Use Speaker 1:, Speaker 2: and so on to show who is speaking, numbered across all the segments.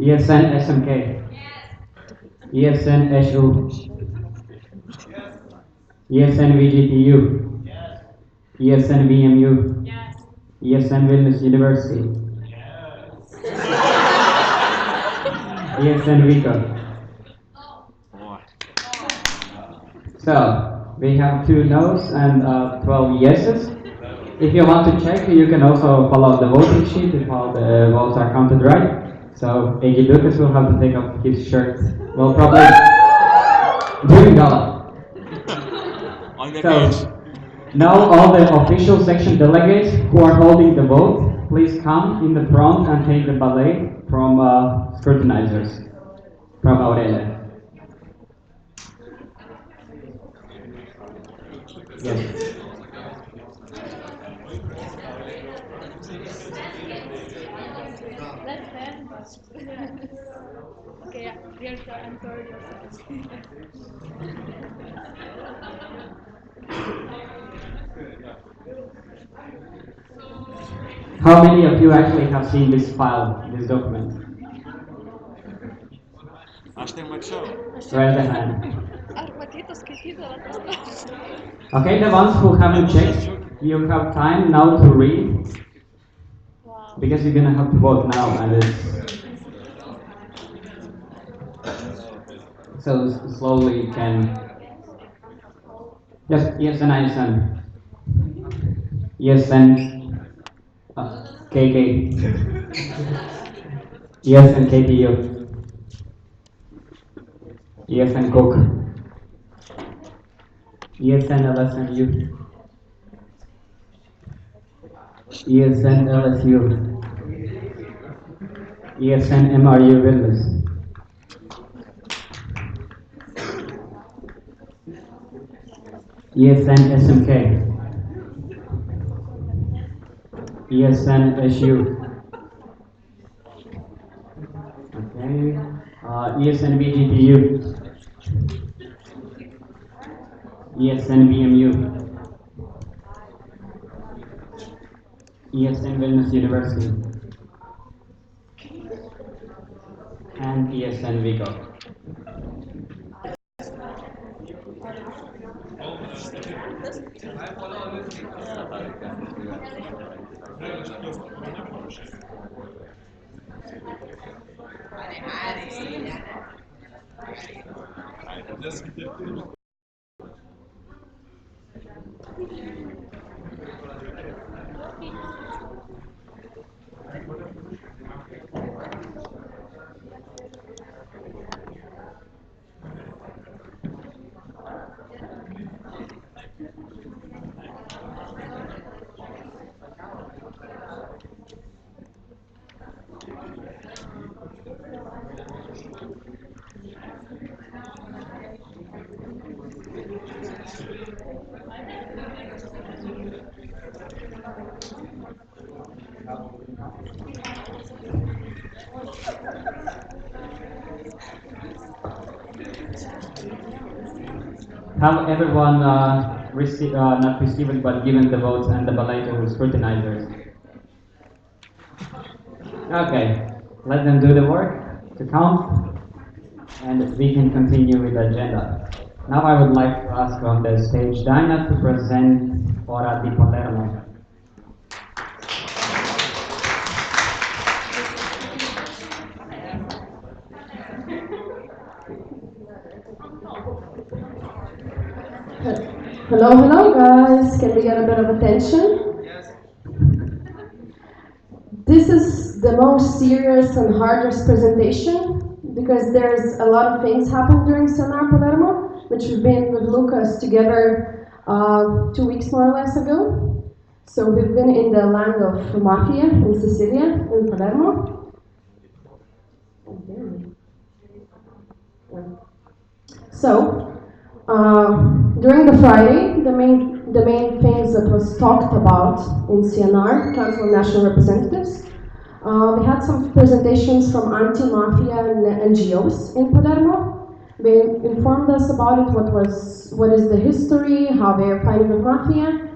Speaker 1: ESN SMK. ESN SU. ESN VGTU. ESN VMU. ESN Vilnius University. ESN Vico. So, we have 2 no's and 12 yeses. If you want to check, you can also follow the voting sheet if all the votes are counted right. So, Egi Lucas will have to take off his shirt. Well, probably during Gala.
Speaker 2: On the
Speaker 1: So,
Speaker 2: beach.
Speaker 1: now all the official section delegates who are holding the vote, please come in the front and take the ballet from scrutinizers, from Aurelia. Yes.
Speaker 3: Okay, yeah, Bielka and Tori.
Speaker 1: How many of you actually have seen this file, this document?
Speaker 2: Aš tai mačiau.
Speaker 1: Raise the hand.
Speaker 3: Ar matytų skaitydavo tas?
Speaker 1: Okay, the ones who haven't checked, you have time now to read,
Speaker 3: Wow.
Speaker 1: because you're gonna have to vote now, and it's so slowly you can. Yes, ESN ISN. ESN KK. ESN KPU. ESN KUK. ESN LSMU. ESN LSU. ESN MRU Vilnius. ESN SMK. ESN SU. Okay. ESN VGTU. ESN VMU. ESN Vilnius University. And ESN Vigo. Have everyone not received but given the votes and the ballet to scrutinizers? Okay, let them do the work to count, and we can continue with the agenda. Now I would like to ask on the stage Dinah to present Ora di Palermo.
Speaker 4: Hello, hello guys, can we get a bit of attention?
Speaker 2: Yes.
Speaker 4: This is the most serious and hardest presentation because there's a lot of things happened during Senar Palermo, which we've been with Lucas together 2 weeks more or less ago. So we've been in the land of mafia in Sicilia, in Palermo. So, during the Friday, the main things that was talked about in CNR, Council of National Representatives, we had some presentations from anti-mafia NGOs in Palermo. They informed us about it, what is the history, how they are fighting with mafia.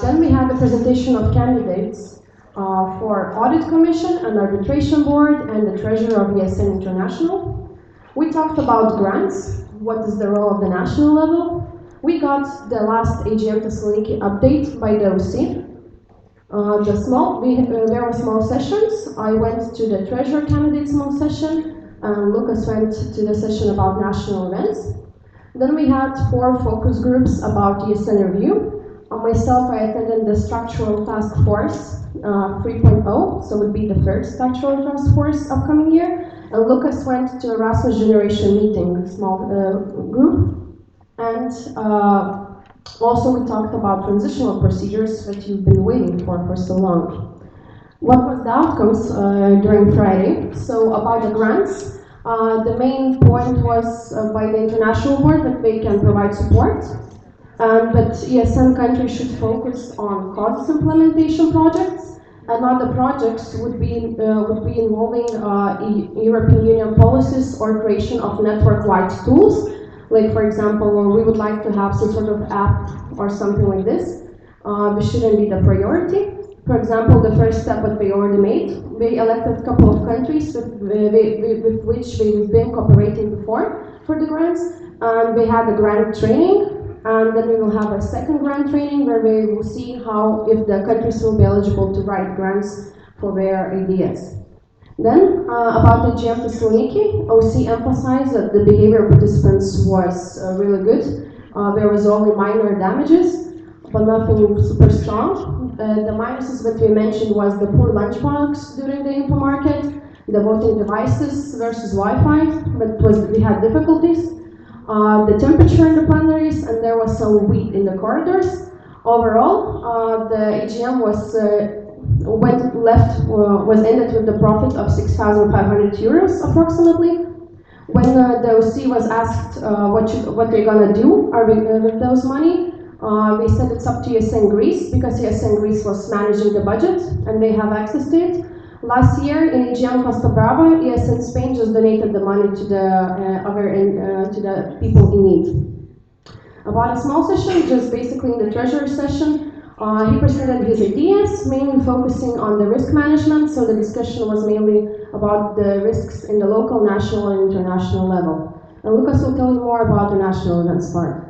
Speaker 4: Then we had a presentation of candidates for Audit Commission and Arbitration Board and the Treasurer of ESN International. We talked about grants, what is the role of the national level. We got the last AGM Thessaloniki update by the OC. There were small sessions. I went to the Treasurer candidate small session, and Lucas went to the session about national events. Then we had 4 focus groups about ESN review. Myself, I attended the Structural Task Force 3.0, so it would be the third Structural Task Force upcoming year. And Lucas went to Erasmus Generation meeting, small group. And also we talked about transitional procedures that you've been waiting for so long. What was the outcomes during Friday? So about the grants, the main point was by the international board that they can provide support. But ESN countries should focus on COSIS implementation projects, and other projects would be involving European Union policies or creation of network-wide tools. Like, for example, we would like to have some sort of app or something like this. This shouldn't be the priority. For example, the first step that they already made, they elected a couple of countries with which they've been cooperating before for the grants, and they had a grant training. And then we will have a second grant training where we will see how if the countries will be eligible to write grants for their ideas. Then about the GM Thessaloniki, OC emphasized that the behavior of participants was really good. There was only minor damages, but nothing super strong. The minuses that we mentioned was the poor lunch products during the info market, the voting devices versus Wi-Fi, but we had difficulties. The temperature in the plenaries, and there was some wheat in the corridors. Overall, the AGM was ended with the profit of 6,500 euros approximately. When the OC was asked what they're gonna do with those money, they said it's up to ESN Greece because ESN Greece was managing the budget and they have access to it. Last year in AGM Costa Brava, ESN Spain just donated the money to the people in need. About a small session, just basically in the treasury session, he presented his ideas, mainly focusing on the risk management. So the discussion was mainly about the risks in the local, national, and international level. And Lucas will tell you more about the national events part.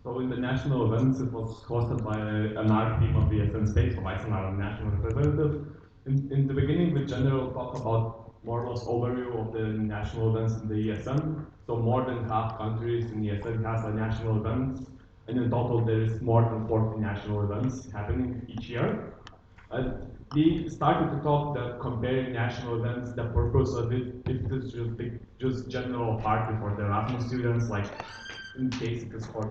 Speaker 5: So in the national events, it was hosted by another team of the ESN Spain, so vice another national representative. In the beginning, we generally talk about more or less overview of the national events in the ESN. So more than half countries in ESN has a national events, and in total there is more than 40 national events happening each year. We started to talk that comparing national events, the purpose of it, if it is just general party for the Erasmus students, like in case it is for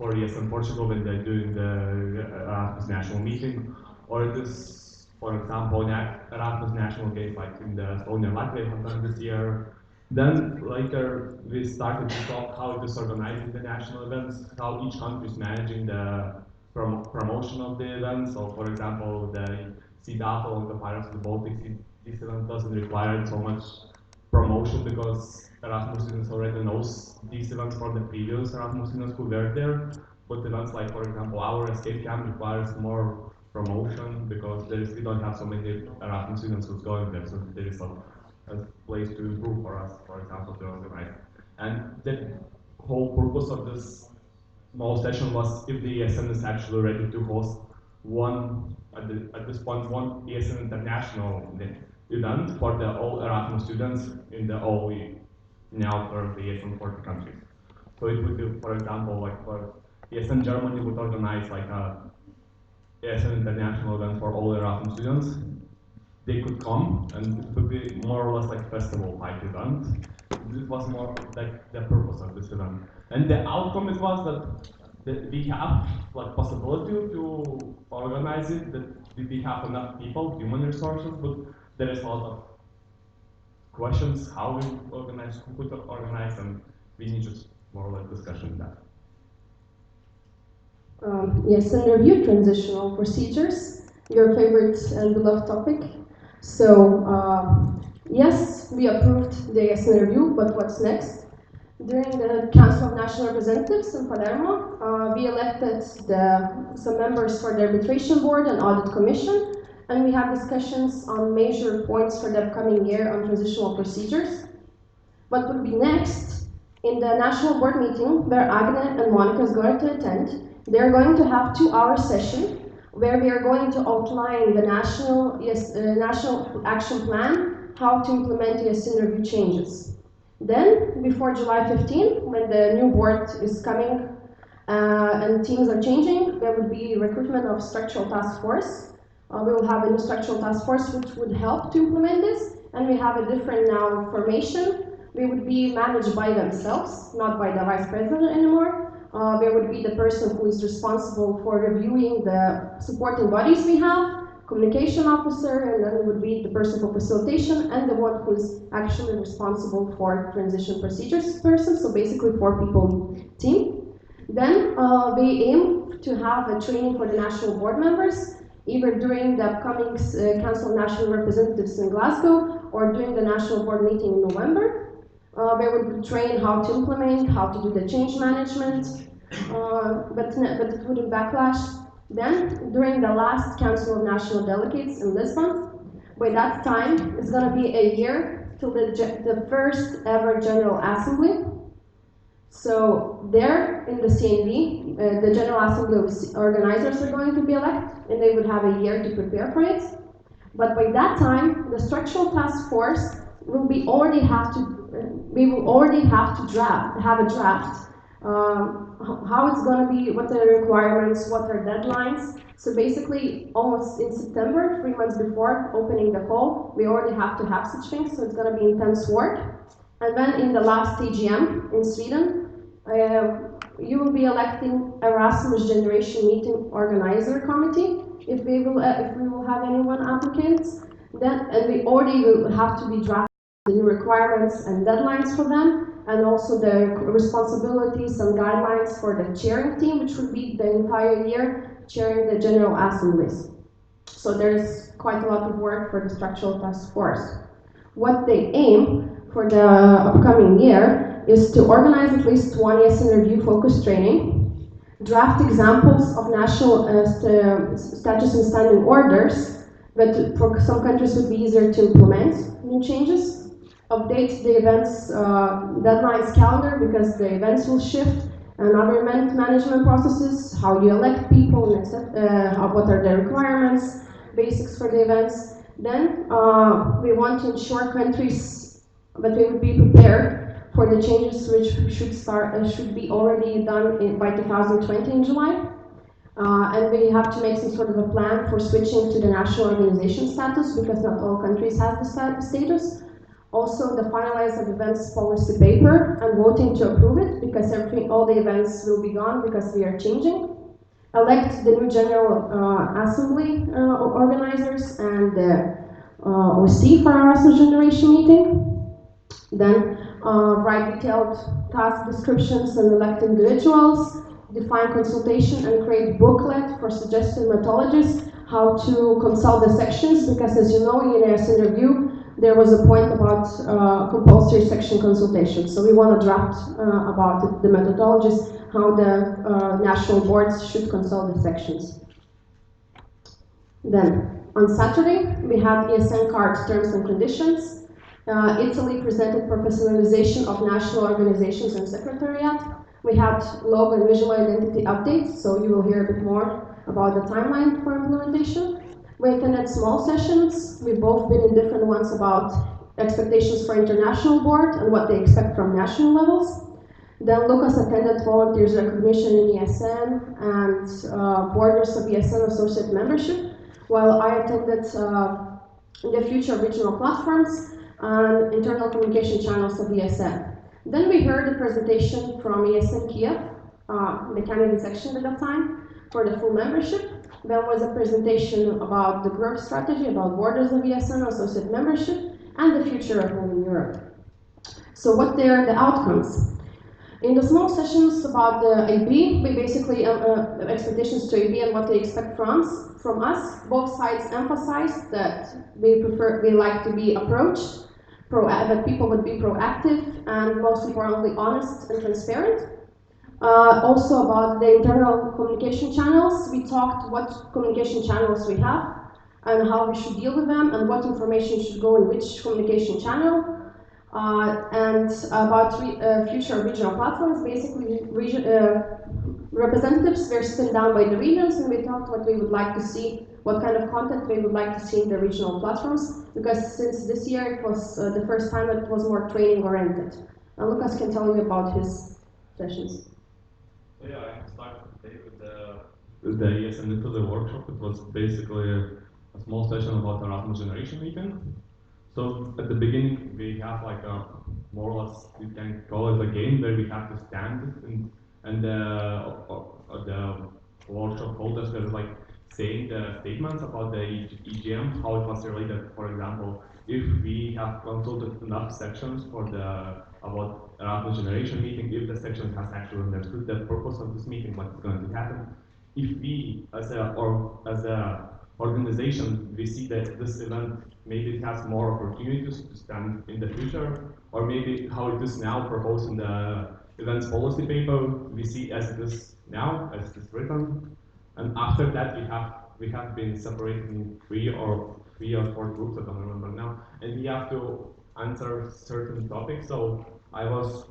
Speaker 5: ESN Portugal when they're doing the Erasmus national meeting, or it is, for example, Erasmus national games like in the Estonia and Latvia have done this year. Then later we started to talk how it is organizing the national events, how each country is managing the promotion of the events. So for example, the Sea Battle and the Pirates of the Baltic, this event doesn't require so much promotion because Erasmus students already knows these events from the previous Erasmus students who were there. But events like, for example, our escape camp requires more promotion because we don't have so many Erasmus students who's going there, so there is a place to improve for us, for example, to organize. And the whole purpose of this small session was if the ESN is actually ready to host at this point, one ESN international event for the all Erasmus students in the all now currently ESN 40 countries. So it would be, for example, like for ESN Germany would organize like a ESN international event for all Erasmus students. They could come, and it would be more or less like festival type event. This was more like the purpose of this event. And the outcome it was that we have like possibility to organize it, that we have enough people, human resources, but there is a lot of questions how we organize, who could organize, and we need just more or less discussion on that.
Speaker 4: Yes, and review transitional procedures, your favorite and beloved topic. So, yes, we approved the ESN review, but what's next? During the Council of National Representatives in Palermo, we elected some members for the Arbitration Board and Audit Commission. and we have discussions on major points for the upcoming year on transitional procedures. What will be next, in the national board meeting, where Agne and Monica is going to attend, they're going to have 2-hour session where we are going to outline the national action plan, how to implement ESN review changes. Then, before July 15, when the new board is coming and teams are changing, there will be recruitment of structural task force. We will have a new structural task force which would help to implement this, and we have a different now formation. We would be managed by themselves, not by the vice president anymore. There would be the person who is responsible for reviewing the supporting bodies we have, communication officer, and then it would be the person for facilitation, and the one who is actually responsible for transition procedures person, so basically 4-people team. Then we aim to have a training for the national board members, either during the upcoming Council of National Representatives in Glasgow or during the national board meeting in November. They would train how to implement, how to do the change management, but it wouldn't backlash. Then, during the last Council of National Delegates in Lisbon, by that time, it's going to be a year till the first ever General Assembly. So there, in the CNV, the General Assembly organizers are going to be elected, and they would have a year to prepare for it. But by that time, the structural task force will already have to have a draft. How it's going to be, what are the requirements, what are deadlines. So basically, almost in September, 3 months before opening the call, we already have to have such things, so it's going to be intense work. And then in the last AGM in Sweden, you will be electing Erasmus Generation Meeting Organizer Committee, if we will have anyone applicants. Then, and we already will have to be drafting the new requirements and deadlines for them, and also the responsibilities and guidelines for the chairing team, which would be the entire year chairing the General Assemblies. So there's quite a lot of work for the structural task force. What they aim for the upcoming year is to organize at least one ESN review focus training, draft examples of national statutes and standing orders, but for some countries would be easier to implement new changes, update the events deadlines calendar because the events will shift, and other event management processes, how you elect people, and what are the requirements, basics for the events. Then we want to ensure countries that they would be prepared for the changes which should be already done by 2020 in July. And we have to make some sort of a plan for switching to the national organization status because not all countries have the status. Also, the finalize of events policy paper and voting to approve it because all the events will be gone because we are changing. Elect the new General Assembly organizers and the OC for our Erasmus Generation meeting. Then write detailed task descriptions and elect individuals, define consultation and create booklet for suggested methodologies, how to consult the sections, because as you know in ESN review, there was a point about compulsory section consultation. So we want to draft about the methodologies, how the national boards should consult the sections. Then, on Saturday, we had ESN card terms and conditions. Italy presented professionalization of national organizations and secretariat. We had logo and visual identity updates, so you will hear a bit more about the timeline for implementation. We attended small sessions. We've both been in different ones about expectations for international board and what they expect from national levels. Then Lucas attended volunteers recognition in ESN and borders of ESN associate membership, while I attended the future regional platforms and internal communication channels of ESN. Then we heard a presentation from ESN KUK, the candidate section at that time, for the full membership. There was a presentation about the growth strategy, about borders of ESN, associate membership, and the future of Women in Europe. So what are the outcomes? In the small sessions about the AB, we basically expectations to AB and what they expect from us. Both sides emphasized that we like to be approached, that people would be proactive, and most importantly, honest and transparent. Also about the internal communication channels, we talked what communication channels we have, and how we should deal with them, and what information should go in which communication channel. And about future regional platforms, basically representatives were sitting down by the regions, and we talked what we would like to see, what kind of content we would like to see in the regional platforms, because since this year it was the first time it was more training oriented. And Lucas can tell you about his sessions.
Speaker 5: So yeah, I started today with the ESN Lithuania workshop. It was basically a small session about Erasmus generation meeting. So at the beginning we have like a more or less, you can call it a game where we have to stand and the workshop holders were like saying the statements about the EGM, how it was related. For example, if we have consulted enough sections for the about Erasmus generation meeting, if the section has actually understood the purpose of this meeting, what is going to happen, if we as a organization we see that this event maybe it has more opportunities to stand in the future, or maybe how it is now proposed in the events policy paper, we see as it is now, as it is written. And after that, we have been separating three or four groups, I don't remember now, and we have to answer certain topics. So I was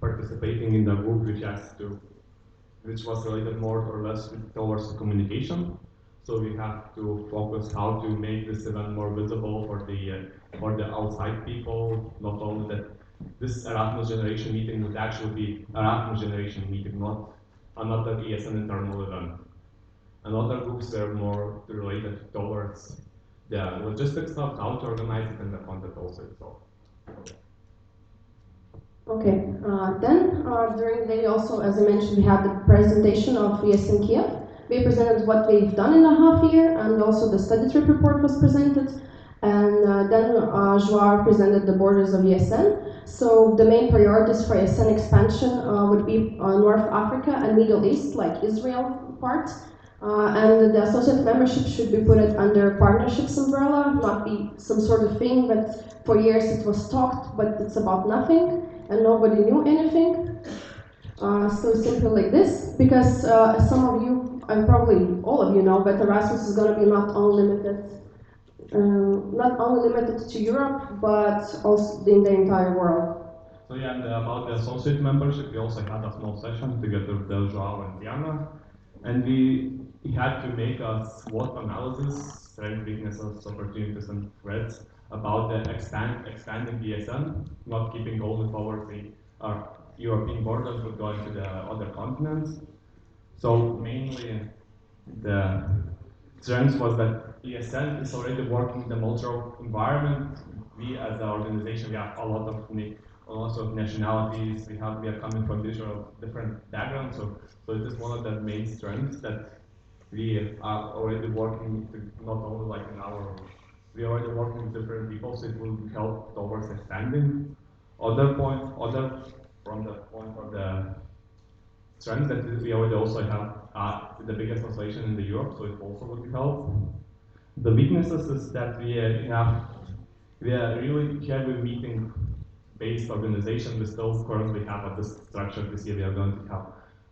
Speaker 5: participating in the group which was related more or less towards communication. So we have to focus how to make this event more visible for the outside people. Not only that this Erasmus generation meeting would actually be Erasmus generation meeting, not another ESN internal event. And other groups were more related towards the logistics stuff, how to organize it, and the content also itself.
Speaker 4: Okay, then during the day also, as I mentioned, we had the presentation of ESN KUK. We presented what we've done in a half year, and also the study trip report was presented. And then Joao presented the borders of ESN. So the main priorities for ESN expansion would be North Africa and Middle East, like Israel part. And the associate membership should be put under partnerships umbrella, not be some sort of thing that for years it was talked, but it's about nothing, and nobody knew anything. So simply like this, because some of you, and probably all of you know, but Erasmus is going to be not only limited to Europe, but also in the entire world.
Speaker 5: So yeah, and about the associate membership, we also had a small session together with Joao and Diana, and we had to make a SWOT analysis, strengths, weaknesses, opportunities, and threats about the expanding ESN, not keeping only towards the European borders, but going to the other continents. So mainly the strength was that ESN is already working in the multicultural environment. We as an organization, we have a lot of nationalities. We are coming from different backgrounds. So it is one of the main strengths that we are already working to, not only like we are already working with different people, so it will help towards expanding. Other from the point of the strengths that we already also have the biggest association in the Europe, so it also would help. The weaknesses is that we are really heavy meeting-based organization. We still currently have this structure. This year we are going to have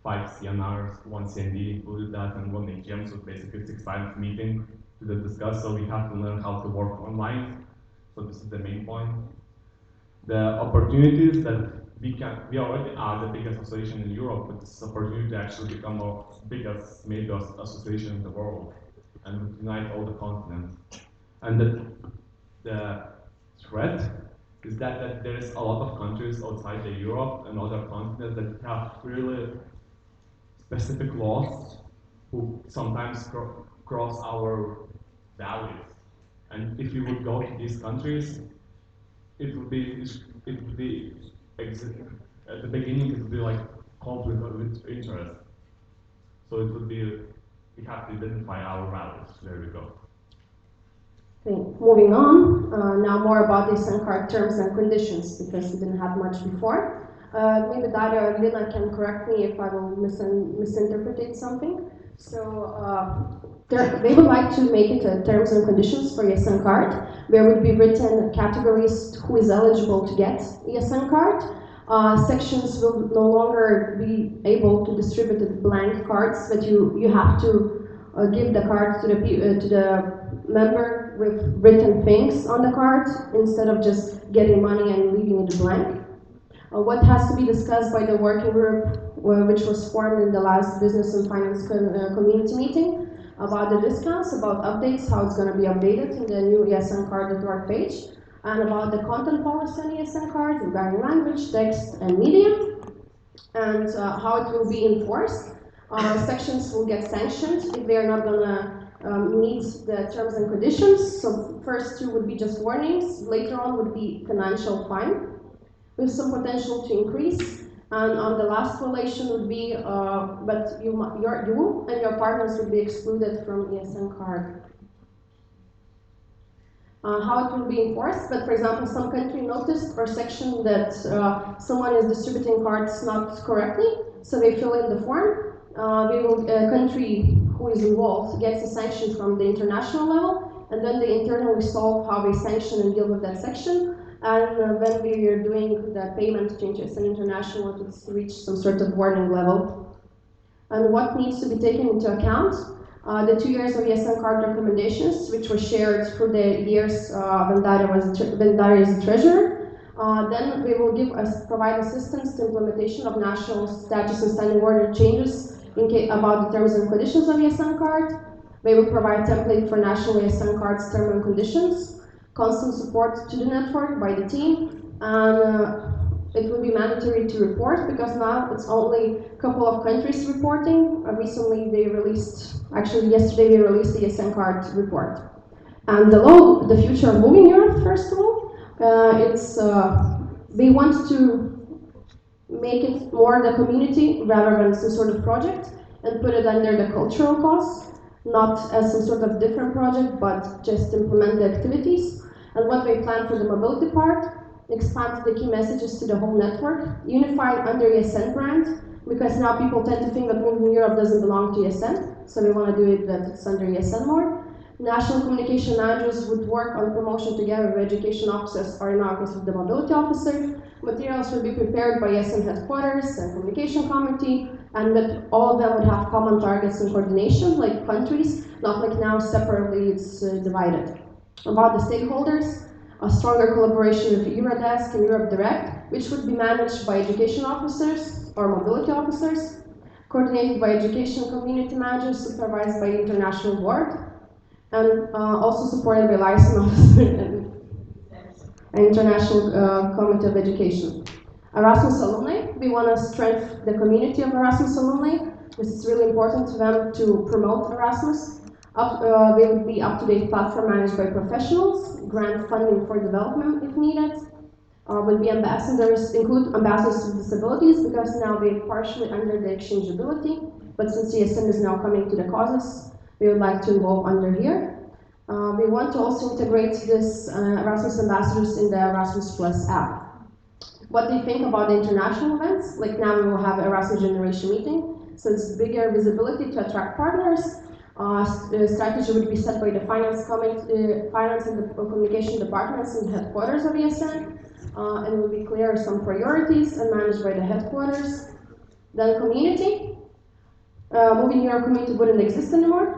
Speaker 5: 5 CNRs, 1 CND included that, and 1 AGM, so basically 6 times meeting to discuss. So we have to learn how to work online. So this is the main point. The opportunities that we already are the biggest association in Europe, but it's an opportunity to actually become the biggest maybe association in the world and unite all the continents. And the threat is that there is a lot of countries outside the Europe and other continents that have really specific laws who sometimes cross our values. And if you would go to these countries, it would be at the beginning it would be like conflict of interest. So it would be we have to identify our values. There we go.
Speaker 4: Okay, moving on. Now more about the ESN card terms and conditions, because we didn't have much before. Maybe Daria or Lina can correct me if I will misinterpret something. So they would like to make it a terms and conditions for ESN card, where would be written categories who is eligible to get ESN card. Sections will no longer be able to distribute blank cards, but you have to give the card to the member with written things on the card instead of just getting money and leaving it blank. What has to be discussed by the working group, which was formed in the last business and finance community meeting, about the discounts, about updates, how it's going to be updated in the new ESN card.org page, and about the content policy on ESN cards regarding language, text, and medium, and how it will be enforced. Sections will get sanctioned if they are not going to meet the terms and conditions. So first two would be just warnings, later on would be financial fine, with some potential to increase. And on the last violation would be, but you and your partners would be excluded from ESN card. How it will be enforced, but for example, some country noticed or section that someone is distributing cards not correctly, so they fill in the form. Country who is involved gets a sanction from the international level, and then they internally solve how they sanction and deal with that section. And when we are doing the payment changes and international, it's reached some sort of warning level. And what needs to be taken into account? The 2 years of ESN card recommendations, which were shared for the years when Daria is the treasurer. Then we will provide assistance to implementation of national statutes and standing order changes about the terms and conditions of ESN card. We will provide template for national ESN cards terms and conditions, constant support to the network by the team, and it will be mandatory to report because now it's only a couple of countries reporting. Recently they released, actually yesterday they released the ESN card report. And the future of moving Europe, first of all, they want to make it more the community rather than some sort of project and put it under the cultural costs, not as some sort of different project, but just implement the activities. And what they plan for the mobility part, expand the key messages to the whole network, unified under ESN brand, because now people tend to think that moving Europe doesn't belong to ESN, so we want to do it that it's under ESN more. National communication managers would work on promotion together with education officers or in our case with the mobility officer. Materials would be prepared by ESN headquarters and communication committee, and that all of them would have common targets and coordination, like countries, not like now separately it's divided. About the stakeholders, a stronger collaboration with Eurodesk and Europe Direct, which would be managed by education officers or mobility officers, coordinated by education community managers, supervised by international board, and also supported by license officer and international committee of education. Erasmus alumni, we want to strengthen the community of Erasmus alumni. This is really important to them to promote Erasmus. They would be up-to-date platform managed by professionals, grant funding for development if needed. Would be ambassadors, include ambassadors with disabilities because now they're partially under the exchangeability, but since ESN is now coming to the causes, we would like to involve under here. We want to also integrate this Erasmus ambassadors in the Erasmus Plus app. What do you think about the international events? Like now we will have Erasmus Generation meeting, so it's bigger visibility to attract partners. The strategy would be set by the finance and the communication departments and headquarters of ESN, and will be clear some priorities and managed by the headquarters. Then community. Moving Europe community wouldn't exist anymore.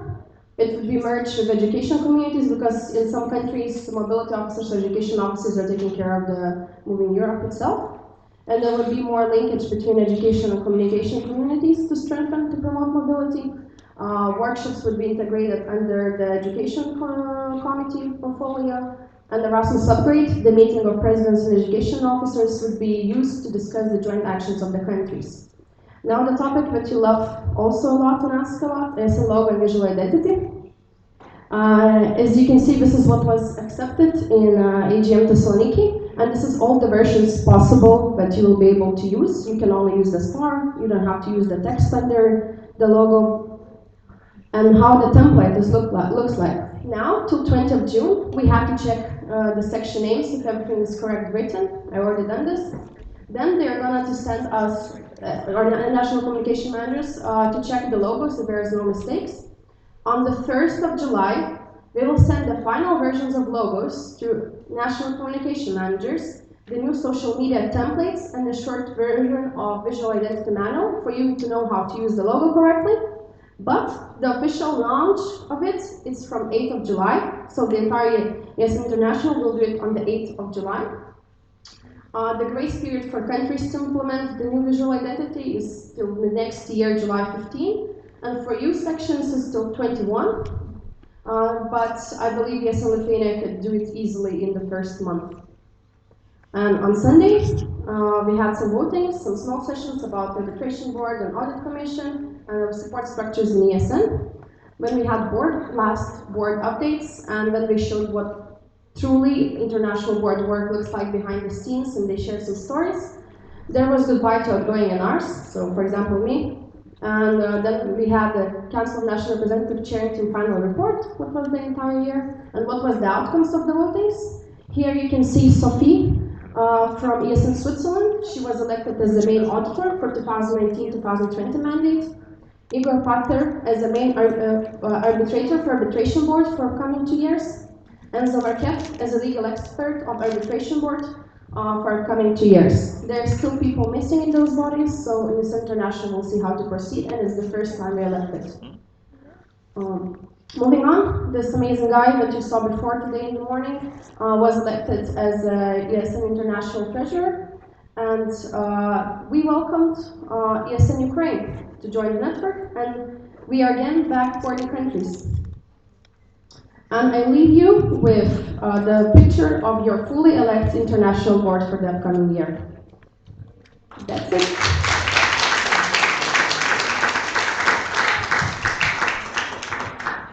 Speaker 4: It would be merged with education communities because in some countries, mobility officers or education officers are taking care of the Moving Europe itself. And there would be more linkage between education and communication communities to strengthen, to promote mobility. Workshops would be integrated under the education committee portfolio. And Erasmus Upgrade, the meeting of presidents and education officers, would be used to discuss the joint actions of the countries. Now the topic that you love also a lot and ask a lot is logo and visual identity. As you can see, this is what was accepted in AGM Thessaloniki, and this is all the versions possible that you will be able to use. You can only use the star, you don't have to use the text under the logo, and how the template looks like. Now, till 20th of June, we have to check the section names if everything is correct written. I already done this. Then they're going to send us, our national communication managers, to check the logos if there is no mistakes. On the 1st of July, we will send the final versions of logos to national communication managers, the new social media templates, and the short version of visual identity manual for you to know how to use the logo correctly. But the official launch of it is from 8th of July, so the entire ESN International will do it on the 8th of July. The grace period for countries to implement the new visual identity is till the next year, July 15, and for youth sections is till 21. But I believe ESN Lithuania could do it easily in the first month. And on Sunday, we had some votings, some small sessions about the arbitration board and audit commission and support structures in ESN. When we had last board updates, and then we showed what truly international board work looks like behind the scenes, and they shared some stories. There was goodbye to outgoing NRs, so for example me. And then we had the Council of National Representative chairing to final report what was the entire year and what was the outcomes of the votings. Here you can see Sophie from ESN Switzerland. She was elected as the main auditor for 2019-2020 mandate. Igor Pater as the main arbitrator for arbitration board for upcoming 2 years. Enzo Marquette as a legal expert of arbitration board for upcoming 2 years. There are still people missing in those bodies, so in this international we'll see how to proceed, and it's the first time we elected. Moving on, this amazing guy that you saw before today in the morning was elected as ESN International Treasurer, and we welcomed ESN Ukraine to join the network, and we are again back 40 countries. And I leave you with the picture of your fully elected international board for the upcoming year. That's it.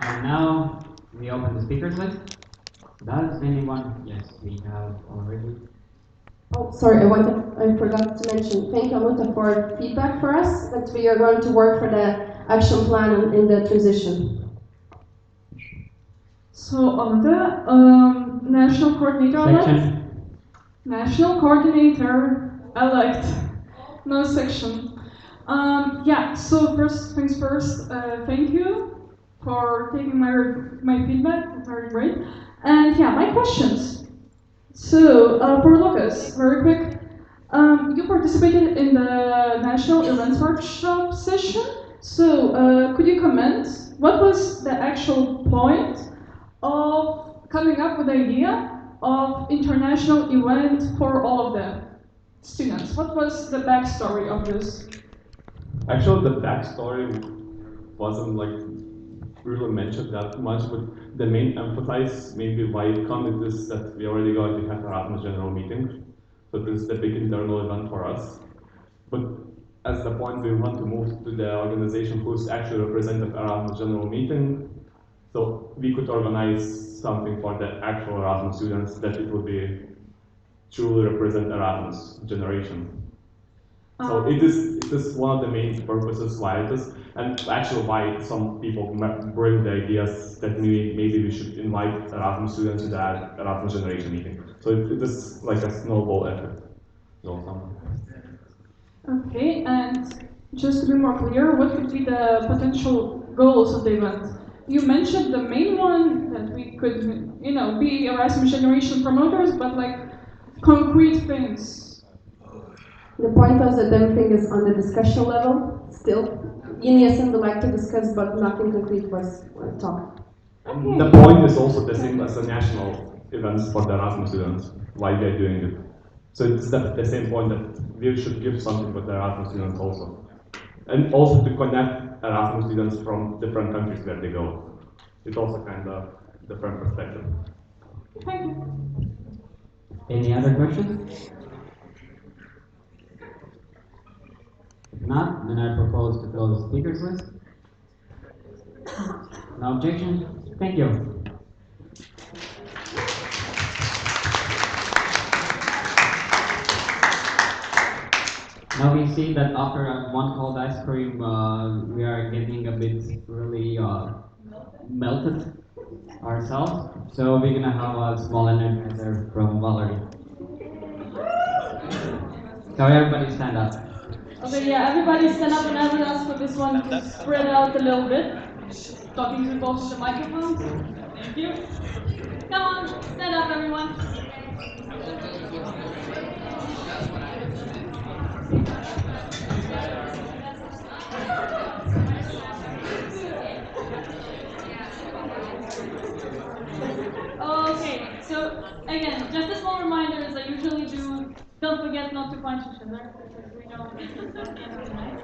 Speaker 1: And now we open the speakers list. Does anyone? Yes, we have already.
Speaker 4: Oh, sorry, I forgot to mention. Thank you, Amuta, for feedback for us that we are going to work for the action plan in the transition.
Speaker 6: So, Almeda, national coordinator elect. National coordinator elect. No section. Yeah. So first things first. Thank you for taking my feedback. Very great. And yeah, my questions. So for Lucas, very quick. You participated in the national events workshop session. So could you comment? What was the actual point of coming up with the idea of international event for all of the students? What was the backstory of this?
Speaker 5: Actually, the backstory wasn't like really mentioned that much, but the main emphasis maybe why it comes is that we already going to have Erasmus general meeting. So this is the big internal event for us. But as the point we want to move to the organization who's actually represented Erasmus general meeting, so we could organize something for the actual Erasmus students that it would be truly represent Erasmus generation. So it is one of the main purposes why it is, and actually why some people bring the ideas that maybe we should invite Erasmus students to the Erasmus generation meeting. So it is like a snowball effect.
Speaker 6: Okay, and just to be more clear, what could be the potential goals of the event? You mentioned the main one that we could, be Erasmus generation promoters, but like concrete things.
Speaker 4: The point was that everything is on the discussion level still. In ESN we like to discuss, but nothing concrete was talked.
Speaker 6: Okay.
Speaker 5: The point is also the same as the national events for the Erasmus students, why we are doing it. So it's the same point that we should give something for the Erasmus students also. And also to connect Erasmus students from different countries where they go. It's also kind of different perspective.
Speaker 6: Thank you.
Speaker 1: Any other questions? If not, then I propose to close the speakers list. No objection? Thank you. Now we see that after one cold ice cream, we are getting a bit really melted ourselves. So we're gonna have a small energizer from Valerie. So everybody stand up.
Speaker 6: Okay, yeah, everybody stand up, and I would ask for this one to spread out a little bit. Talking to both of the microphones. Thank you. Come on, stand up, everyone. Don't forget not to punch each other, because we know it's not the end of the night.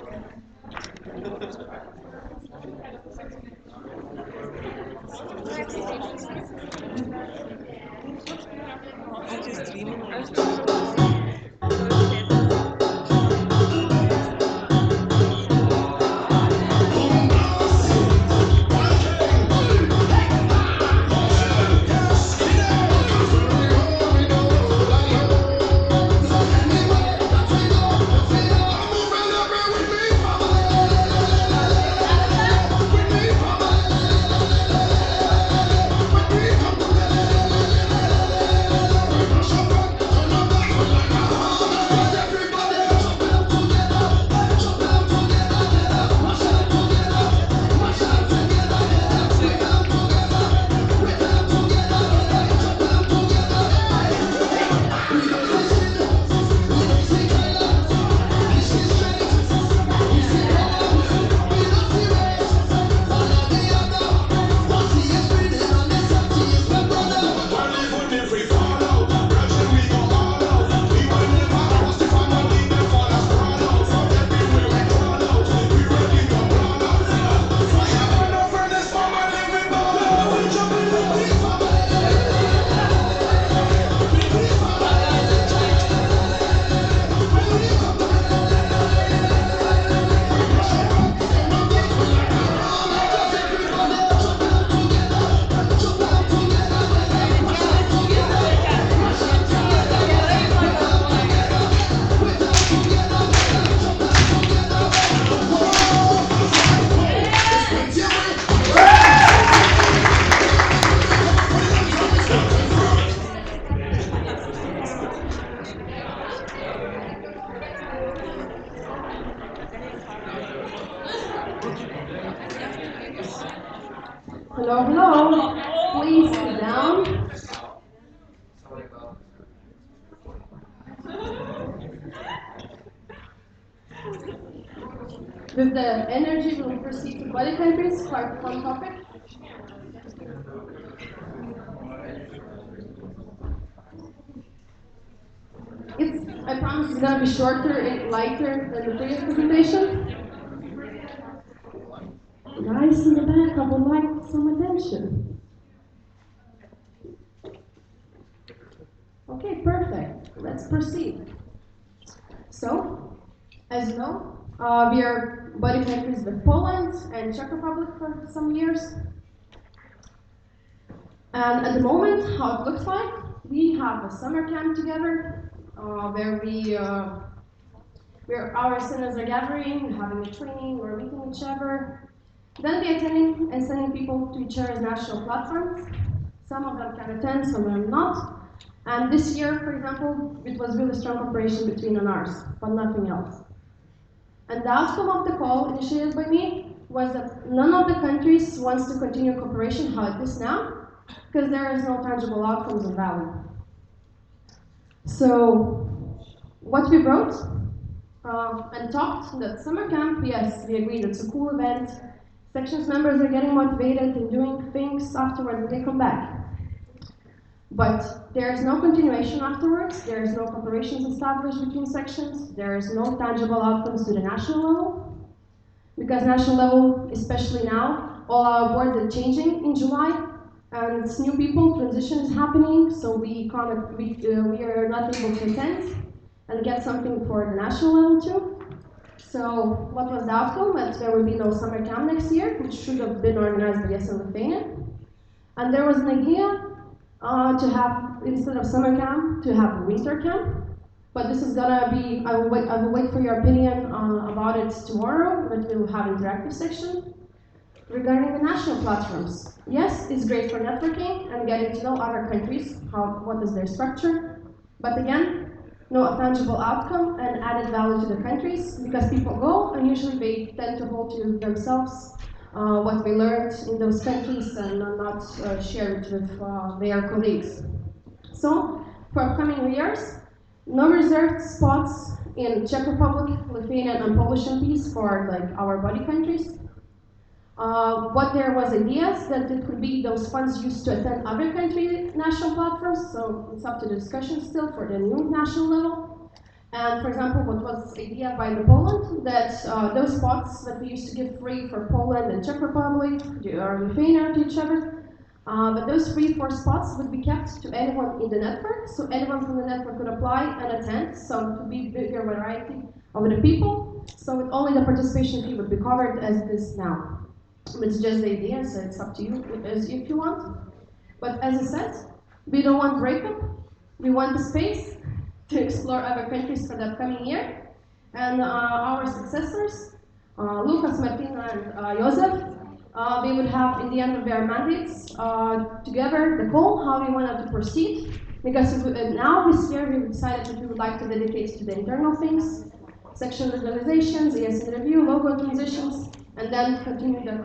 Speaker 4: Hello, hello. Please sit down. With the energy, we'll proceed to body countries, quite fun topic. I promise it's gonna be shorter and lighter than the previous presentation. Guys in the back, I would like some attention. Okay, perfect. Let's proceed. So, as you know, we are body countries with Poland and Czech Republic for some years. And at the moment, how it looks like, we have a summer camp together, where our sinners are gathering, having a training, we're meeting each other. Then we're attending and sending people to each other's national platforms. Some of them can attend, some of them not. And this year, for example, it was really strong cooperation between ours, but nothing else. And the outcome of the call initiated by me was that none of the countries wants to continue cooperation how it is now, because there is no tangible outcomes of value. So, what we wrote and talked that summer camp, yes, we agreed it's a cool event. Sections members are getting motivated and doing things afterwards when they come back. But there is no continuation afterwards, there is no cooperations established between sections, there is no tangible outcomes to the national level. Because national level, especially now, all our boards are changing in July, and it's new people, transition is happening, so we are not able to attend and get something for the national level too. So what was the outcome? That there will be no summer camp next year, which should have been organized by ESN Lithuania. And there was an idea to have, instead of summer camp, to have a winter camp. But this is gonna be, I will wait for your opinion about it tomorrow, but we'll have an interactive section. Regarding the national platforms, yes, it's great for networking and getting to know other countries, what is their structure, but again, no tangible outcome and added value to the countries, because people go and usually they tend to hold to themselves what we learned in those countries and not share it with their colleagues. So, for upcoming years, no reserved spots in Czech Republic, Lithuania, and Polish MPs for our body countries. What there was ideas that it could be those funds used to attend other country national platforms, so it's up to discussion still for the new national level. And for example, what was idea by the Poland that those spots that we used to give free for Poland and Czech Republic or Lithuania to each other, but those free for spots would be kept to anyone in the network, so anyone from the network could apply and attend, so to be bigger variety of the people, so only the participation fee would be covered as it is now. It's just the idea, so it's up to you as if you want. But as I said, we don't want breakup, we want the space to explore other countries for the upcoming year. And our successors, Lucas, Martina, and Josef, they would have, in the end of their mandates, together the call, how we wanted to proceed. Because now, this year, we decided that we would like to dedicate to the internal things, section organizations, ESN review, logo transitions, and then continue the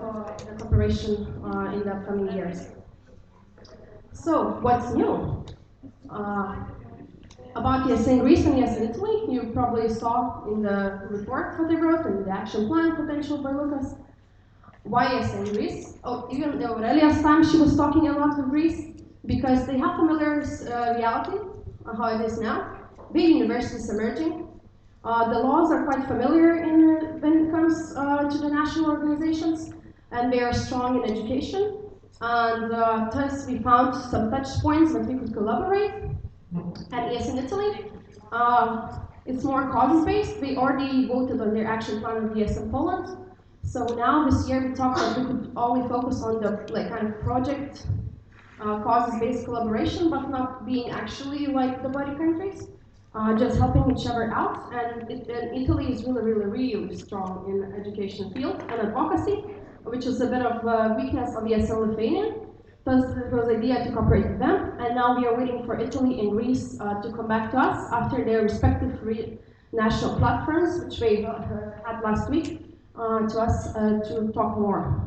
Speaker 4: cooperation in the upcoming years. So, what's new? About ESN Greece and ESN Italy, you probably saw in the report what they wrote and the action plan potential by Lucas. Why ESN Greece? Oh, even Aurelia's time she was talking a lot with Greece because they have familiar reality of how it is now. Big universities emerging. The laws are quite familiar when it comes to the national organizations, and they are strong in education. And thus we found some touch points that we could collaborate. At ESN Italy, it's more causes-based. They already voted on their action plan of ESN Poland. So now this year we talked that we could only focus on the kind of project causes-based collaboration, but not being actually like the buddy countries, just helping each other out. And Italy is really strong in the education field and advocacy, which is a bit of a weakness of ESN Lithuania. Thus, it was the idea to cooperate with them, and now we are waiting for Italy and Greece to come back to us after their respective national platforms, which they had last week, to us to talk more.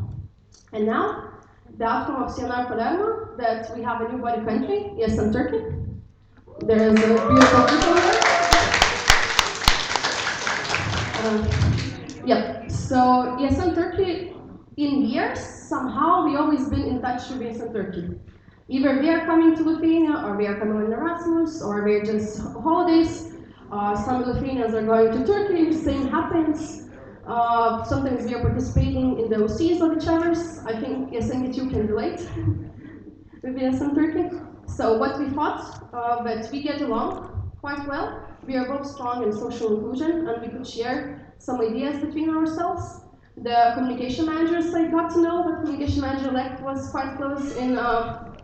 Speaker 4: And now, the outcome of CNR Palermo, that we have a new body country, ESN Turkey. There is a beautiful people here. Yeah, so ESN Turkey, in years, somehow we always been in touch with ESN Turkey. Either they are coming to Lithuania, or they are coming on Erasmus, or they're just holidays. Some Lithuanians are going to Turkey, the same happens. Sometimes we are participating in the OCs of each other's. I think ESN KUK can relate with ESN Turkey. So what we thought, that we get along quite well. We are both strong in social inclusion, and we could share some ideas between ourselves. The communication managers I got to know, but communication manager-elect was quite close in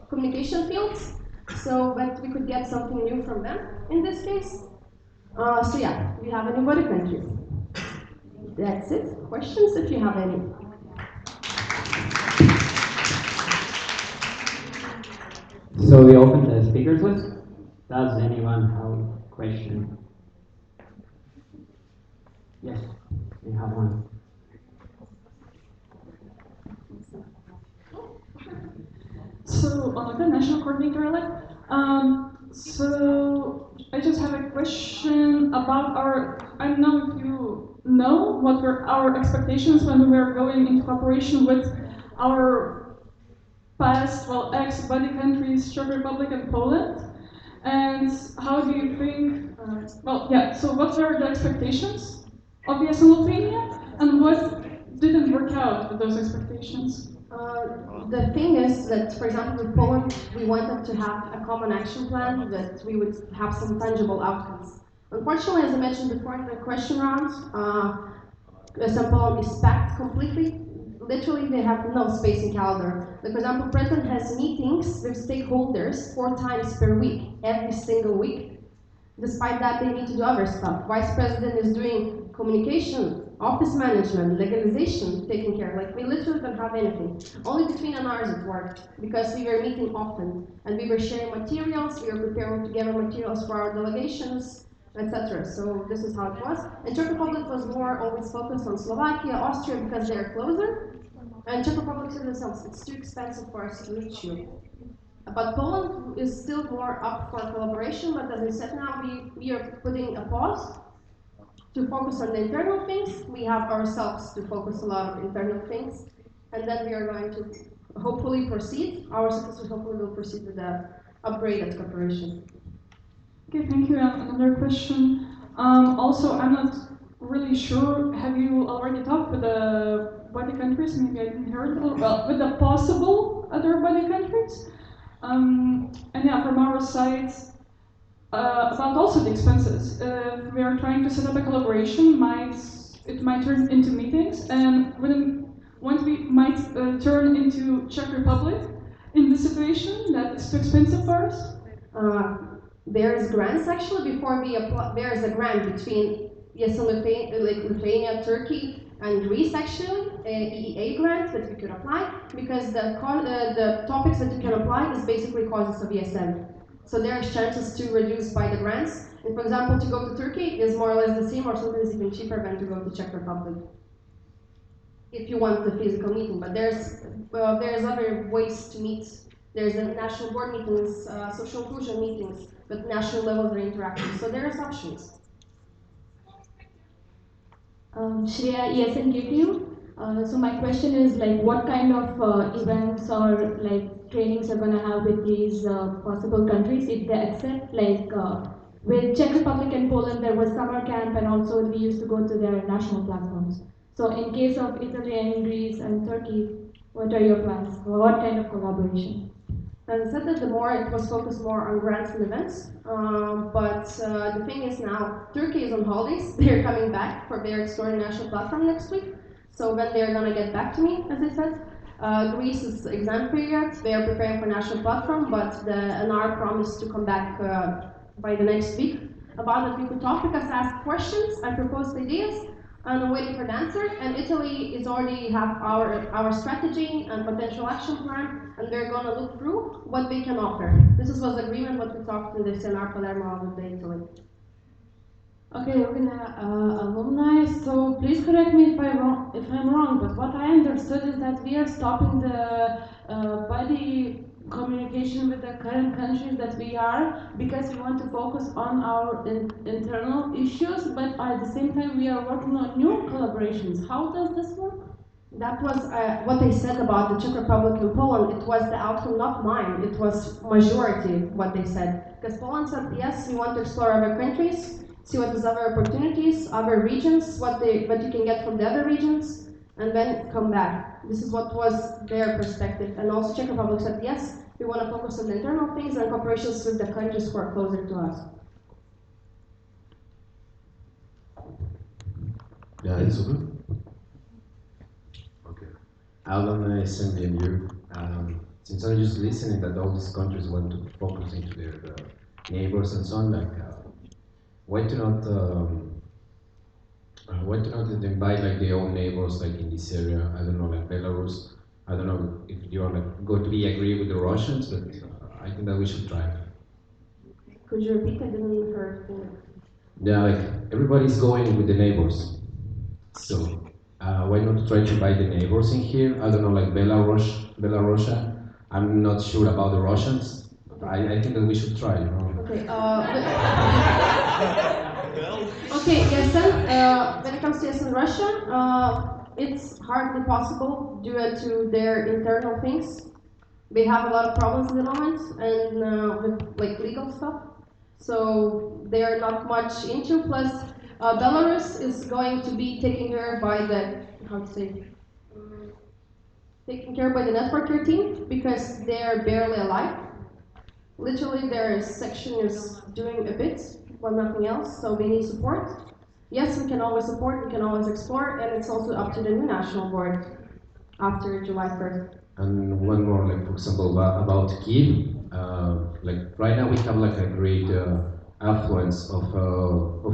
Speaker 4: communication fields, so that we could get something new from them in this case. So yeah, we have a new body country. That's it. Questions if you have any.
Speaker 1: So we open the speakers list. Does anyone have a question? Yes, we have one.
Speaker 6: So, on the national coordinator elect, so I just have a question about I don't know if you know what were our expectations when we were going into cooperation with our past, ex-buddy countries, Czech Republic and Poland. And how do you think, so what were the expectations of ESN Lithuania, and what didn't work out with those expectations?
Speaker 4: The thing is that, for example, with Poland, we wanted to have a common action plan that we would have some tangible outcomes. Unfortunately, as I mentioned before in the question round, ESN Poland is packed completely. Literally, they have no space in calendar. Like, for example, President has meetings with stakeholders 4 times per week, every single week. Despite that, they need to do other stuff. Vice President is doing communication, office management, legalization, taking care. Like, we literally don't have anything. Only between ours it worked, because we were meeting often, and we were sharing materials, we were preparing together materials for our delegations, etc. So this is how it was. And Czech Republic was more always focused on Slovakia, Austria, because they're closer. And Czech Republic said themselves, it's too expensive for us to reach you. But Poland is still more up for collaboration, but as I said now, we are putting a pause to focus on the internal things. We have ourselves to focus a lot on internal things, and then we are going to hopefully proceed. Our successors hopefully will proceed with the upgraded cooperation.
Speaker 6: Okay, thank you. And another question. Also, I'm not really sure, have you already talked with the body countries? Maybe I didn't hear it. Well, with the possible other body countries. And yeah, from our side, about also the expenses. We are trying to set up a collaboration. It might turn into meetings, and once we might turn into Czech Republic in the situation that it's too expensive for us.
Speaker 4: There's grants actually before we apply. There's a grant between Lithuania, Turkey, and Greece actually, EEA grant that we could apply because the topics that you can apply is basically causes of ESN. So there is chances to reduce by the grants. And for example, to go to Turkey is more or less the same or sometimes even cheaper than to go to Czech Republic. If you want the physical meeting, but there's other ways to meet. There's the national board meetings, social inclusion meetings, but national levels are interactive. So there's options.
Speaker 7: Shreya, ESN KUK. So my question is like, what kind of events or like trainings you're gonna have with these possible countries if they accept? Like with Czech Republic and Poland, there was summer camp, and also we used to go to their national platforms. So in case of Italy and Greece and Turkey, what are your plans? What kind of collaboration?
Speaker 4: As I said that the more it was focused more on grants and events, but the thing is now Turkey is on holidays. They're coming back for their Exploring National Platform next week. So when they're gonna get back to me, as I said, Greece is exam period. They are preparing for national platform, but the NR promised to come back by the next week. About it, we could talk because I asked questions, I proposed ideas, and I'm waiting for the answer. And Italy is already have our strategy and potential action plan, and they're gonna look through what they can offer. This was the agreement what we talked in the CNR Palermo with the Italy.
Speaker 7: Okay, we're gonna alumni. So please correct me if I'm wrong. But what I understood is that we are stopping the body communication with the current countries that we are because we want to focus on our internal issues. But at the same time, we are working on new collaborations. How does this work?
Speaker 4: That was what they said about the Czech Republic and Poland. It was the outcome, not mine. It was majority what they said. Because Poland said, yes, we want to explore other countries, see what is other opportunities, other regions, what you can get from the other regions, and then come back. This is what was their perspective. And also Czech Republic said, yes, we want to focus on the internal things and cooperations with the countries who are closer to us.
Speaker 8: Yeah, it's good. Okay. Alan, SN and you. Since I'm just listening that all these countries want to focus into their neighbors and so on, like, why to not invite like their own neighbors like in this area? I don't know, like Belarus. I don't know if you're like going to be agree with the Russians, but I think that we should try.
Speaker 4: Could you repeat? I didn't hear.
Speaker 8: Yeah, like everybody's going with the neighbors. So why not try to invite the neighbors in here? I don't know, like Belarusia. I'm not sure about the Russians. I think that we should try, you know.
Speaker 4: Okay. Okay, ESN, when it comes to ESN Russia, it's hardly possible due to their internal things. They have a lot of problems at the moment and with like legal stuff. So they are not much into. Plus, Belarus is going to be taken care by the taken care by the networker team because they're barely alive. Literally, their section is doing a bit, but nothing else. So we need support. Yes, we can always support. We can always explore, and it's also up to the new national board after July 1st.
Speaker 8: And one more, like for example, about Kiev. Like right now, we have like a great affluence of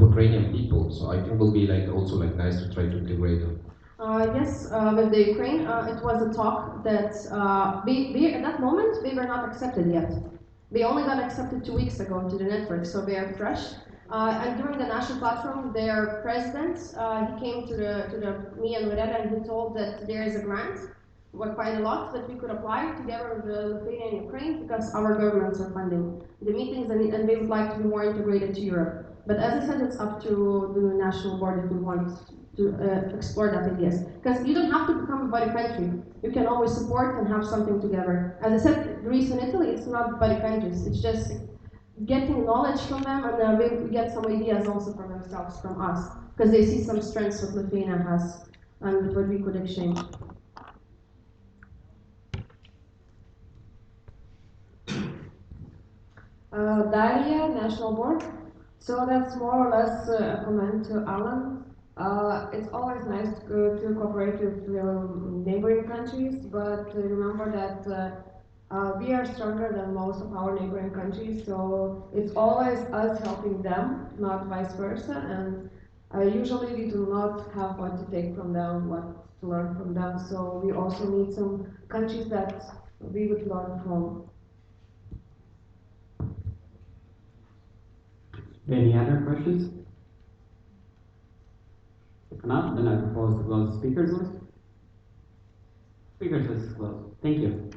Speaker 8: Ukrainian people. So I think it will be like also like nice to try to integrate them.
Speaker 4: Yes, with the Ukraine, it was a talk that at that moment they were not accepted yet. They only got accepted 2 weeks ago to the network, so they are fresh. And during the national platform, their president he came to me and Lorena, and he told that there is a grant, quite a lot, that we could apply together with Lithuania and Ukraine because our governments are funding the meetings and they would like to be more integrated to Europe. But as I said, it's up to the national board if we want to explore that ideas. Because you don't have to become a buddy country. You can always support and have something together. As I said, Greece and Italy, it's not buddy countries. It's just getting knowledge from them, and we get some ideas also from themselves, from us, because they see some strengths that Lithuania has and what we could exchange. Daria, National Board. So that's more or less a comment to Alan. It's always nice to cooperate with neighboring countries, but remember that we are stronger than most of our neighboring countries, so it's always us helping them, not vice versa, and usually we do not have what to take from them, what to learn from them, so we also need some countries that we would learn from.
Speaker 1: Any other questions? If not, then I propose to close the speakers list. Speakers list is closed. Thank you.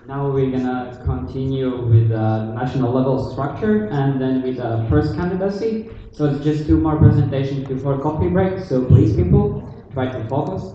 Speaker 1: Now we're gonna continue with the national level structure and then with the first candidacy. So it's just 2 more presentations before coffee break. So please, people, try to focus.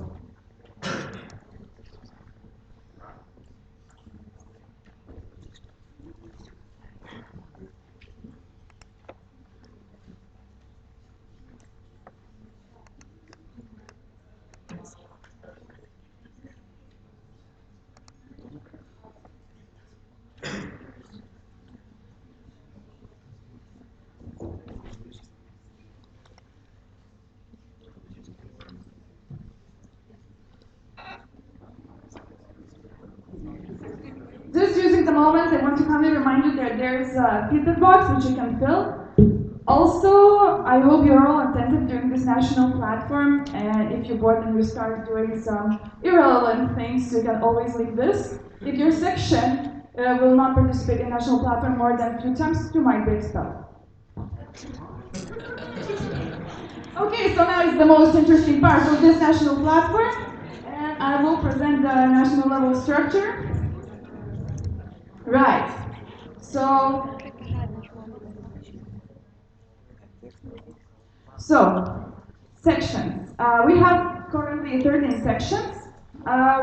Speaker 6: Just using the moment, I want to kindly remind you that there's a feedback box which you can fill. Also, I hope you're all attentive during this national platform, and if you're bored and you start doing some irrelevant things, you can always leave this. If your section will not participate in national platform more than 2 times, you might be expelled. Okay, so now is the most interesting part of this national platform, and I will present the national level structure. Right. So sections. We have currently 13 sections,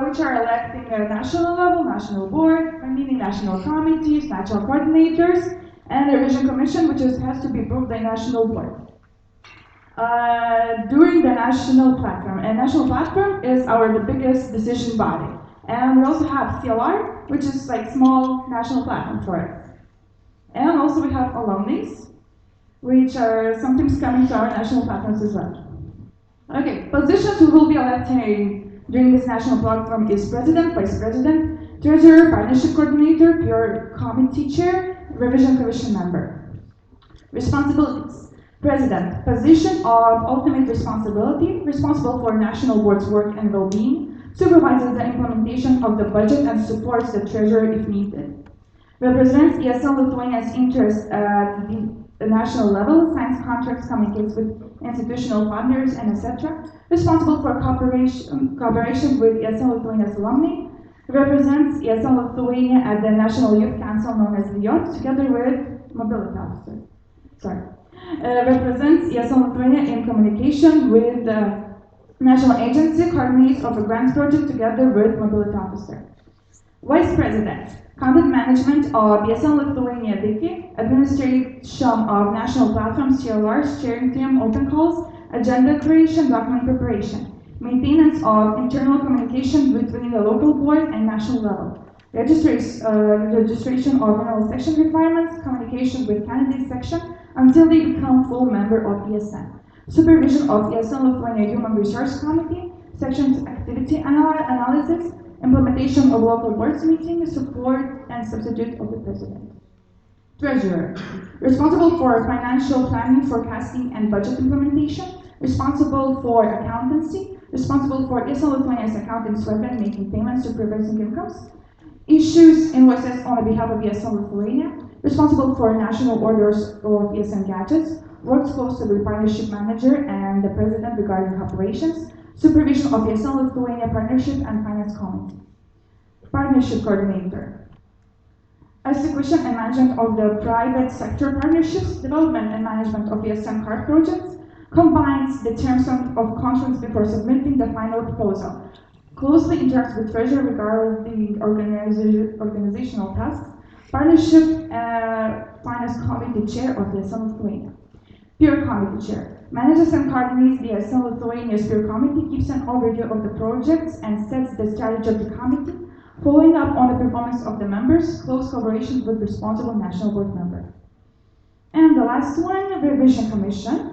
Speaker 6: which are electing a national level, national board, meaning national committees, national coordinators, and the revision commission, which has to be approved by national board. During the national platform, and national platform is the biggest decision body. And we also have CLR, which is like small national platform for it. And also we have alumni, which are sometimes coming to our national platforms as well. Okay, positions who will be electing during this national platform is president, vice president, treasurer, partnership coordinator, pure committee chair, revision commission member. Responsibilities. President, position of ultimate responsibility, responsible for national board's work and well-being, supervises the implementation of the budget and supports the treasurer if needed. Represents ESN Lithuania's interests at the national level, signs contracts, communicates with institutional partners, and etc. Responsible for cooperation with ESN Lithuania's alumni. Represents ESN Lithuania at the National Youth Council known as LIOT, together with mobility officer. Represents ESN Lithuania in communication with the National Agency, coordinates of a grants project together with mobility officer. Vice President, content management of ESN Lithuania Wiki, administration of national platforms, CLRs, steering team, open calls, agenda creation, document preparation, maintenance of internal communication between the local board and national level, registration of annual section requirements, communication with candidate section until they become full member of ESN. Supervision of ESN Lithuania Human Resource Committee, sections activity analysis, implementation of local boards meeting, support and substitute of the president. Treasurer, responsible for financial planning, forecasting and budget implementation, responsible for accountancy, responsible for ESN Lithuania's accounting weapon, making payments, supervising incomes, issues invoices on behalf of ESN Lithuania, responsible for national orders of ESN gadgets, works closely with partnership manager and the president regarding operations, supervision of ESN Lithuania partnership and finance committee. Partnership coordinator. Execution and management of the private sector partnerships, development and management of ESN card projects, combines the terms of contracts before submitting the final proposal. closely interacts with treasurer regarding organizational tasks, partnership finance committee chair of the ESN Lithuania. Peer committee chair manages and coordinates the ESN Lithuania's peer committee, keeps an overview of the projects and sets the strategy of the committee, following up on the performance of the members, close collaboration with responsible national board member. And the last one, revision commission.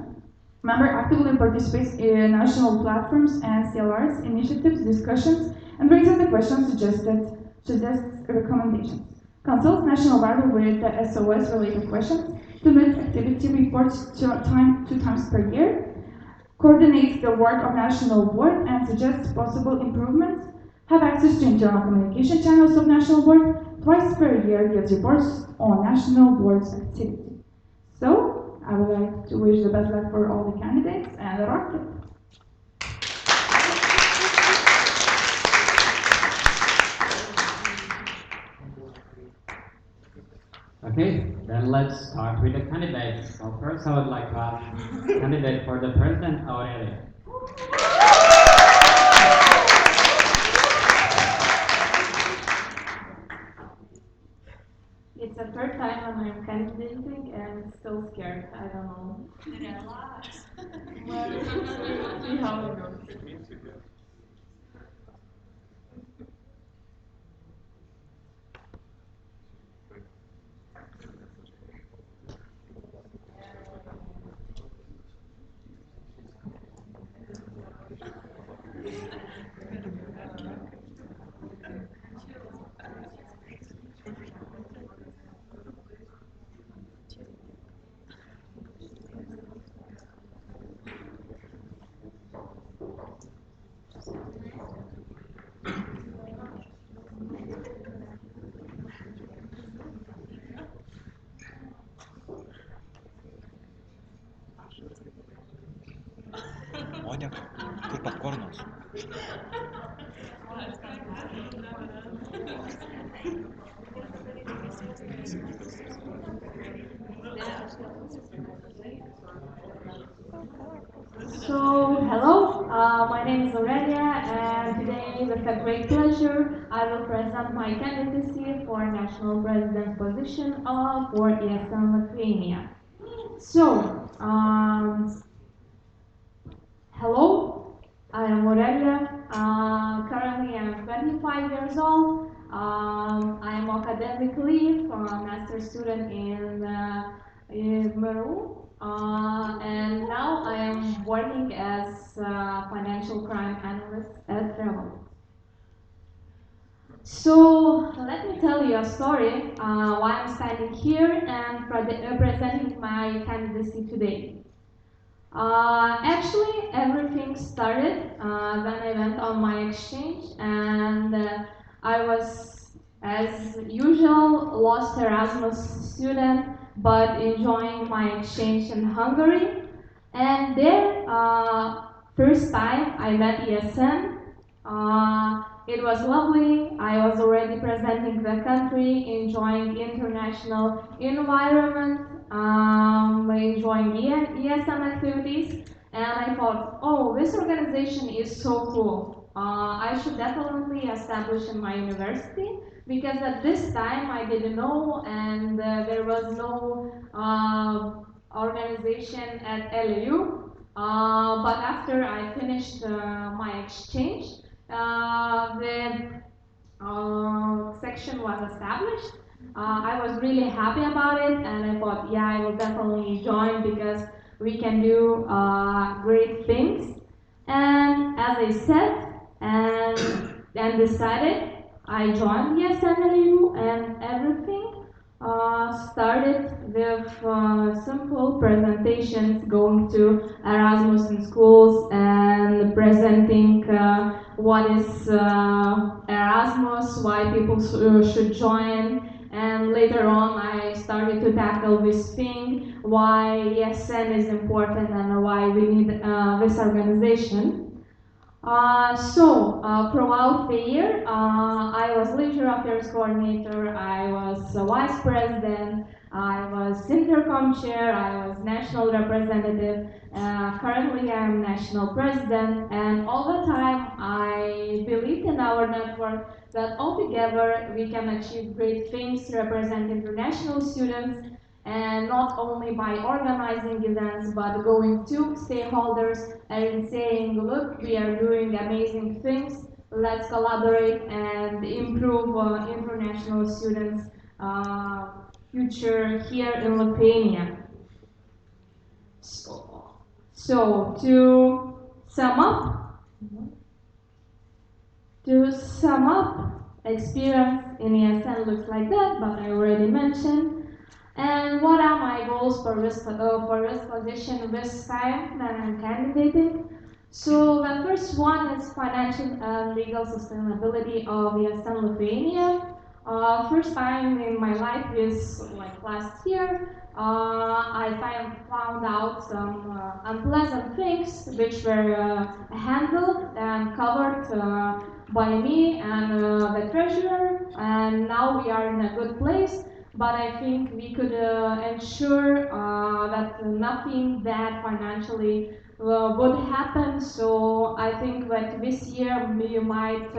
Speaker 6: Member actively participates in national platforms and CLRs, initiatives, discussions, and raises the questions, suggests recommendations. Consults national body with the SOS related questions, submits activity reports two times per year, coordinates the work of national board and suggests possible improvements, have access to internal communication channels of national board, twice per year gives reports on national board's activity. So, I would like to wish the best luck for all the candidates and the rocket.
Speaker 1: Okay, then let's start with the candidates. So first I would like to ask candidate for the president, Audrius.
Speaker 7: It's the third time when I'm candidating and still scared. I don't know.
Speaker 3: Relax.
Speaker 7: Well, we'll see how it goes.
Speaker 2: Monika, kur popkornas?
Speaker 7: So, hello, my name is Aurelia, and today, with a great pleasure, I will present my candidacy for national president position for ESN Lithuania. So, hello, I am Aurelia. Currently, I am 25 years old. I am academically a master student in Meru. And now I am working as a financial crime analyst at Revolut. So let me tell you a story why I'm standing here and presenting my candidacy today. Actually, everything started when I went on my exchange, and I was, as usual, lost Erasmus student, but enjoying my exchange in Hungary. And there, first time I met ESN. It was lovely. I was already presenting the country, enjoying international environment, enjoying ESN activities, and I thought, oh, this organization is so cool. I should definitely establish in my university, because at this time I didn't know, and there was no organization at LAU. But after I finished my exchange, the section was established. I was really happy about it, and I thought, yeah, I will definitely join because we can do great things. And as I said and decided, I joined the SNLU, and everything started with simple presentations, going to Erasmus in schools and presenting what is Erasmus, why people should join, and later on I started to tackle this thing, why ESN is important and why we need this organization. Throughout the year, I was leisure affairs coordinator, I was a vice president, I was intercom chair, I was national representative. Currently, I am national president, and all the time I believed in our network that altogether we can achieve great things, represent international students, and not only by organizing events, but going to stakeholders and saying, look, we are doing amazing things, let's collaborate and improve international students' future here in Lithuania. So to sum up, experience in ESN looks like that, but I already mentioned. And what are my goals for this position this time that I'm candidating? So the first one is financial and legal sustainability of ESN Lithuania. First time in my life is like last year. I found out some unpleasant things which were handled and covered by me and the treasurer, and now we are in a good place. But I think we could ensure that nothing bad financially would happen. So I think that this year we might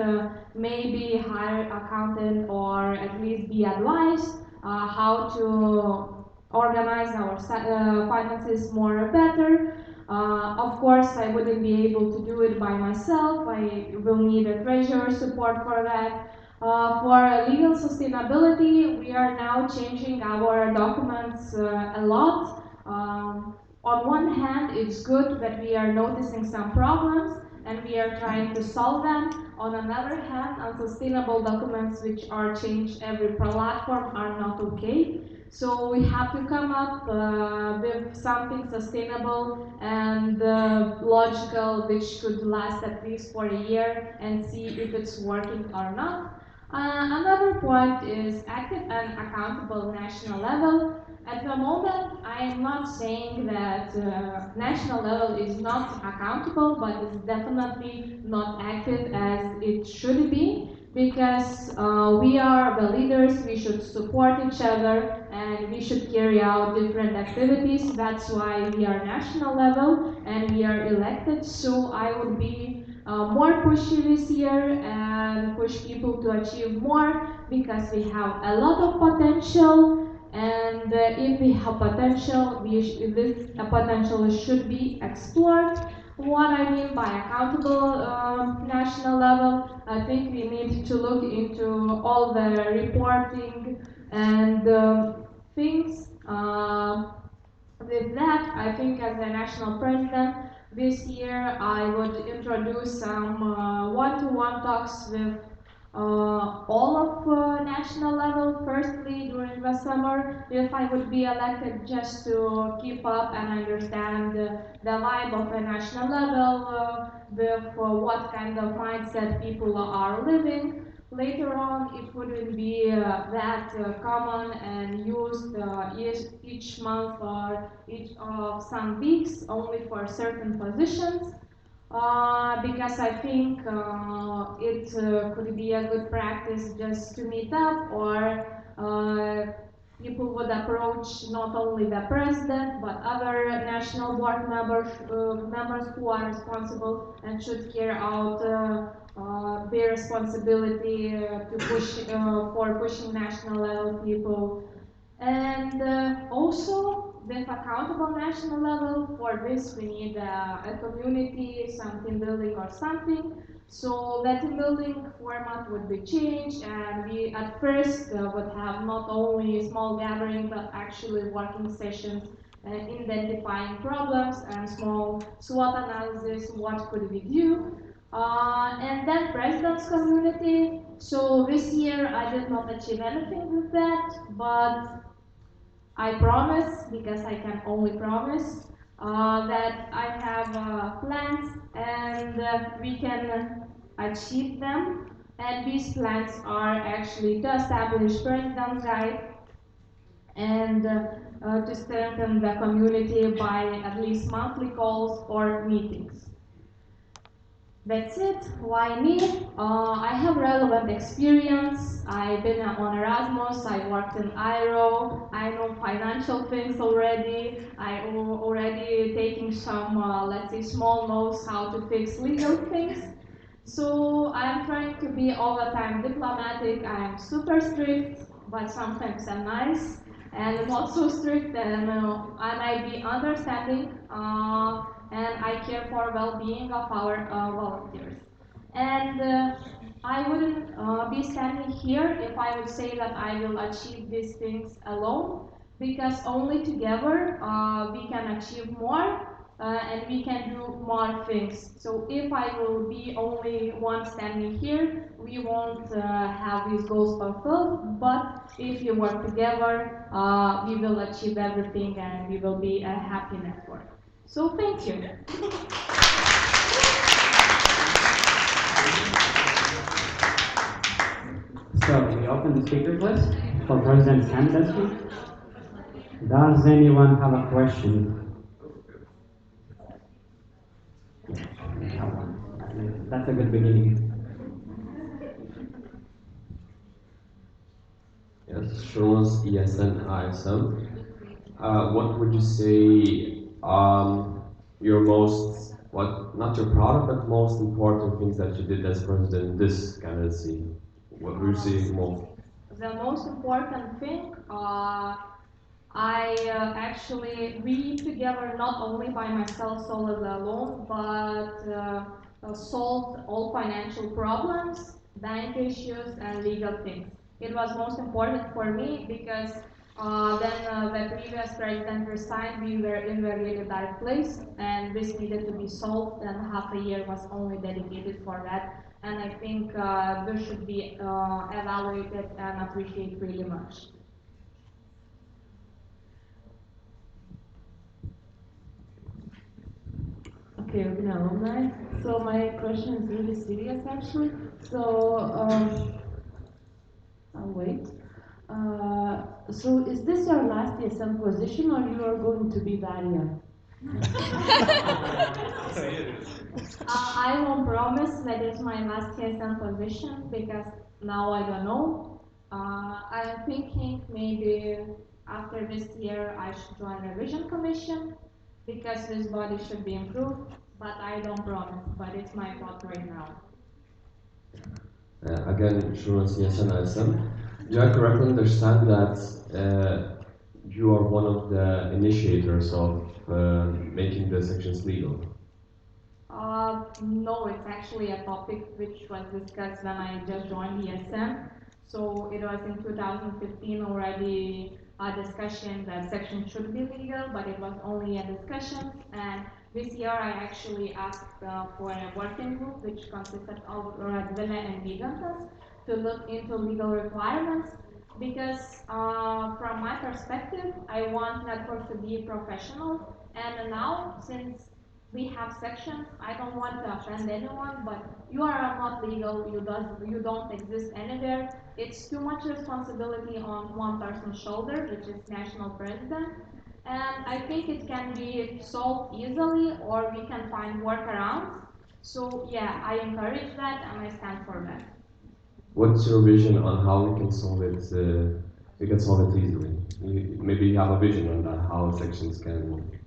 Speaker 7: maybe hire accountant or at least be advised how to organize our finances more better. Of course, I wouldn't be able to do it by myself. I will need a treasurer support for that. For legal sustainability, we are now changing our documents a lot. On one hand, it's good that we are noticing some problems and we are trying to solve them. On another hand, unsustainable documents which are changed every platform are not okay. So we have to come up with something sustainable and logical which could last at least for a year and see if it's working or not. Another point is active and accountable national level. At the moment, I am not saying that national level is not accountable, but it's definitely not active as it should be, because we are the leaders, we should support each other, and we should carry out different activities. That's why we are national level and we are elected, so I would be more pushy this year and push people to achieve more, because we have a lot of potential, and if we have potential, this potential should be explored. What I mean by accountable national level, I think we need to look into all the reporting and things. With that, I think as a national president, this year I would introduce some one-to-one talks with all of national level. Firstly, during the summer, if I would be elected, just to keep up and understand the vibe of a national level, with what kind of mindset people are living. Later on, it wouldn't be that common and used each month or each of some weeks only for certain positions. Because I think it could be a good practice just to meet up, or people would approach not only the president but other national board members who are responsible and should carry out their responsibility to push for pushing national level people. And also, with accountable national level, for this we need a community, some team building or something. So that team building format would be changed, and we at first would have not only small gathering but actually working sessions, identifying problems and small SWOT analysis, what could we do. And then president's community. So this year I did not achieve anything with that, but I promise, because I can only promise, that I have plans and we can achieve them. And these plans are actually to establish president's guide and to strengthen the community by at least monthly calls or meetings. That's it. Why me? I have relevant experience. I've been on Erasmus. I worked in IRO. I know financial things already. Already taking some, let's say, small notes how to fix legal things. So I'm trying to be all the time diplomatic. I am super strict, but sometimes I'm nice and not so strict. And I might be understanding. And I care for well-being of our volunteers. And I wouldn't be standing here if I would say that I will achieve these things alone, because only together we can achieve more and we can do more things. So if I will be only one standing here, we won't have these goals fulfilled, but if you work together, we will achieve everything and we will be a happy network. So thank you.
Speaker 1: So we open the speakers list for President's candidacy. Does anyone have a question? That's a good beginning.
Speaker 9: Yes, Šinušaitė, ESN ISM. What would you say your most, not your proud of, but most important things that you did as president this candidacy? What would you say most?
Speaker 7: The most important thing, we together, not only by myself solely alone, but solved all financial problems, bank issues, and legal things. It was most important for me because then the previous president resigned, we were in a really dark place, and this needed to be solved, and half a year was only dedicated for that. And I think this should be evaluated and appreciated really much.
Speaker 10: Okay, we're gonna alumni. So my question is really serious actually. So I'll wait. So is this your last ESN position, or you are going to be Daria?
Speaker 7: I won't promise that it's my last ESN position because now I don't know. I'm thinking maybe after this year I should join revision commission because this body should be improved, but I don't promise, but it's my thought right now.
Speaker 9: Again, Šinušaitė, ESN ISM. Do I correctly understand that you are one of the initiators of making the sections legal?
Speaker 7: No, it's actually a topic which was discussed when I just joined ESN. So it was in 2015 already a discussion that section should be legal, but it was only a discussion. And this year I actually asked for a working group which consisted of Radvile and Vygantas to look into legal requirements because from my perspective, I want network to be professional. And now, since we have sections, I don't want to offend anyone, but you are not legal, you don't exist anywhere. It's too much responsibility on one person's shoulder, which is national president. And I think it can be solved easily, or we can find workarounds. So yeah, I encourage that and I stand for that.
Speaker 9: What's your vision on how we can solve it? We can solve it easily. Maybe you have a vision on that, how sections can.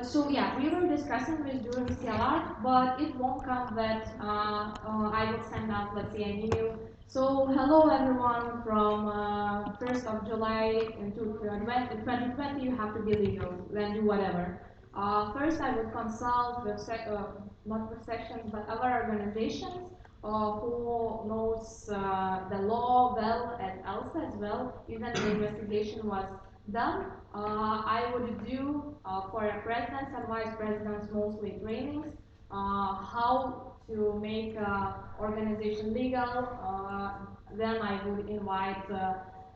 Speaker 7: So yeah, we were discussing this during CLR, but it won't come that I will send out, let's say, an email. So hello everyone, from 1st of July into 2020, you have to be legal, then do whatever. First, I would consult with not with sections, but other organizations who knows the law well at ELSA as well. Even the investigation was done. I would do for presidents and vice presidents mostly trainings, how to make organization legal. Then I would invite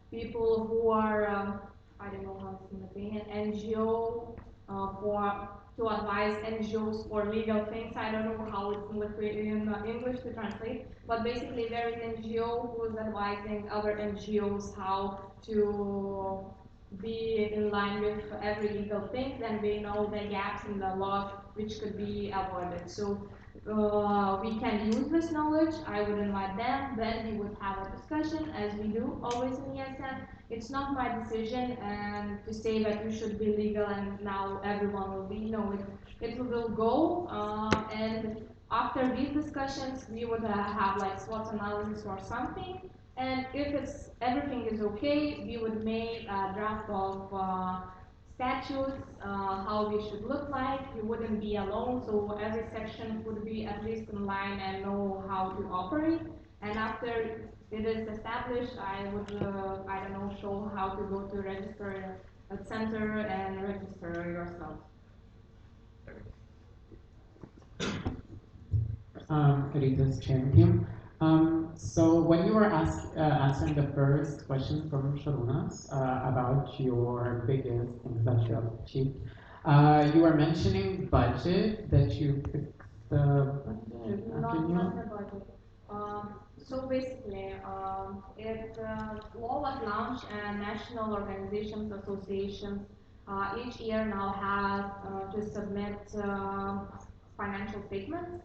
Speaker 7: people who are, I don't know how to say it, NGO to advise NGOs for legal things. I don't know how it's in English to translate, but basically there is NGO who is advising other NGOs how to be in line with every legal thing, and they know the gaps in the laws which could be avoided. So we can use this knowledge, I would invite them, then we would have a discussion as we do always in ESN. It's not my decision and to say that you should be legal and now everyone will be, no, it will go and after these discussions we would have like SWOT analysis or something, and if everything is okay, we would make a draft of statutes, how we should look like. You wouldn't be alone, so every section would be at least in line and know how to operate. And after it is established, I would, I don't know, show how to go to register a center and register yourself.
Speaker 11: Rita's chair team. So when you were answering the first question from Sharunas about your biggest things that you have achieved, you were mentioning budget, that you fixed the budget.
Speaker 7: Not the budget. So basically, law was launched and national organizations, associations, each year now have to submit financial statements.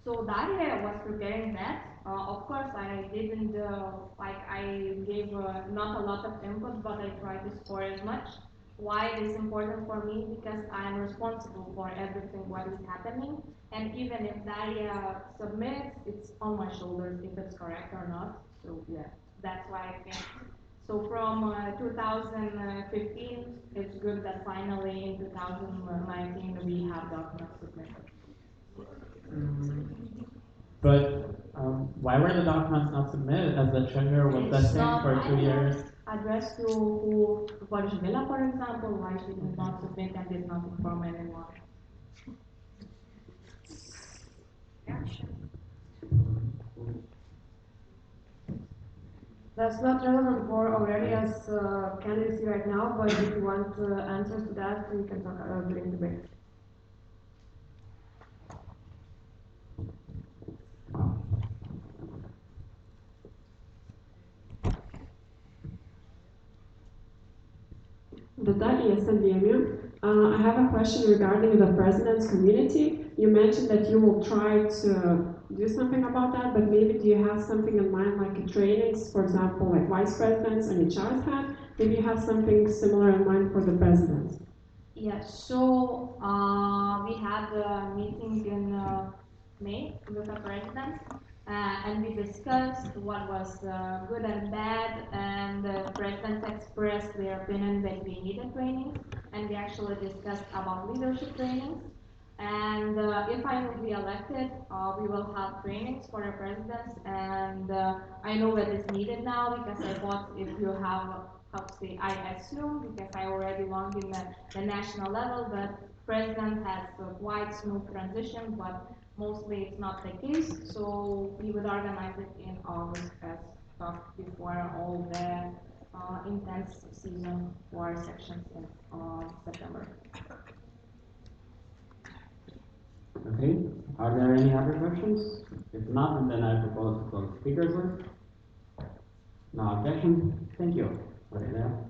Speaker 7: So Daria was preparing that. Of course, I didn't, I gave not a lot of input, but I tried to score as much. Why it is important for me? Because I'm responsible for everything what is happening. And even if Daria submits, it's on my shoulders if it's correct or not. So yeah, that's why I think. So from 2015, it's good that finally in 2019 we have documents submitted.
Speaker 11: But why were the documents not submitted as the treasurer was testing for 2 years?
Speaker 7: Addressed to who, for Villa, for example, why she did not submit and did not inform anyone.
Speaker 4: That's not relevant for Aurelia's candidacy right now, but if you want answers to that, we can talk during the break. I have a question regarding the president's community. You mentioned that you will try to do something about that, but maybe do you have something in mind, like trainings, for example, like vice presidents and HRs have? Maybe you have something similar in mind for the presidents.
Speaker 7: Yeah, so we had a meeting in May with the president, and we discussed what was good and bad, and the president expressed their opinion that we needed trainings, and we actually discussed about leadership trainings. And if I will be elected, we will have trainings for the presidents, and I know that it's needed now because I thought if you have, how to say, I assume, because I already belong in the national level, that president has a quite smooth transition, but mostly it's not the case, so we would organize it in August as talked before all the intense season for sections in September.
Speaker 1: Okay, are there any other questions? If not, then I propose to close the speakers list. No objection? Thank you. Thank you.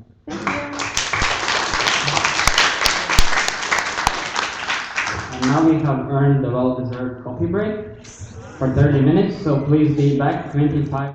Speaker 1: And now we have earned the well-deserved coffee break for 30 minutes, so please be back 25.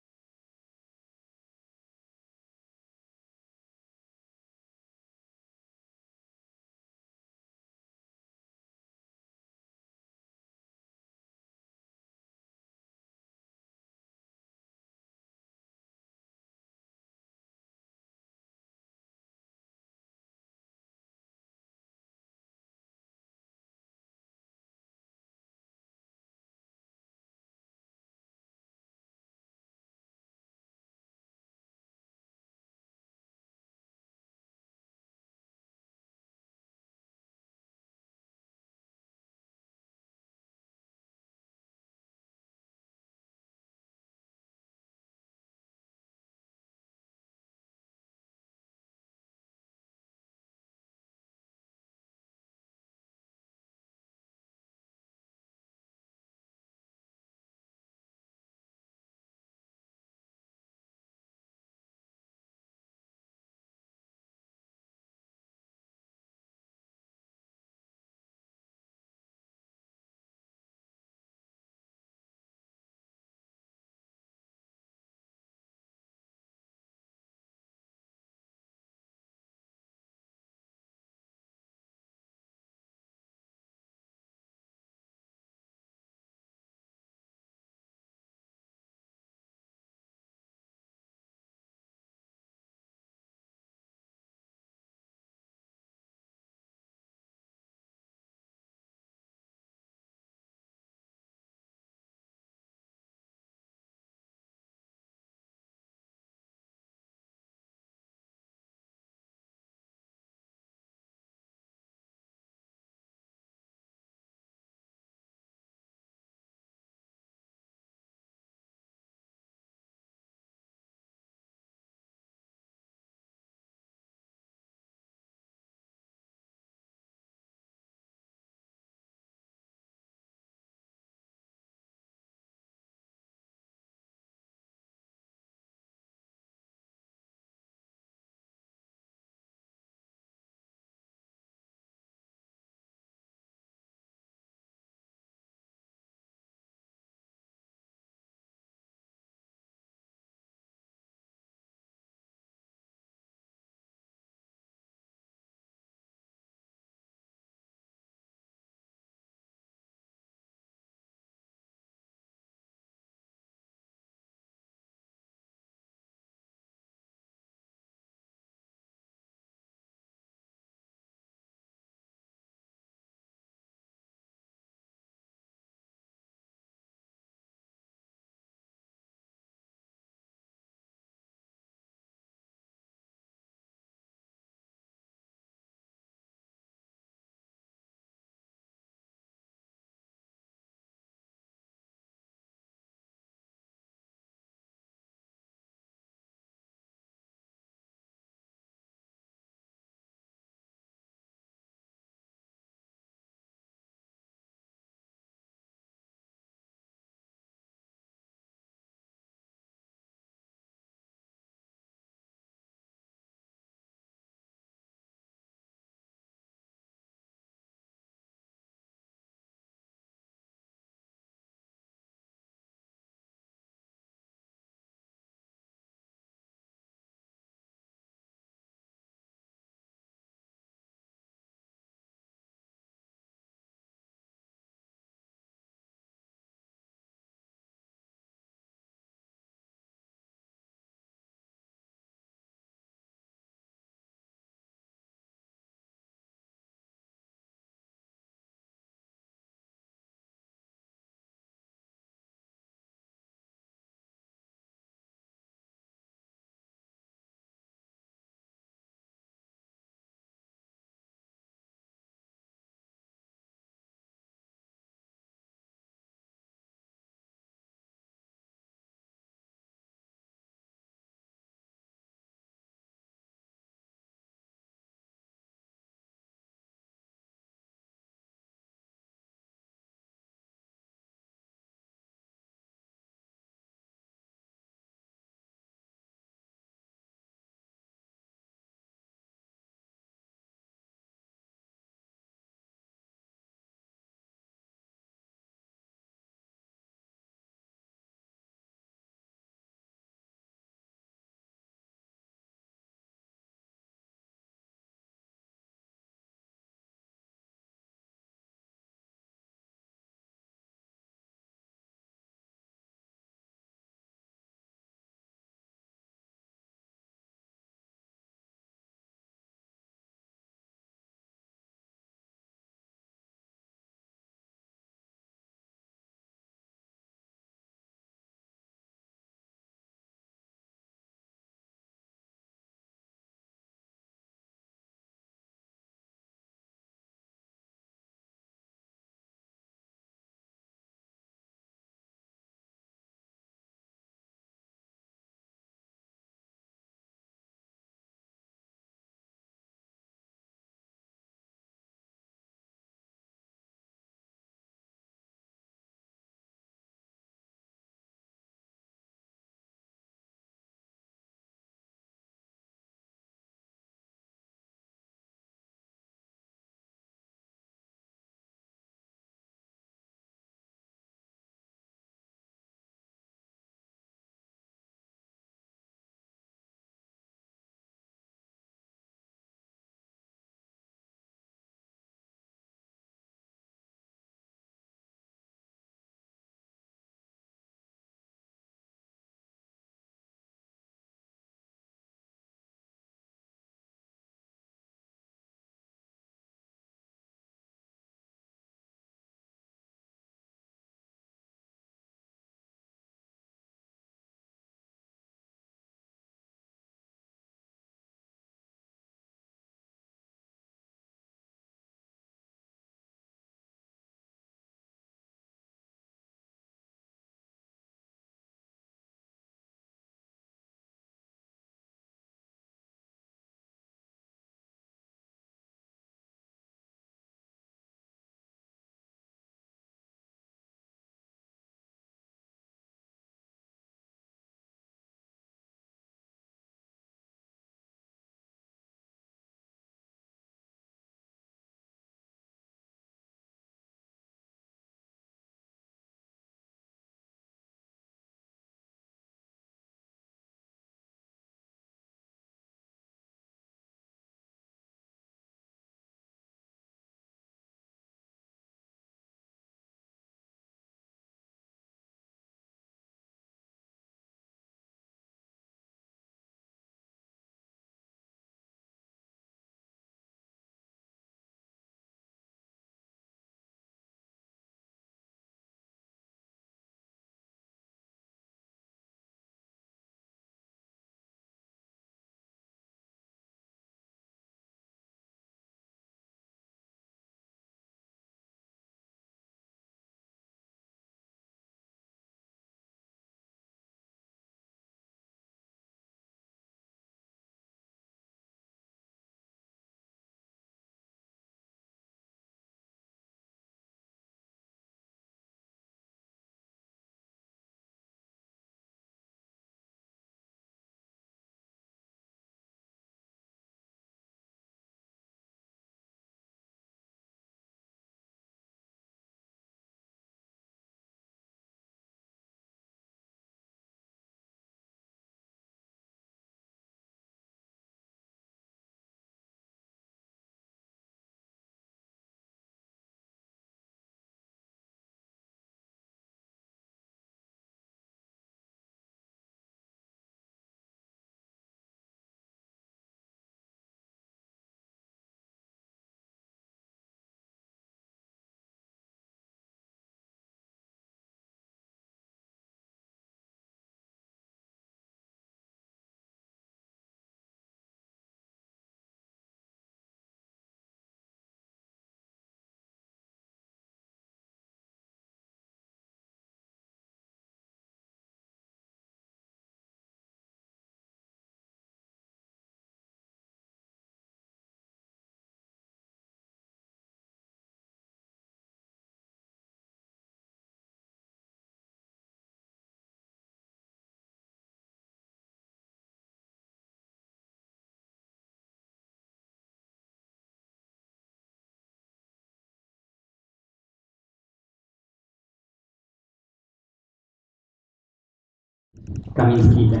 Speaker 1: Kaminskytė.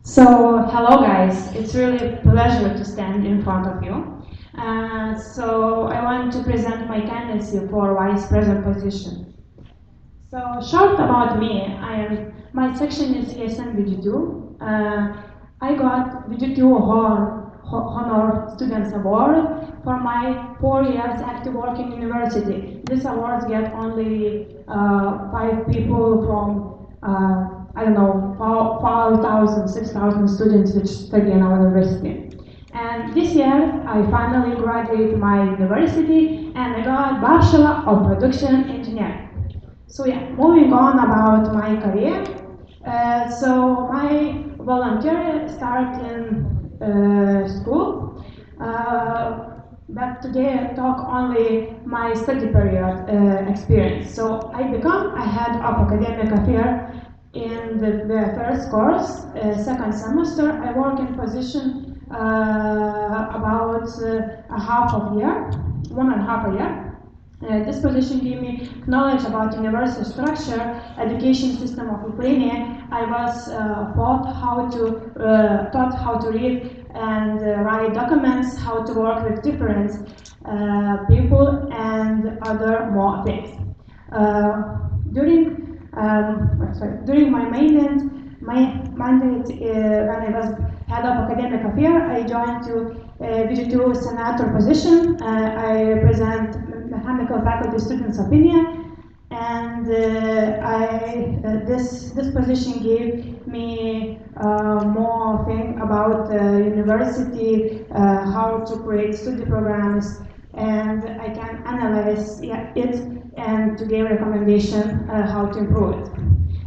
Speaker 12: So, hello guys, it's really a pleasure to stand in front of you. So, I want to present my candidacy for Vice President position. So, short about me, my section is ESN VG2. I got VG2 Honor Students Award for my 4 years active work in university. This award get only 5 people from I don't know, 4,000, 6,000 students which study in our university. And this year, I finally graduated my university and I got Bachelor of Production Engineering. So yeah, moving on about my career. So my volunteer started in school, but today I talk only my study period experience. So I become a head of academic affairs in the first course, second semester. I work in position about a half of year, 1.5 year. This position gave me knowledge about university structure, education system of Lithuania. I was taught how to read and write documents, how to work with different people, and other more things. During my mandate, when I was head of academic affairs, I joined to VG2 senator position. I represent mechanical faculty students' opinion, and this position gave me more thing about university, how to create study programs, and I can analyze it and to give recommendation how to improve it.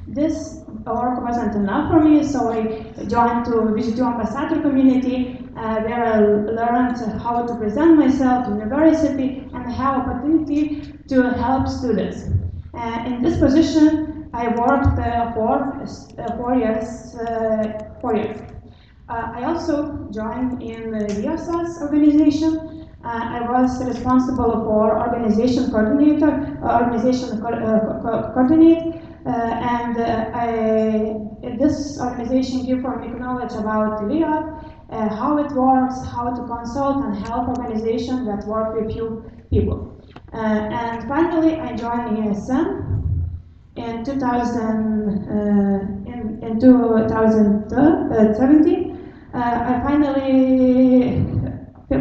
Speaker 12: This work wasn't enough for me, so I joined to VG2 ambassador community, where I learned how to present myself to university and have opportunity to help students. In this position, I worked for 4 years. I also joined in the ESS organization. I was responsible for organization coordinator, and this organization gave for me knowledge about LEOD, how it works, how to consult and help organizations that work with few people. And finally, I joined ESN in 2017. I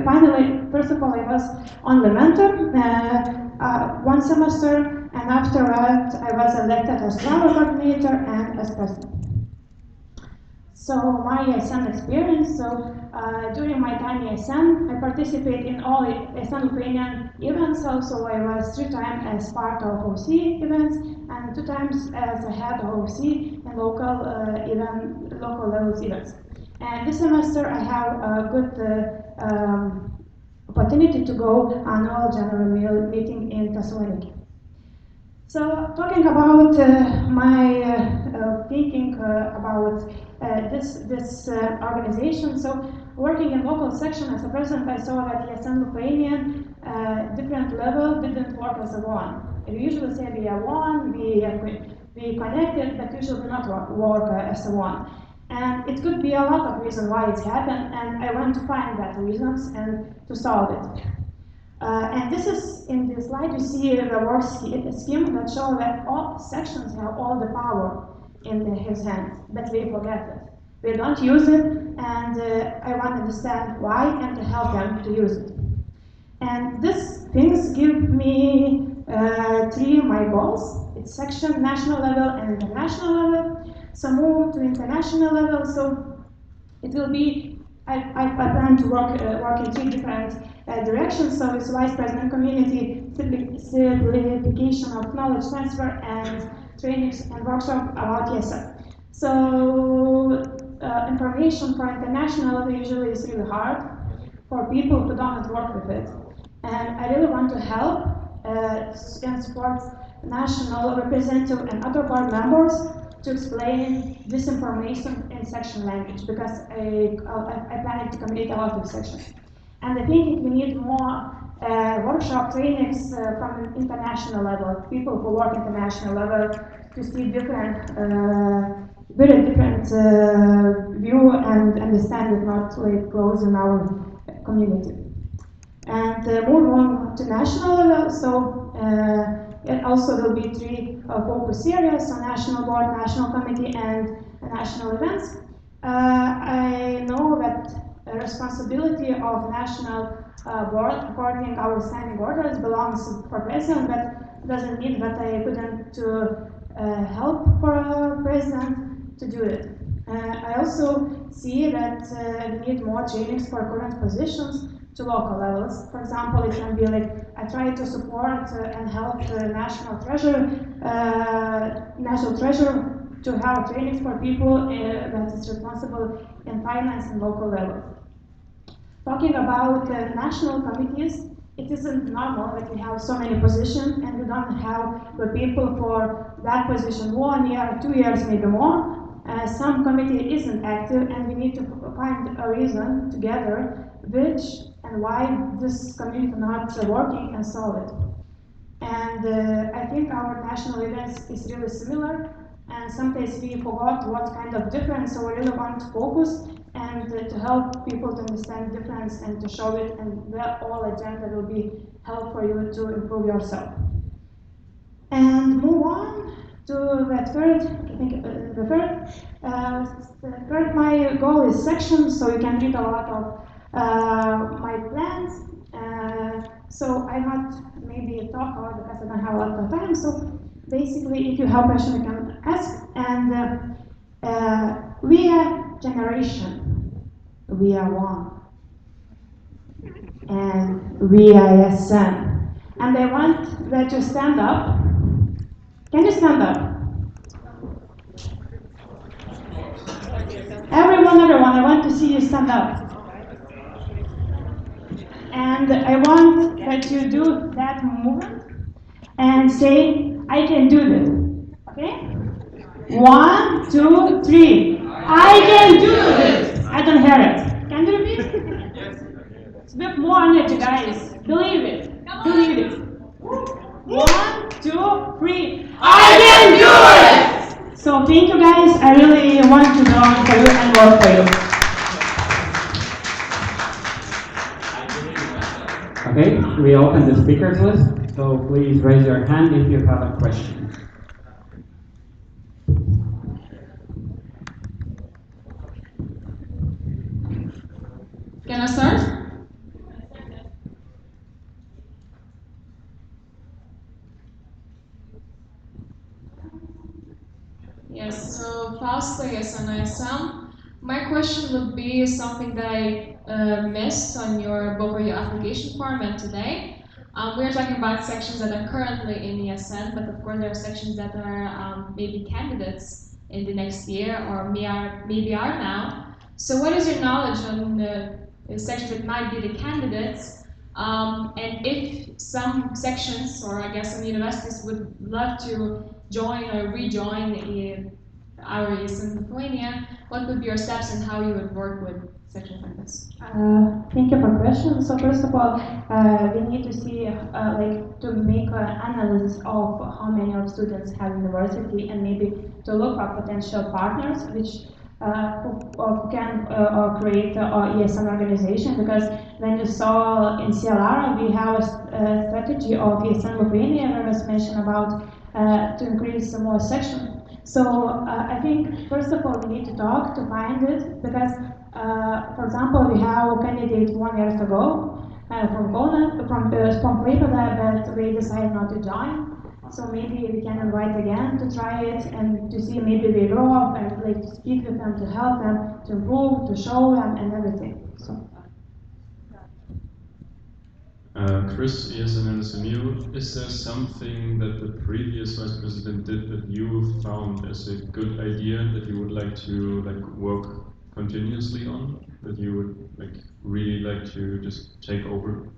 Speaker 12: finally, first of all, I was on the mentor 1 semester, and after that, I was elected as travel coordinator and as president. So my ESN experience, during my time in ESN, I participate in all ESN Lithuanian events. Also, I was 3 times as part of OC events and 2 times as a head of OC in local levels events. And this semester, I have a good opportunity to go annual general meeting in Thessaloniki. So, talking about my thinking about this organization. So, working in local section as a president, I saw that ESN Lithuanian different level didn't work as a one. We usually say we are one, we connected, but usually do not work as a one. And it could be a lot of reasons why it's happened, and I want to find that reasons and to solve it. And this is, in this slide, you see the work scheme that shows that all sections have all the power in his hands, but we forget it. We don't use it, and I want to understand why and to help them to use it. And these things give me 3 my goals. It's section, national level, and international level. So move to international level, so it will be, I plan to work in 3 different directions. So it's vice president community, simplification of knowledge transfer, and trainings and workshop about ESN. So information for international level usually is really hard for people who don't work with it. And I really want to help and support national representative and other board members to explain this information in section language because I plan to complete a lot of sections. And I think we need more workshop trainings from an international level, people who work international level to see different, very different view and understand it not like close in our community. And move on to national level, so it also will be three focus areas, so national board, national committee, and national events. I know that the responsibility of national board, according to our standing orders, belongs for president, but doesn't mean that I couldn't help for president to do it. I also see that we need more trainings for current positions to local levels. For example, it can be like I try to support and help the national treasurer to have trainings for people that is responsible in finance and local level. Talking about national committees, it isn't normal that we have so many positions and we don't have the people for that position 1 year, 2 years, maybe more. Some committee isn't active and we need to find a reason together which and why this committee not working and solve it. And I think our national events is really similar and sometimes we forgot what kind of difference, so we really want to focus and to help people to understand the difference and to show it, and that all agenda will be help for you to improve yourself. And move on to the third, I think the third, my goal is sections, so you can read a lot of my plans. So I not maybe talk a lot because I don't have a lot of time. So basically, if you have questions, you can ask. And we are generation, we are one, and we are ESN. And I want that you stand up. Can you stand up? Everyone, I want to see you stand up. And I want that you do that movement and say, I can do this. Okay? 1, 2, 3. I can do this. I don't hear it. Can you repeat? Yes. It's a bit more energy, guys. Believe it. Believe it. 1, 2, 3. I can do it! So thank you guys. I really want to learn for you and work for you.
Speaker 1: Okay, we open the speakers list, so please raise your hand if you have a question.
Speaker 6: Can I start? Yes, so Fausta, yes, and ISM. My question would be something that I missed on both your application form and today. We are talking about sections that are currently in ESN, but of course there are sections that are maybe candidates in the next year or maybe are now. So what is your knowledge on the sections that might be the candidates? And if some sections, or I guess some universities would love to join or rejoin our ESN Lithuania, what would be your steps and how you would work with sections like this?
Speaker 12: Thank you for the question. So first of all, we need to see, to make an analysis of how many of students have university and maybe to look for potential partners which who can create an ESN organization, because when you saw in CLR, we have a strategy of ESN Lithuania where was mentioned about to increase more section. So I think first of all we need to talk to find it, because for example we have a candidate 1 year ago from Klaipėda, but we decided not to join. So maybe we can invite again to try it and to see maybe they grow up and like to speak with them, to help them, to improve, to show them and everything. So.
Speaker 13: Chris, ESN LSMU, is there something that the previous vice president did that you found as a good idea that you would like to work continuously on, that you would really like to just take over?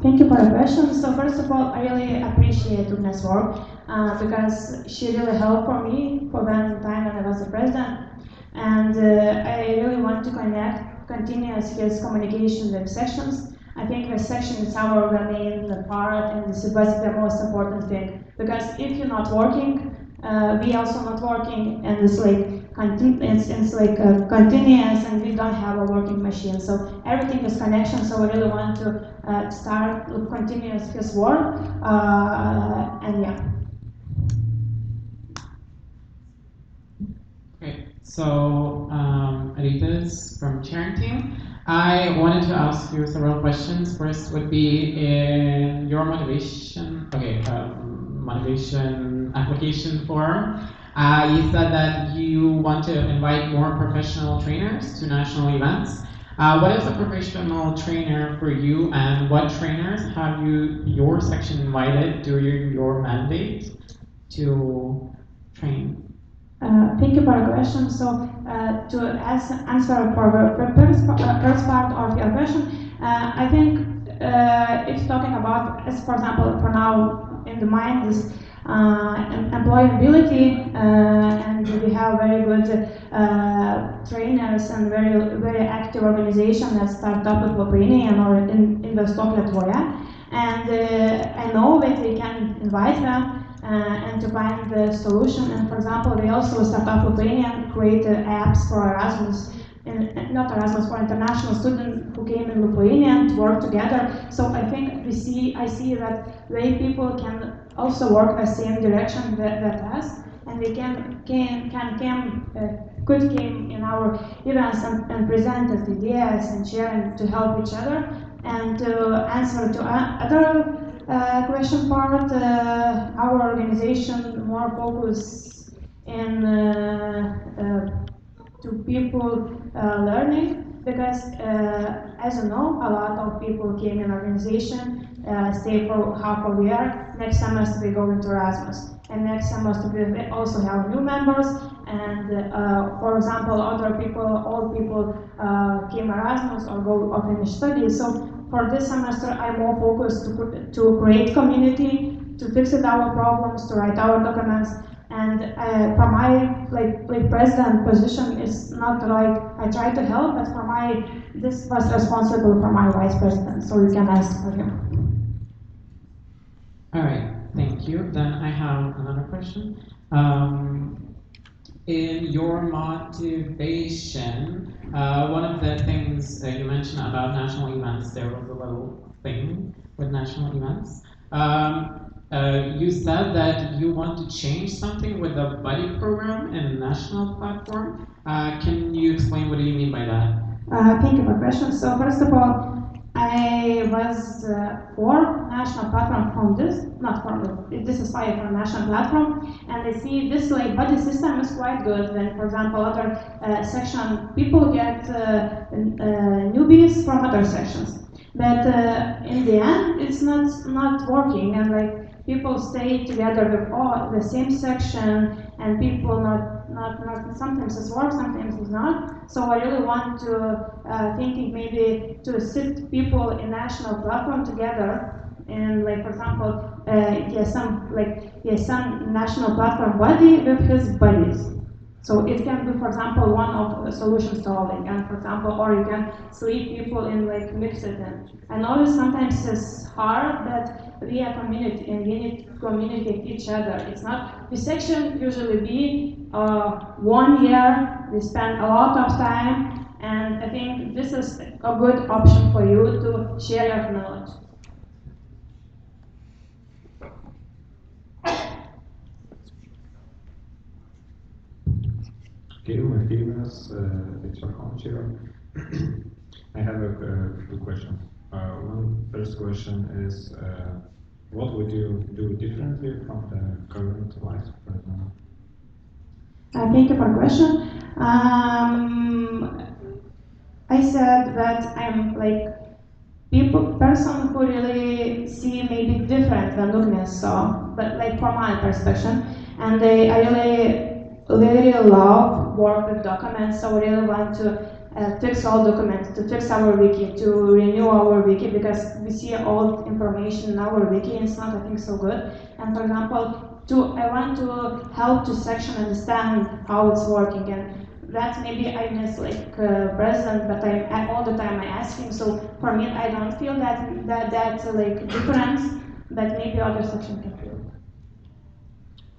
Speaker 12: Thank you for the question. So first of all, I really appreciate appreciate Ugne's work because she really helped for me for the time when I was the president. And I really want to continue his communication with sections. I think the section is our main part, and this is the most important thing. Because if you're not working, we also not working, and it's like continuous, and we don't have a working machine. So everything is connection. So we really want to start to continue his work, and yeah.
Speaker 11: Okay, so Rita's from Sharing Team. I wanted to ask you several questions. First would be in your motivation, motivation application form. You said that you want to invite more professional trainers to national events. What is a professional trainer for you, and what trainers have your section invited during your mandate to train?
Speaker 12: Thank you for the question. So to answer for the first part of your question, I think it's talking about, as for example, for now in the mind is employability, and we have very good trainers and very active organization that start up with Lithuania or Investok Lietuvoje, and I know that we can invite them. And to find the solution. And for example, we also start up Lithuania and create apps for Erasmus, not Erasmus, for international students who came in Lithuania to work together. So I think I see that way people can also work the same direction that us, and we could came in our events and present ideas and share and to help each other. And to answer to other question part, our organization more focus in to people learning, because as you know, a lot of people came in organization, stay for half a year. Next semester we go into Erasmus, and next semester we also have new members. And for example, other people, old people came Erasmus or go or finish studies. So for this semester, I'm more focused to create community, to fix our problems, to write our documents. And for my like president position, is not like I try to help, but for this was responsible for my vice president. So you can ask for him.
Speaker 11: All right, thank you. Then I have another question. In your motivation, one of the things you mentioned about national events, there was a little thing with national events. You said that you want to change something with the buddy program and the national platform. Can you explain what do you mean by that?
Speaker 12: Thank you for the question. So first of all, I was for national platform from this, not from this is why for national platform, and I see this like buddy system is quite good. When, for example, other section people get newbies from other sections, but in the end it's not working, and like people stay together with all the same section, and people not sometimes it works, sometimes it's not. So I really want to thinking maybe to sit people in national platform together, and like for example, some national platform buddy with his buddies. So it can be, for example, one of solution solving, and for example, or you can sleep people in like mix it in. I know sometimes it's hard, but we are community and we need to communicate each other. It's not the section usually be 1 year. We spend a lot of time, and I think this is a good option for you to share your knowledge.
Speaker 14: Okay, my famous here. I have two questions. One first question is, what would you do differently from the current vice president?
Speaker 12: Thank you for the question. I said that I'm like person who really see maybe different than Ugnes saw, but like from my perspective, and I really love work with documents, so I really want to fix all documents, to fix our wiki, to renew our wiki, because we see old information in our wiki and it's not, I think, so good. And for example, I want to help to section understand how it's working, and that maybe I miss like president, but all the time I ask him. So for me, I don't feel that like difference, but maybe other section can feel.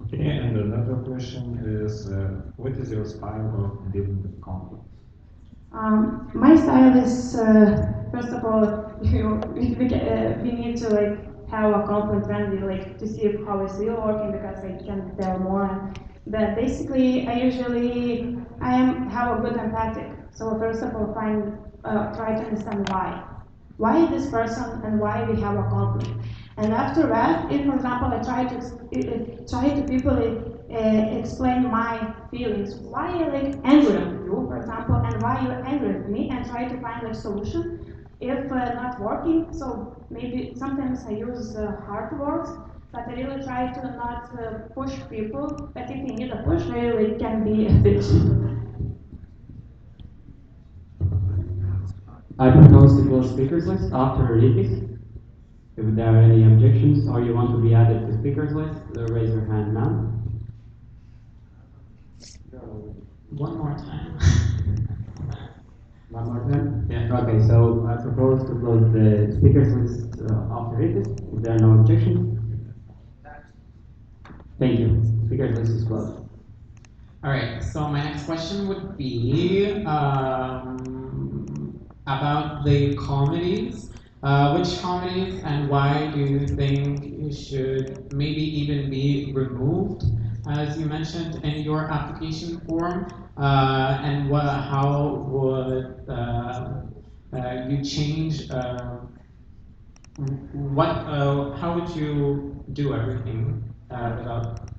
Speaker 14: Okay, and another question is, what is your style of dealing with conflict?
Speaker 12: My style is, first of all, we need to like have a conflict friendly, like to see how it's really working, because I can tell more. But basically, I have a good empathic. So first of all, try to understand why this person and why we have a conflict. And after that, if, for example, I try to people explain my feelings, why I like angry with you, for example, and why you're angry with me, and try to find a solution. If not working, so maybe sometimes I use hard words, but I really try to not push people. But if you need a push, really it can be a bitch.
Speaker 1: I propose to close speakers list after Rikis. If there are any objections or you want to be added to speakers list, raise your hand now.
Speaker 11: One more time.
Speaker 1: One more time? Yeah. Okay, so I propose to close the speakers list after Rikis. If there are no objections. Thank you. Speakers list is closed.
Speaker 11: All right, so my next question would be about the comedies. Which comedies and why do you think should maybe even be removed, as you mentioned in your application form? And how would you change? How would you do everything without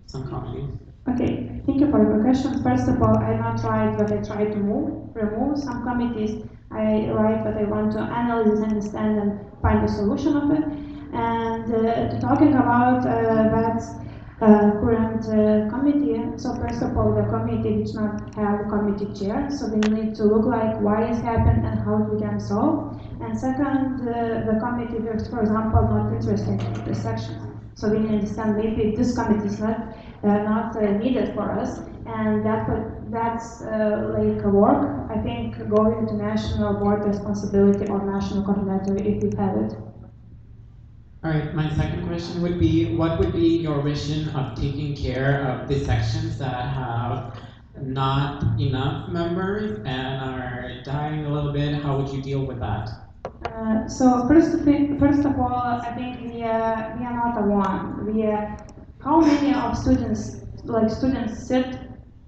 Speaker 11: some comedies?
Speaker 12: Okay, thank you for your question. First of all, I not write what I try to remove some committees. I write what I want to analyze, understand, and find a solution of it. And talking about that current committee, so first of all, the committee which not have committee chair, so we need to look like why it happened and how we can solve. And second, the committee, for example, not interested in the section. So we understand maybe this committee is not needed for us, and that's like a work. I think going to national board responsibility or national coordinator if you have it.
Speaker 11: All right, my second question would be, what would be your vision of taking care of the sections that have not enough members and are dying a little bit? How would you deal with that?
Speaker 12: So first of all, I think we are not alone. How many of students sit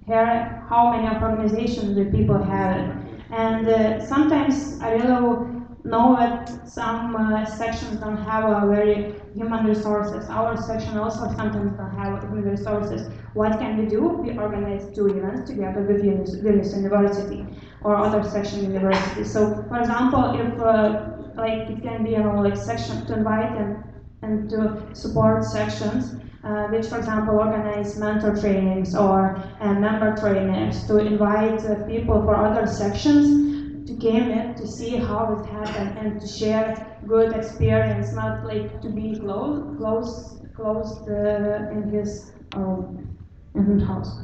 Speaker 12: here? How many of organizations do people have it? And sometimes I really know that some sections don't have a very human resources. Our section also sometimes don't have human resources. What can we do? We organize 2 events together with Vilnius University or other section universities. So, for example, if like it can be like section to invite and to support sections, which, for example, organize mentor trainings or member trainings, to invite people for other sections to came in to see how it happened and to share good experience, not like to be closed in his house.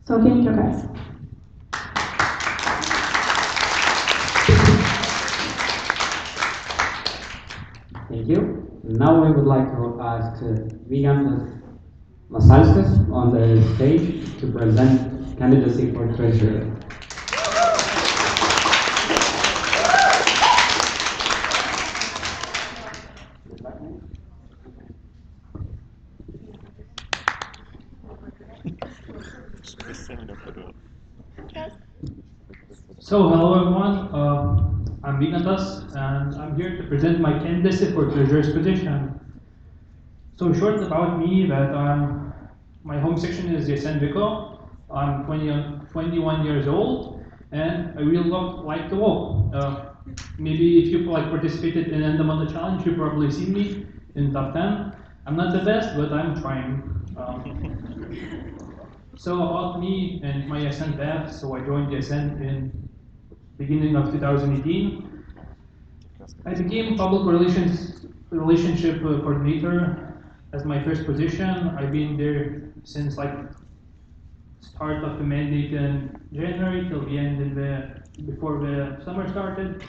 Speaker 12: So thank you, guys.
Speaker 1: Thank you. Now we would like to ask Vygantas Masalskas on the stage to present candidacy for treasurer.
Speaker 15: So, hello everyone, I'm Vygantas, and I'm here to present my candidacy for treasurer's position. So, short about me, that my home section is ESN KUK. I'm 21 years old, and I really like to walk. maybe if you like participated in the Manto challenge, you probably seen me in top 10. I'm not the best, but I'm trying. So about me and my ESN path, so I joined ESN in beginning of 2018. I became public relationship coordinator as my first position. I've been there since like start of the mandate in January till the end before the summer started.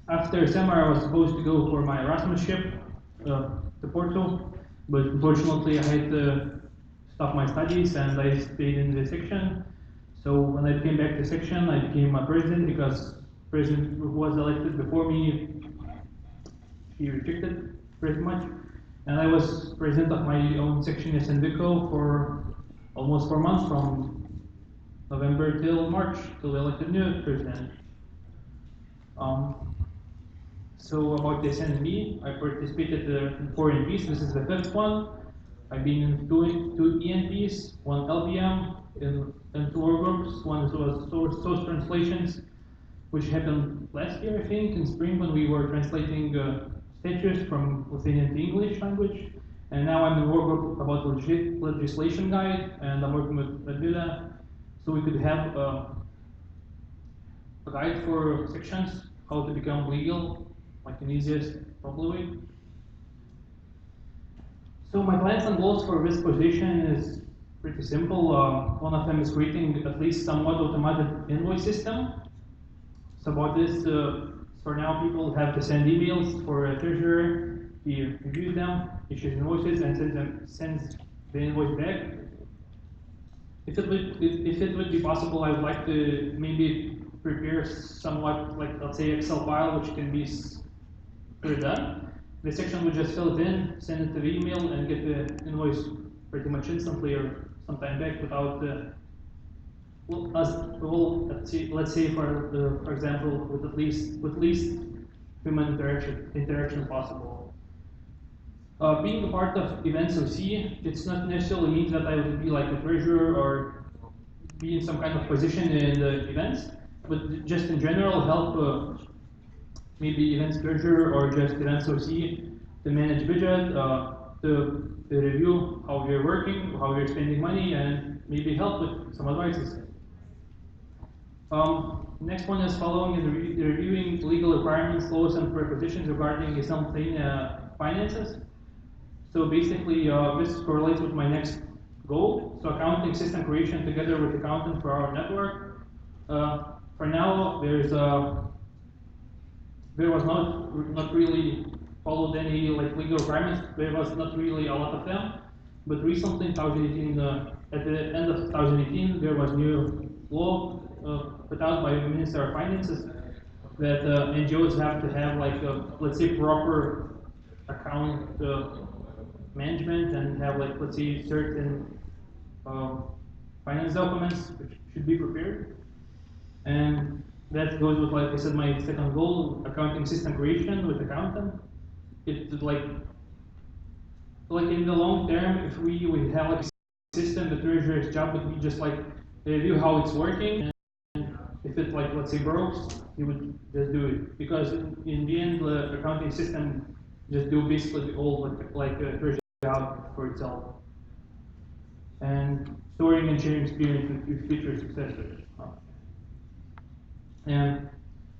Speaker 15: After summer, I was supposed to go for my Erasmusship to Porto, but unfortunately I had to stop my studies and I stayed in the section. So when I came back to section, I became a president because president who was elected before me, he rejected pretty much. And I was president of my own section ESN KUK for almost 4 months, from November till March, till we elected new president. So about the SNB, I participated in 4 ENPs. This is the 5th one. I've been in 2 ENPs, 1 LBM, in 2 workgroups. One was source translations, which happened last year, I think, in spring when we were translating statutes from Lithuanian to English language. And now I'm in a workgroup about legislation guide, and I'm working with Radvila, so we could have a guide for sections, how to become legal, like an easiest probably way. So my plans and goals for this position is pretty simple. One of them is creating at least somewhat automated invoice system. So about this, for now people have to send emails for a treasurer. He reviews them, issues invoices, and sends the invoice back. If it would be possible, I would like to maybe prepare somewhat like, let's say, Excel file which can be done. The section would just fill it in, send it to the email, and get the invoice pretty much instantly or sometime back without let's say for example, with least human interaction possible. Being a part of events OC, it's not necessarily means that I would be like a treasurer or be in some kind of position in the events, but just in general help maybe events treasurer or just events OC to manage budget, to review how we're working, how we're spending money, and maybe help with some advices. Next one is following and reviewing legal requirements, laws, and prepositions regarding ESN Lithuania finances. So basically, this correlates with my next goal. So accounting system creation together with accountant for our network. For now, there was not really followed any like legal requirements. There was not really a lot of them. But recently, in 2018, at the end of 2018, there was new law put out by the Minister of Finances that NGOs have to have like let's say proper account management and have like let's say certain finance documents which should be prepared. And that goes with, like I said, my second goal, accounting system creation with accountant. It's like in the long term, if we would have like a system, the treasurer's job would be just like review how it's working, and if it like let's say breaks, he would just do it, because in the end the accounting system just do basically all like a treasury job for itself, and storing and sharing experience with future successors. And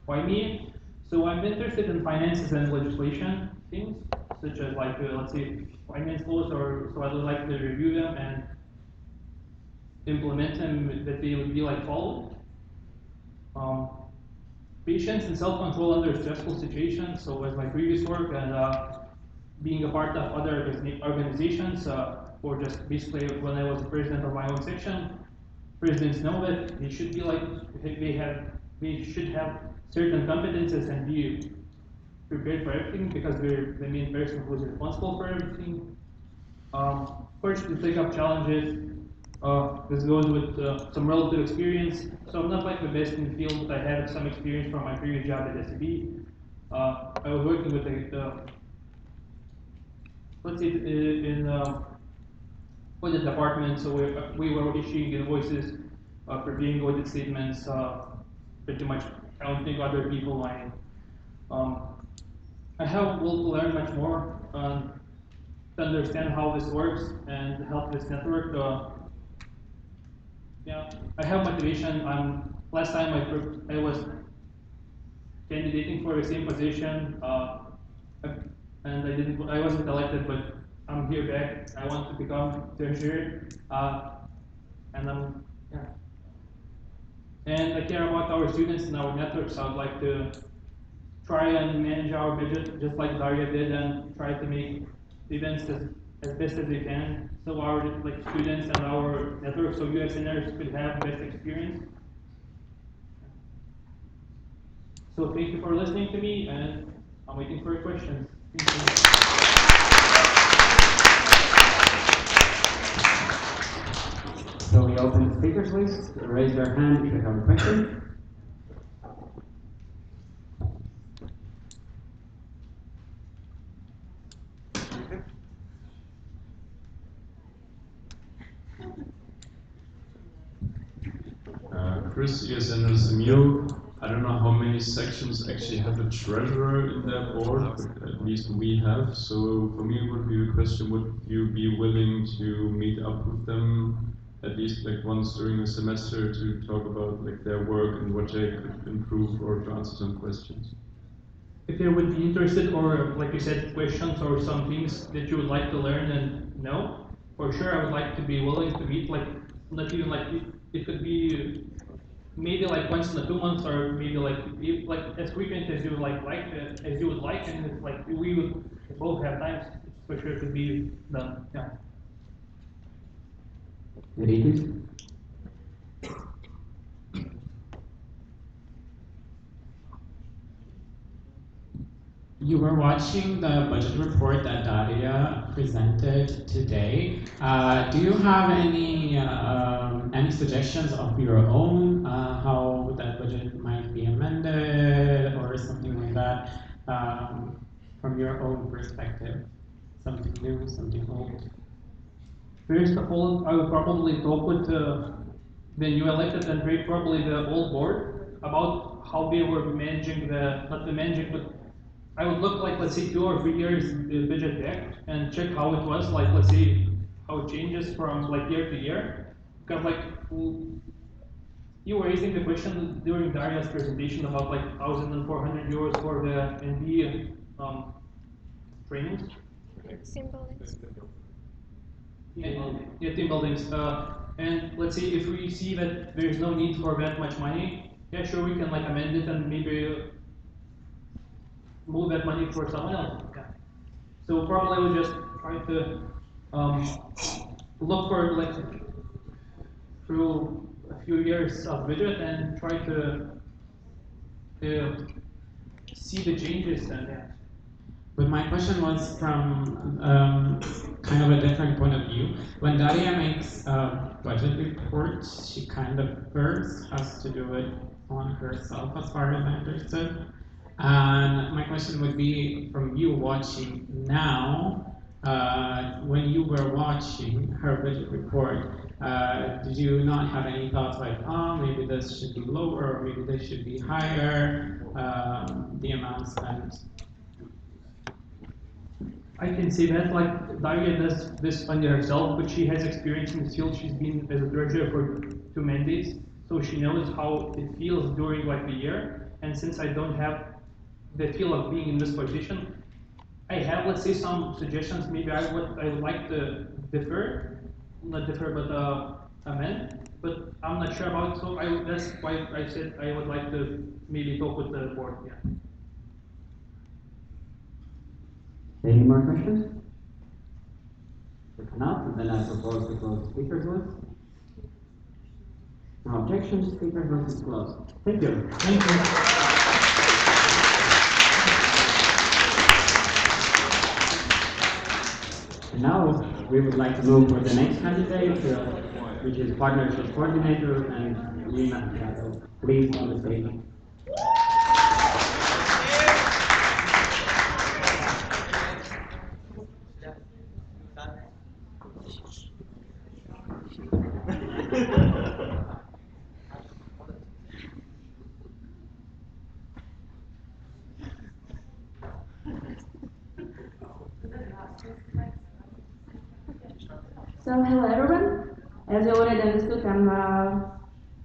Speaker 15: why me? So I'm interested in finances and legislation things, such as like let's say finance laws, or so I would like to review them and implement them, that they would be like followed. Patience and self-control under stressful situations. So as my previous work and being a part of other organizations, or just basically when I was the president of my own section, presidents know that they should be like they should have certain competences and be prepared for everything, because they're the main person who is responsible for everything. Of course, to take up challenges. This goes with some relative experience. So I'm not like the best in the field, but I have some experience from my previous job at SEB. I was working with let's say in audit department, so we were issuing invoices, preparing audit statements, pretty much I don't think other people might. I have will to learn much more to understand how this works and help this network. Yeah, I have motivation. Last time I was candidating for the same position, and I wasn't elected, but I'm here back. I want to become treasurer, and yeah. And I care about our students and our networks. I would like to try and manage our budget just like Daria did, and try to make events as best as we can, so our students and our network, so USNers could have best experience. So thank you for listening to me, and I'm waiting for your questions. Thank you.
Speaker 1: So we open the speakers list. Raise your hand if you have a question.
Speaker 13: Chris, ESN SMU. I don't know how many sections actually have a treasurer in their board, but at least we have. So for me, it would be a question: would you be willing to meet up with them at least once during a semester to talk about their work and what they could improve, or to answer some questions?
Speaker 15: If you would be interested, or like you said, questions or some things that you would like to learn and know, for sure I would like to be willing to meet, not even it could be maybe once in 2 months, or maybe as frequent as you as you would like, and if we would both have time, for sure it could be done. Yeah.
Speaker 11: You were watching the budget report that Daria presented today. Do you have any suggestions of your own, how that budget might be amended or something like that, from your own perspective? Something new, something old?
Speaker 15: First of all, I would probably talk with the new elected and probably the old board about how they were managing not the managing, but I would look let's say 2 or 3 years the budget back and check how it was, let's say how it changes from year to year. Because you were raising the question during Daria's presentation about 1,400 euros for the NB trainings.
Speaker 3: Team buildings.
Speaker 15: Yeah, team buildings. And let's say if we see that there's no need for that much money, yeah, sure, we can amend it and maybe move that money for someone else. Yeah. So probably I would just try to look for through a few years of budget and try to see the changes, and yeah.
Speaker 11: But my question was from kind of a different point of view. When Daria makes a budget report, she kind of first has to do it on herself, as far as I understood. And my question would be, from you watching now, when you were watching her budget report, did you not have any thoughts maybe this should be lower, or maybe this should be higher, the amount spent?
Speaker 15: I can say that Daria does this under herself, but she has experience in this field. She's been as a treasurer for 2 mandates, so she knows how it feels during the year. And since I don't have the feel of being in this position, I have, let's say, some suggestions. Maybe I would like to amend, but I'm not sure about it. So that's why I said I would like to maybe talk with the board. Yeah.
Speaker 1: Any more questions? If not, then I propose to close the speakers list. No objections, speakers list is closed. Thank you.
Speaker 15: Thank you.
Speaker 1: And now we would like to move for the next candidate, which is partnership coordinator and Lina. Please on the stage.
Speaker 12: as you already understood, I'm a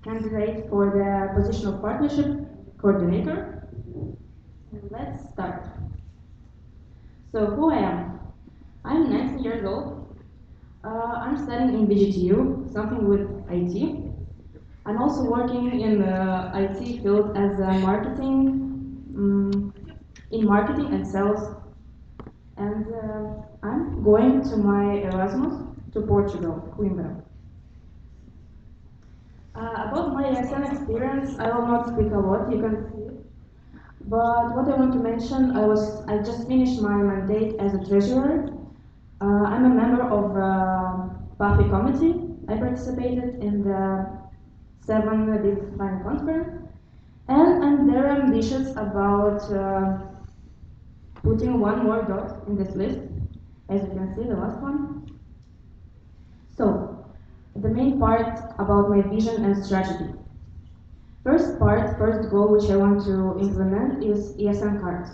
Speaker 12: candidate for the position of partnership coordinator. Let's start. So, who I am? I'm 19 years old. I'm studying in BGTU, something with IT. I'm also working in the IT field as a in marketing and sales. And I'm going to my Erasmus to Portugal, Coimbra. About my ESN experience, I will not speak a lot, you can see it. But what I want to mention, I just finished my mandate as a treasurer. I'm a member of PAFI committee. I participated in the 7 Business Planning Conference, and I'm very ambitious about putting one more dot in this list, as you can see, the last one. So, the main part about my vision and strategy. First goal which I want to implement is ESN cards.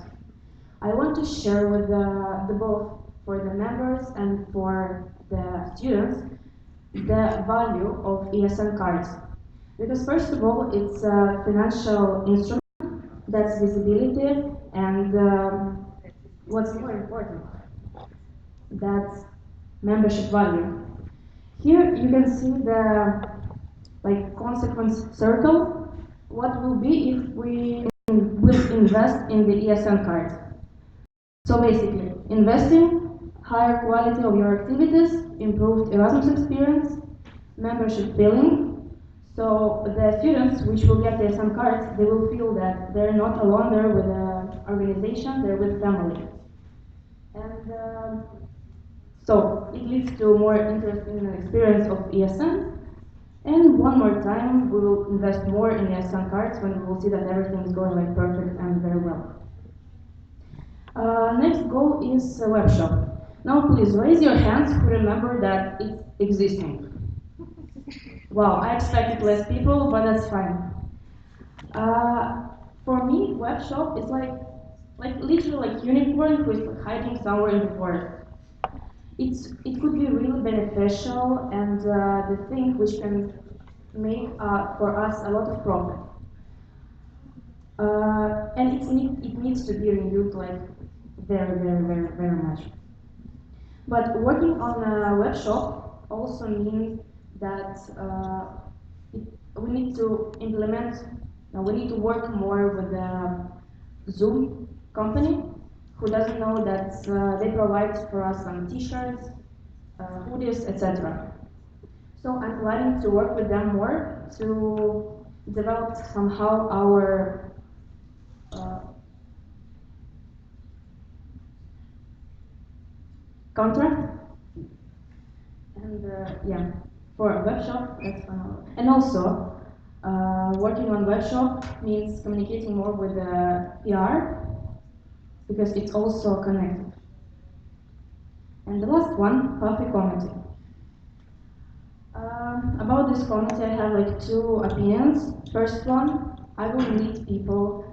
Speaker 12: I want to share with the both for the members and for the students the value of ESN cards. Because first of all, it's a financial instrument that's visibility and what's more important, that's membership value. Here you can see the consequence circle, what will be if we will invest in the ESN card. So basically, investing, higher quality of your activities, improved Erasmus experience, membership billing. So the students which will get the ESN cards, they will feel that they're not alone there with the organization, they're with family. And so it leads to more interest in the experience of ESN. And one more time, we will invest more in ESN cards when we will see that everything is going like perfect and very well. Next goal is a web shop. Now please raise your hands who remember that it's existing. Wow, I expected less people, but that's fine. For me, web shop is like literally like unicorn who is hiding somewhere in the forest. It could be really beneficial and the thing which can make for us a lot of profit. And it needs to be renewed like very much. But working on a web shop also means that we need to we need to work more with the Zoom company, who doesn't know that they provide for us some t-shirts, hoodies, etc. So I'm planning to work with them more to develop somehow our contract. And yeah, for a web shop, that's fun. And also, working on web shop means communicating more with the PR, because it's also connected. And the last one, PAFI committee. About this committee, I have like 2 opinions. First one, I will need people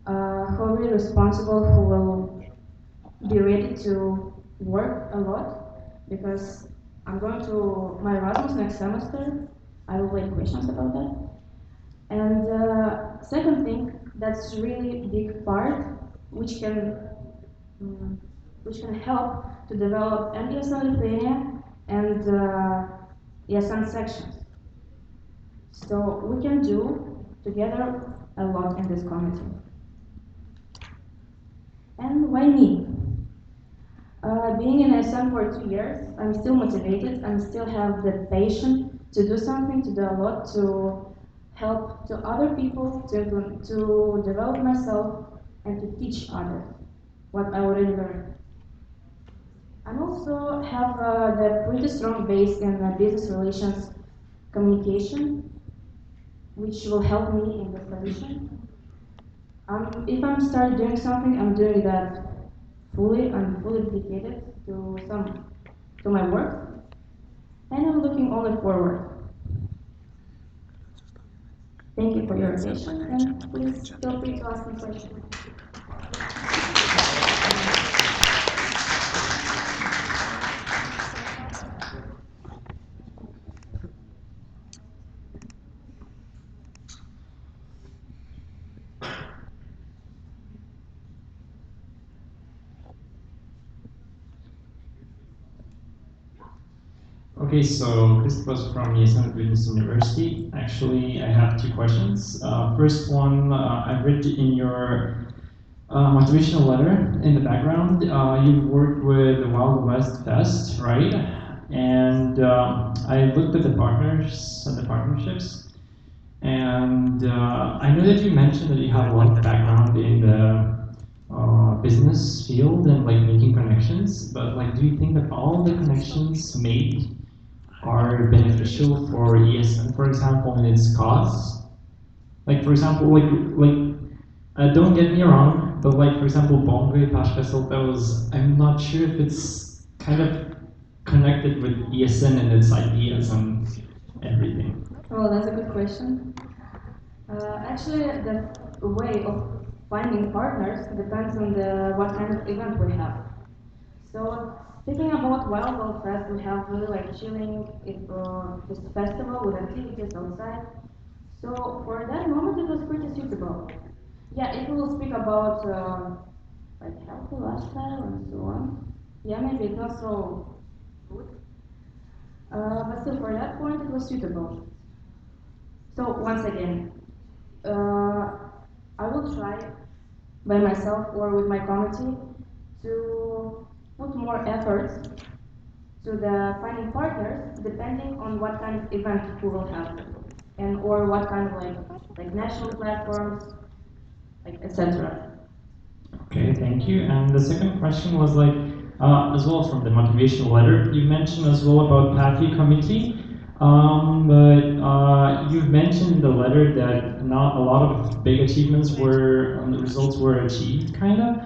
Speaker 12: who are really responsible, who will be ready to work a lot, because I'm going to my Erasmus next semester. I will wait questions about that. And second thing, that's really big part, which can help to develop ESN Lithuania and ESN sections. So we can do together a lot in this committee. And why me? Being in ESN for 2 years, I'm still motivated and still have the patience to do something, to do a lot, to help to other people, to develop myself and to teach others what I already learned. I also have the pretty strong base in business relations communication, which will help me in this position. If I'm start doing something, I'm doing that fully. I'm fully dedicated to my work, and I'm looking only forward. Thank you for your attention, and please feel free to ask me questions.
Speaker 16: Okay, so Christopher from ESN University. Actually, I have two questions. First one, I read in your motivational letter in the background. You've worked with the Wild West Fest, right? And I looked at the partners and the partnerships, and I know that you mentioned that you have a lot of background in the business field and like making connections, but like, do you think that all the connections made are beneficial for ESN, for example, in its cause? Like, for example, don't get me wrong, but like, for example, Bongre Pashka I'm not sure if it's kind of connected with ESN and its ideas and everything.
Speaker 7: Well, that's a good question. Actually, the way of finding partners depends on what kind of event we have. So, speaking about Wild World Fest, we have really like chilling, this festival with activities outside. So, for that moment, it was pretty suitable. Yeah, it will speak about like healthy lifestyle and so on. Yeah, maybe it's not so good, but still, for that point, it was suitable. So, once again, I will try by myself or with my committee to put more effort to the finding partners depending on what kind of event we will have and or what kind of like national platforms, like etc.
Speaker 16: Okay, thank you. And the second question was like, as well from the motivational letter, you mentioned as well about Pathway Committee, but you've mentioned in the letter that not a lot of big achievements were, the results were achieved, kind of.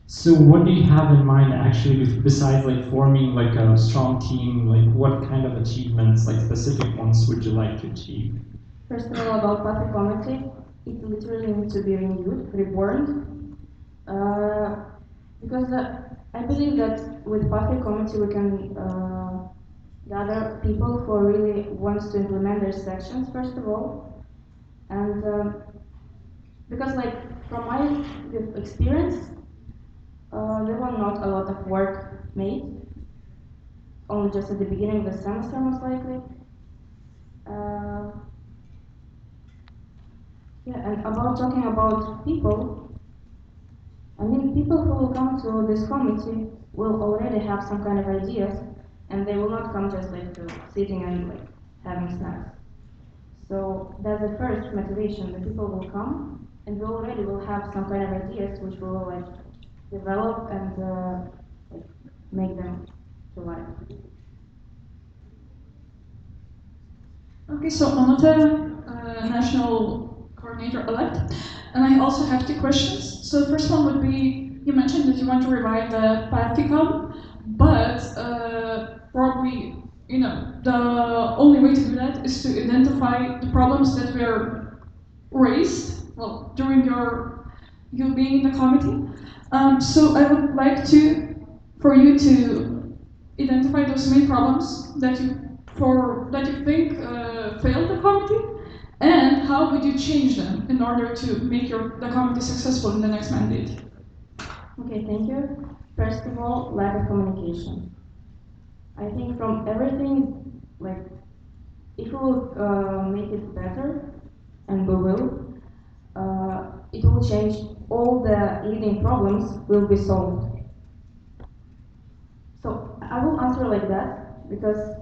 Speaker 16: So what do you have in mind actually, besides like forming like a strong team, like what kind of achievements, like specific ones would you like to achieve?
Speaker 7: First of all, about Pathway Committee, it literally needs to be renewed, reborn. Because I believe that with Pathway Committee we can gather people who really wants to implement their sections first of all, and because like from my experience, there was not a lot of work made, only just at the beginning of the semester most likely. Yeah, and about talking about people. I mean, people who will come to this committee will already have some kind of ideas, and they will not come just like to sitting and like having snacks. So that's the first motivation. The people will come, and we already will have some kind of ideas which we will like develop and like make them to life.
Speaker 6: Okay, so another national coordinator-elect, and I also have two questions. So the first one would be, you mentioned that you want to revive the Pathicom, but probably, you know, the only way to do that is to identify the problems that were raised, well, during you being in the committee. So I would like for you to identify those main problems that you think failed the committee, and how would you change them in order to make the committee successful in the next mandate?
Speaker 7: Okay, thank you. First of all, lack of communication. I think from everything, like, if we will make it better, and we will, it will change. All the leading problems will be solved. So I will answer like that because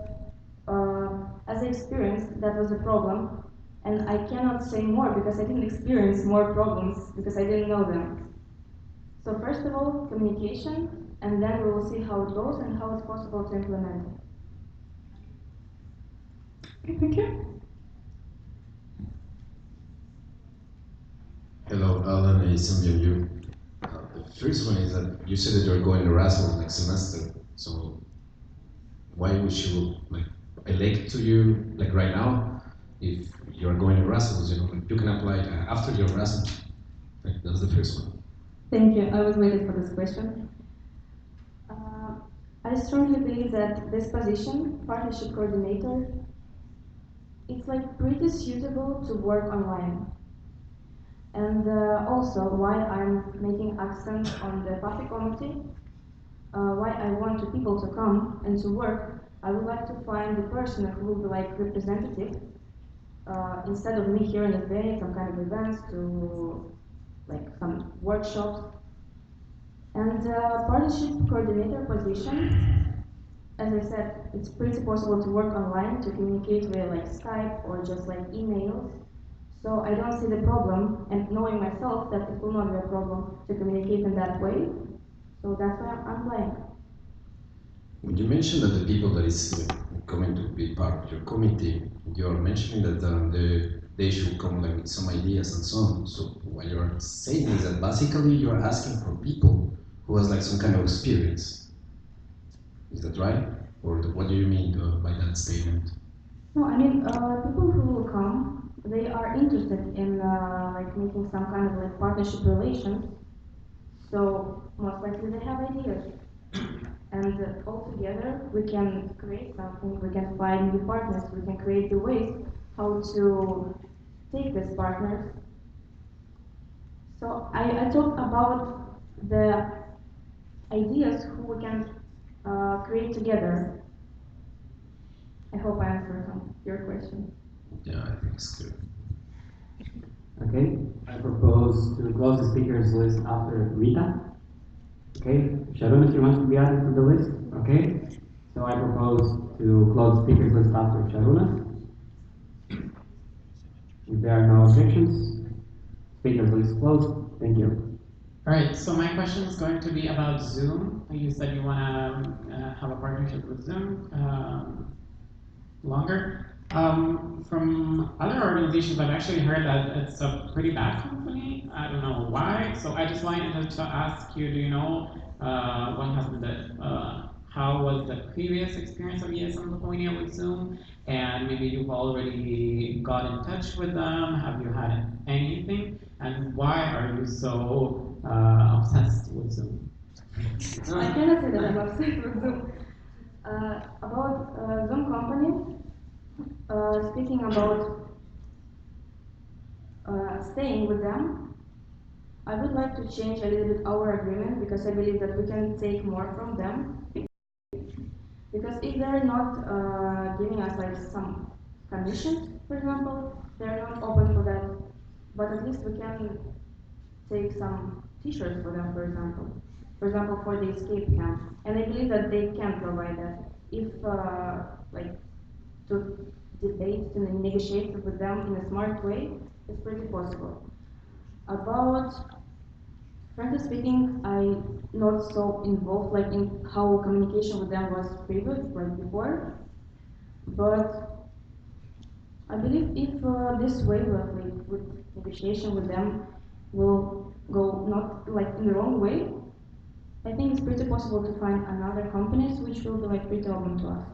Speaker 7: as I experienced, that was a problem, and I cannot say more because I didn't experience more problems because I didn't know them. So first of all, communication, and then we will see how it goes and how it's possible to implement it.
Speaker 6: Okay, thank you.
Speaker 8: Hello, Alan, it's you. The first one is that you said that you're going Erasmus next semester, so why would you like elect to you like right now if you're going Erasmus? You know, like, you can apply after your Erasmus. Like, that's the first one.
Speaker 7: Thank you. I was waiting for this question. I strongly believe that this position, partnership coordinator, it's like pretty suitable to work online. And also why I'm making accent on the party committee, why I want people to come and to work. I would like to find the person who will be like representative instead of me here in Lithuania, some kind of events to like some workshops. And partnership coordinator position, as I said, it's pretty possible to work online, to communicate via like Skype or just like emails. So I don't see the problem, and knowing myself that it will not be a problem to communicate in that way. So that's why I'm blank.
Speaker 8: You mentioned that the people that is coming to be part of your committee, you're mentioning that they should come like with some ideas and so on. So what you're saying is that basically you're asking for people who has like some kind of experience. Is that right? Or what do you mean by that statement?
Speaker 7: No, I mean people who will come, they are interested in like making some kind of like partnership relations. So most likely they have ideas. And all together we can create something, we can find new partners, we can create the ways how to take these partners. So I talked about the ideas who we can create together. I hope I answered your question.
Speaker 8: Yeah, I think it's clear.
Speaker 1: Okay, I propose to close the speakers list after Rita. Okay, Sharon, if you want to be added to the list, okay? So I propose to close the speakers list after Sharuna. If there are no objections, speakers list closed. Thank you.
Speaker 11: All right, so my question is going to be about Zoom. You said you want to have a partnership with Zoom longer. From other organizations, I've actually heard that it's a pretty bad company. I don't know why. So I just wanted to ask you, do you know what has been how was the previous experience of ESN Lithuania with Zoom? And maybe you've already got in touch with them. Have you had anything? And why are you so obsessed with Zoom?
Speaker 7: No, I cannot say that I'm obsessed with Zoom. About Zoom company, speaking about staying with them, I would like to change a little bit our agreement because I believe that we can take more from them. Because if they're not giving us like some conditions, for example, they're not open for that. But at least we can take some t-shirts for them, for example, for the escape camp. And I believe that they can provide that. If like to debate, to negotiate with them in a smart way, it's pretty possible. About, frankly speaking, I'm not so involved like in how communication with them was previous, like before. But I believe if this way with negotiation with them will go not like in the wrong way, I think it's pretty possible to find another companies which will be like pretty open to us.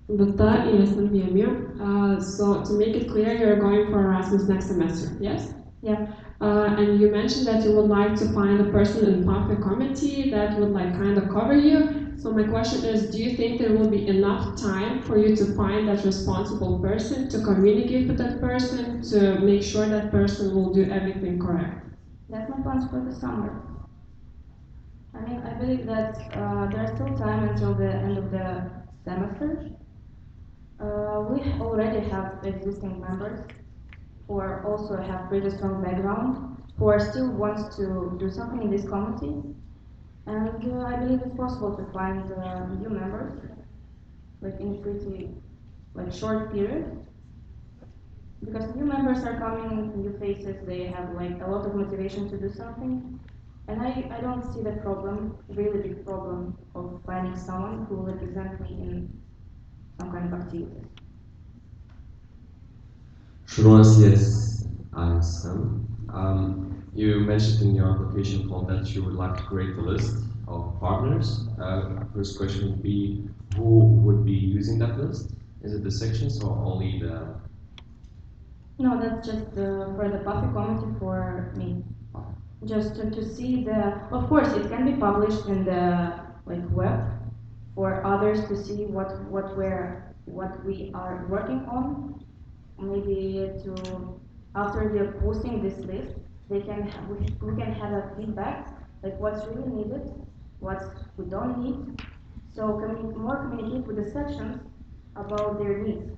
Speaker 17: Data ESN Lithuania. So to make it clear, you're going for Erasmus next semester, yes?
Speaker 7: Yeah.
Speaker 17: And you mentioned that you would like to find a person in public committee that would like kind of cover you. So my question is, do you think there will be enough time for you to find that responsible person, to communicate with that person, to make sure that person will do everything correct?
Speaker 7: That's my plans for the summer. I mean, I believe that there's still time until the end of the semester. We already have existing members who are also have pretty strong background, who are still wants to do something in this committee. And I believe it's possible to find new members, like in a pretty like short period. Because new members are coming, new faces, they have like a lot of motivation to do something. And I don't see the problem, really big problem, of finding someone who will represent me in some kind of activity.
Speaker 9: Shinušaitė, yes, ISM. You mentioned in your application form that you would like to create a list of partners. First question would be, who would be using that list? Is it the sections or only the...
Speaker 7: No, that's just for the public committee for me. Just to see the, of course, it can be published in the like web for others to see what we are working on. Maybe to after they're posting this list, they can we can have a feedback like what's really needed,
Speaker 18: what we don't need. So more communicate with the sections about their needs.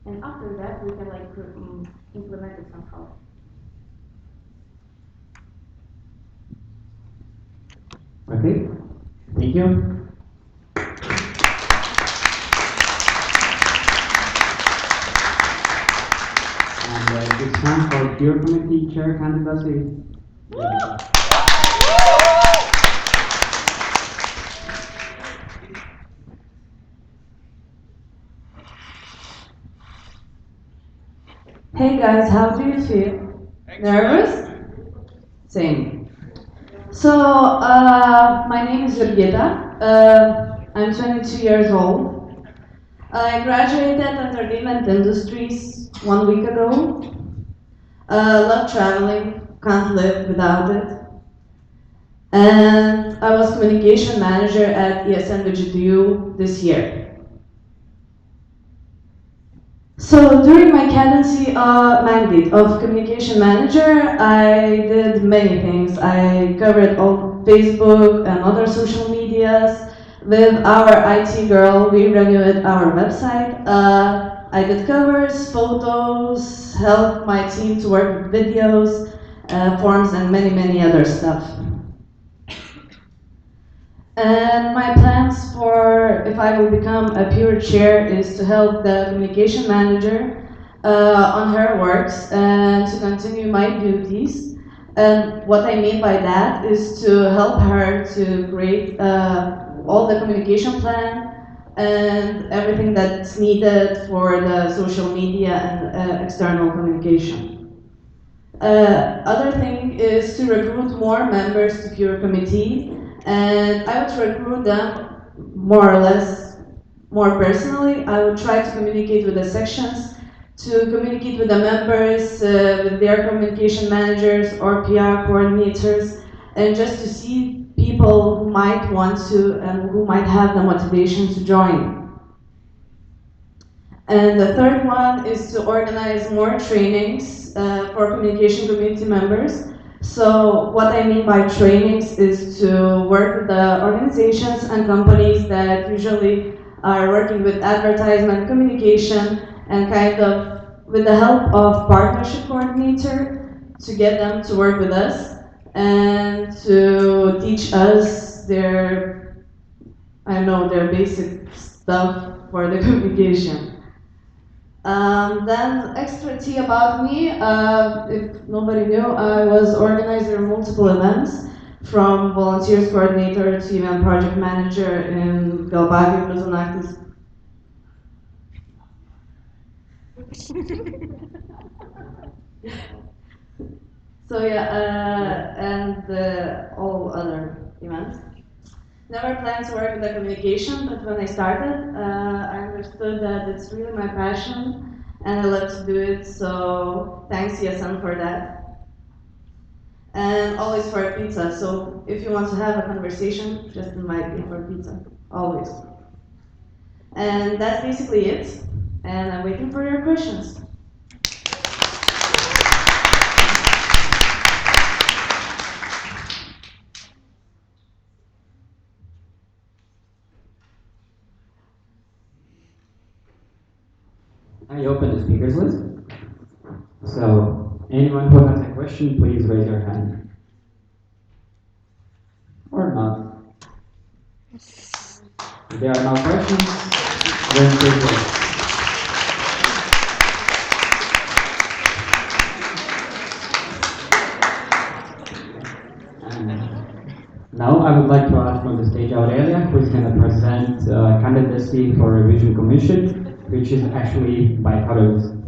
Speaker 18: And after that, we can like implement it somehow.
Speaker 1: Okay, thank you. And it's time for peer committee chair candidacy.
Speaker 10: Hey guys, how do you feel? Nervous? Same. So, my name is Jurgita. I'm 22 years old. I graduated Entertainment Industries 1 week ago. Love traveling, can't live without it. And I was communication manager at ESN KUK this year. So during my candidacy mandate of communication manager, I did many things. I covered all Facebook and other social medias. With our IT girl, we renewed our website. I did covers, photos, helped my team to work with videos, forms, and many other stuff. And my plans for if I will become a pure chair is to help the communication manager on her works and to continue my duties. And what I mean by that is to help her to create all the communication plan and everything that's needed for the social media and external communication. Other thing is to recruit more members to pure committee. And I would recruit them more or less more personally. I would try to communicate with the sections, to communicate with the members, with their communication managers or PR coordinators, and just to see people who might want to and who might have the motivation to join. And the third one is to organize more trainings for communication community members. So what I mean by trainings is to work with the organizations and companies that usually are working with advertisement communication and kind of with the help of partnership coordinator to get them to work with us and to teach us their, I don't know, their basic stuff for the communication. Then extra tea about me, if nobody knew, I was organizer of multiple events, from volunteers coordinator to event project manager in Gala Dinner. So yeah, and all other events. Never planned to work with the communication, but when I started, I understood that it's really my passion and I love to do it, so thanks ESN for that. And always for a pizza, so if you want to have a conversation, just invite me for pizza, always. And that's basically it, and I'm waiting for your questions.
Speaker 1: I open the speakers list. So, anyone who has a question, please raise your hand. Or not. If there are no questions, then please wait. Now I would like to ask on the stage Aurelia, who is going to present candidacy for revision commission, which is actually by Audrius.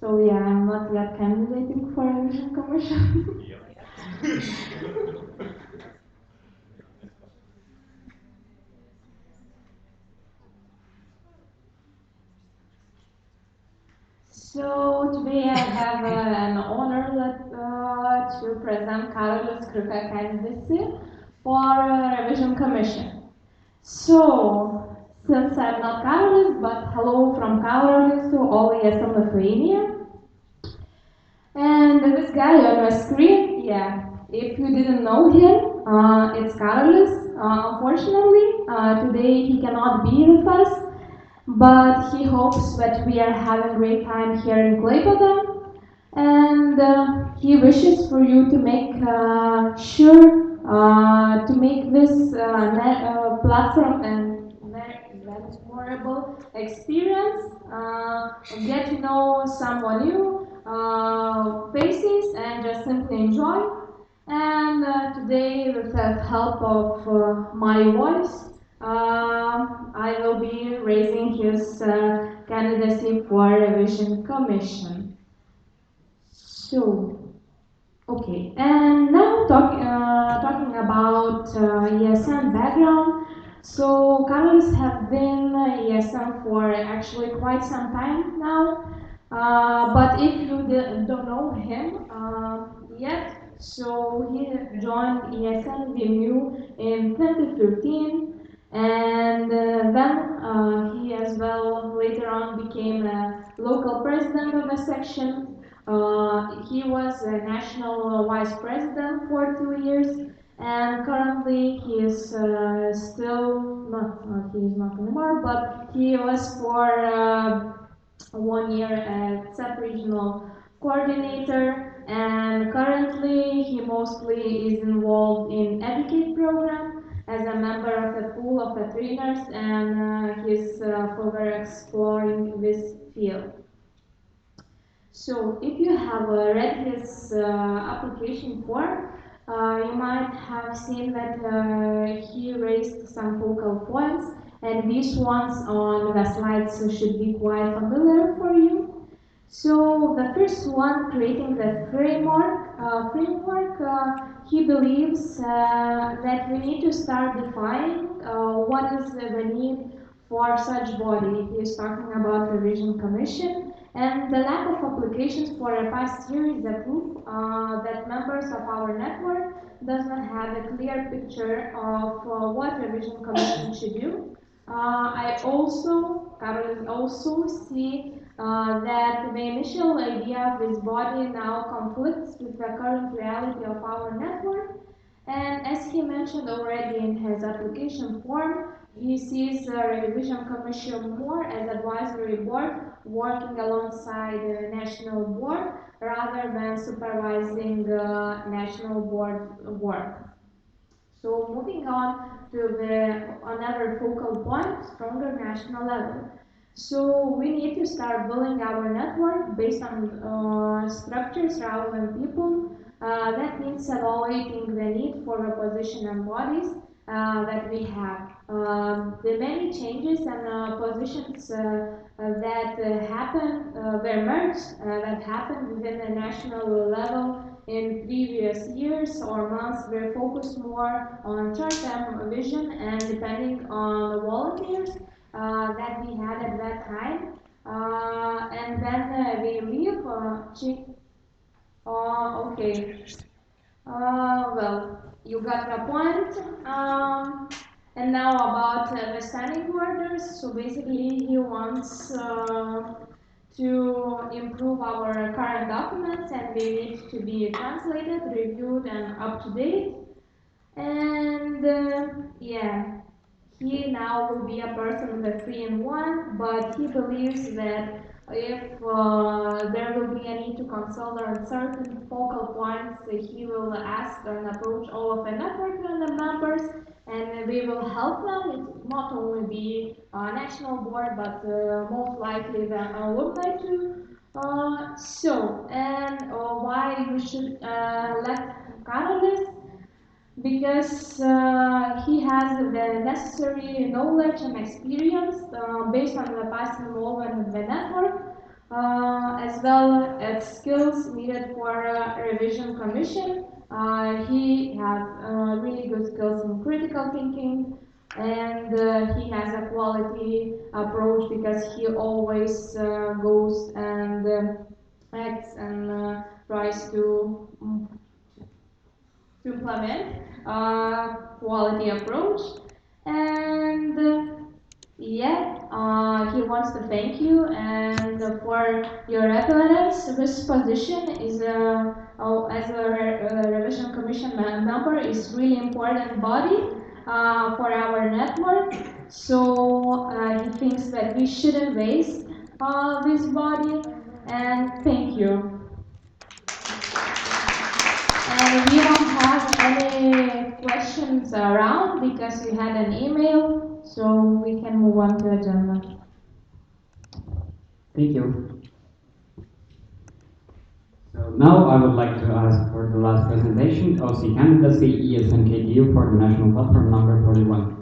Speaker 12: So yeah, I'm not yet candidating for a revision commission. So today I have an honor to present Karolis KUK candidacy for a revision commission. So, since I'm not Karolis, but hello from Karolis to all ESN Lithuania. And this guy on my screen, yeah, if you didn't know him, it's Karolis. Unfortunately, today he cannot be with us, but he hopes that we are having a great time here in Klaipėda. And he wishes for you to make sure to make this platform and very memorable experience. Get to know someone new, faces, and just simply enjoy. And today, with the help of my voice, I will be raising his candidacy for revision commission. So, okay, and now talking about ESN background. So, Carlos have been ESN for actually quite some time now. But if you don't know him yet, so he joined ESN VMU in 2013, and then he as well later on became a local president of a section. He was a national vice president for 2 years, and currently he is still not, he is not anymore, but he was for 1 year as sub-regional coordinator, and currently he mostly is involved in Educate program as a member of a pool of trainers, and he's further exploring this field. So if you have read his application form, you might have seen that he raised some focal points, and these ones on the slides should be quite familiar for you. So the first one, creating the framework. He believes that we need to start defining what is the need for such body. He is talking about revision commission, and the lack of applications for a past year is a proof that members of our network does not have a clear picture of what revision commission should do. Carol also see that the initial idea of this body now conflicts with the current reality of our network. And as he mentioned already in his application form, he sees the Revision Commission more as advisory board working alongside the national board rather than supervising national board work. So moving on to another focal point, stronger national level. So we need to start building our network based on structures rather than people. That means evaluating the need for the position and bodies that we have. The many changes and positions that were merged, that happened within the national level in previous years or months, were focused more on short-term vision and depending on the volunteers that we had at that time. And then we leave. Okay. Well, you got the point. And now about the standing orders. So basically, he wants to improve our current documents, and they need to be translated, reviewed, and up to date. And yeah, he now will be a person with a 3-in-1, but he believes that if there will be a need to consult on certain focal points, he will ask and approach all of the network and the members, and we will help them. It will not only be a national board, but most likely the alumni too. Why you should let Karolis? Because he has the necessary knowledge and experience based on the past involvement with the network, as well as skills needed for revision commission. He has really good skills in critical thinking, and he has a quality approach because he always goes and acts and tries to implement quality approach. And Yeah, he wants to thank you and for your appearance. This position is as a revision commission member is really important body for our network. So he thinks that we shouldn't waste this body. And thank you. And we don't have any questions around because we had an email, so we can move on to agenda.
Speaker 1: Thank you. So now I would like to ask for the last presentation, OC candidacy ESN KTU for the national platform number 41.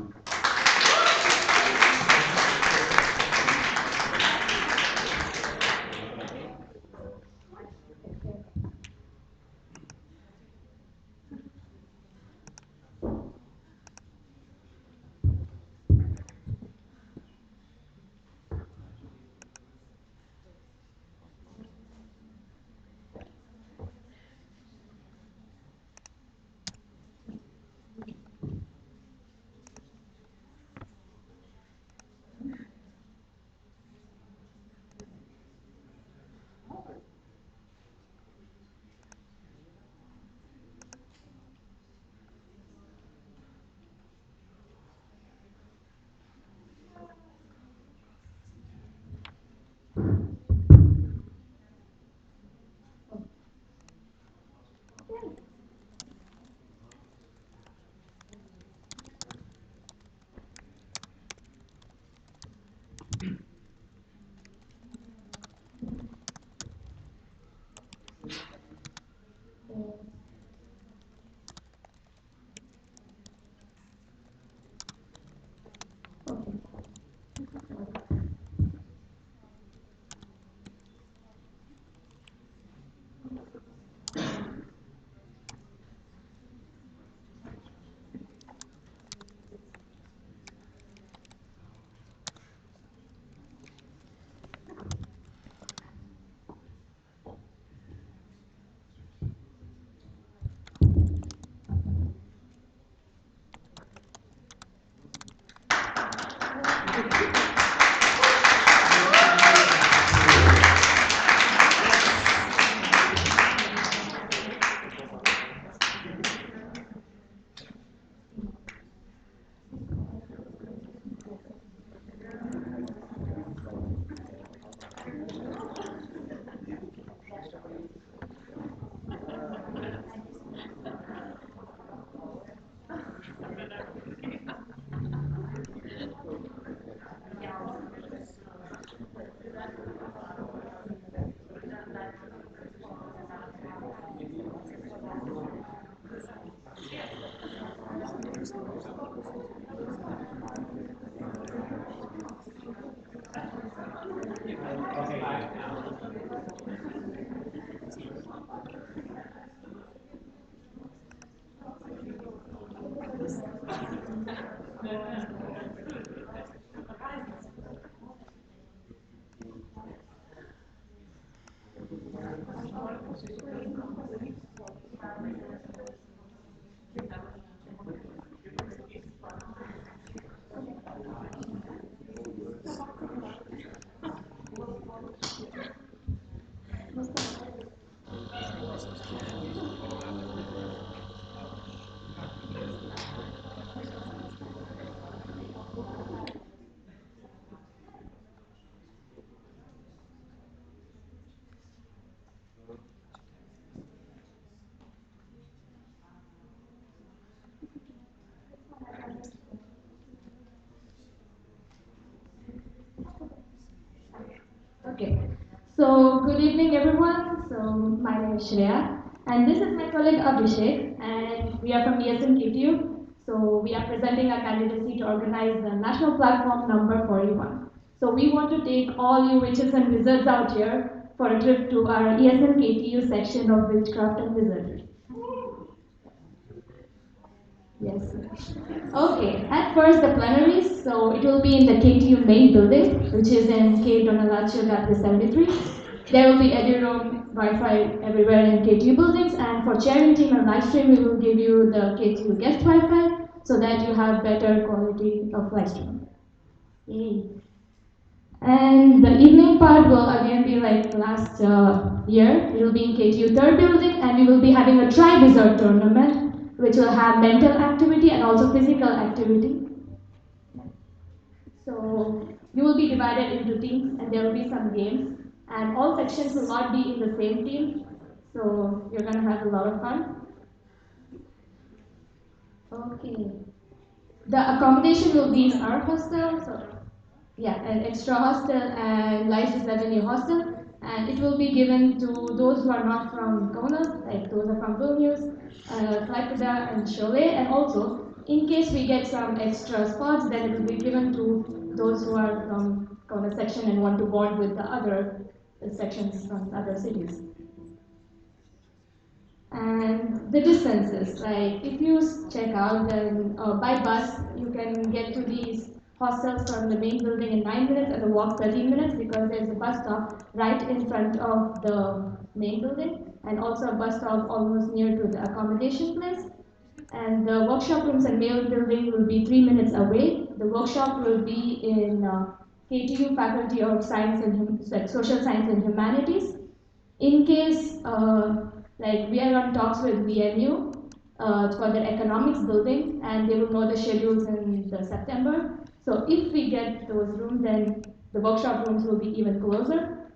Speaker 12: Okay. So good evening, everyone. So my name is Shreya, and this is my colleague Abhishek, and we are from ESN KTU. So we are presenting our candidacy to organize the national platform number 41. So we want to take all you witches and wizards out here for a trip to our ESN KTU section of witchcraft and wizardry. Yes. Okay, at first the plenaries, so it will be in the KTU main building, which is in K. Donalaccio Gate 73. There will be edu room, Wi-Fi everywhere in KTU buildings, and for sharing team and live stream, we will give you the KTU guest Wi-Fi so that you have better quality of live stream.
Speaker 7: Yay. And the evening part will again be like last year. It will be in KTU third building, and we will be having a tri-resort tournament, which will have mental activity and also physical activity. So you will be divided into teams, and there will be some games, and all sections will not be in the same team. So you're gonna have a lot of fun. Okay. The accommodation will be in our hostel, so yeah, an extra hostel and license revenue hostel, and it will be given to those who are not from Kaunas, like those are from Vilnius, Klaipėda, and Cholet, and also in case we get some extra spots, then it will be given to those who are from Kaunas section and want to bond with the other sections from other cities. And the distances, like if you check out, then by bus you can get to these hostels from the main building in 9 minutes and walk 13 minutes because there's a bus stop right in front of the main building and also a bus stop almost near to the accommodation place. And the workshop rooms and mail building will be 3 minutes away. The workshop will be in KTU Faculty of Science and Social Science and Humanities. In case like we are on talks with VMU for the economics building, and they will know the schedules in the September. So if we get those rooms, then the workshop rooms will be even closer.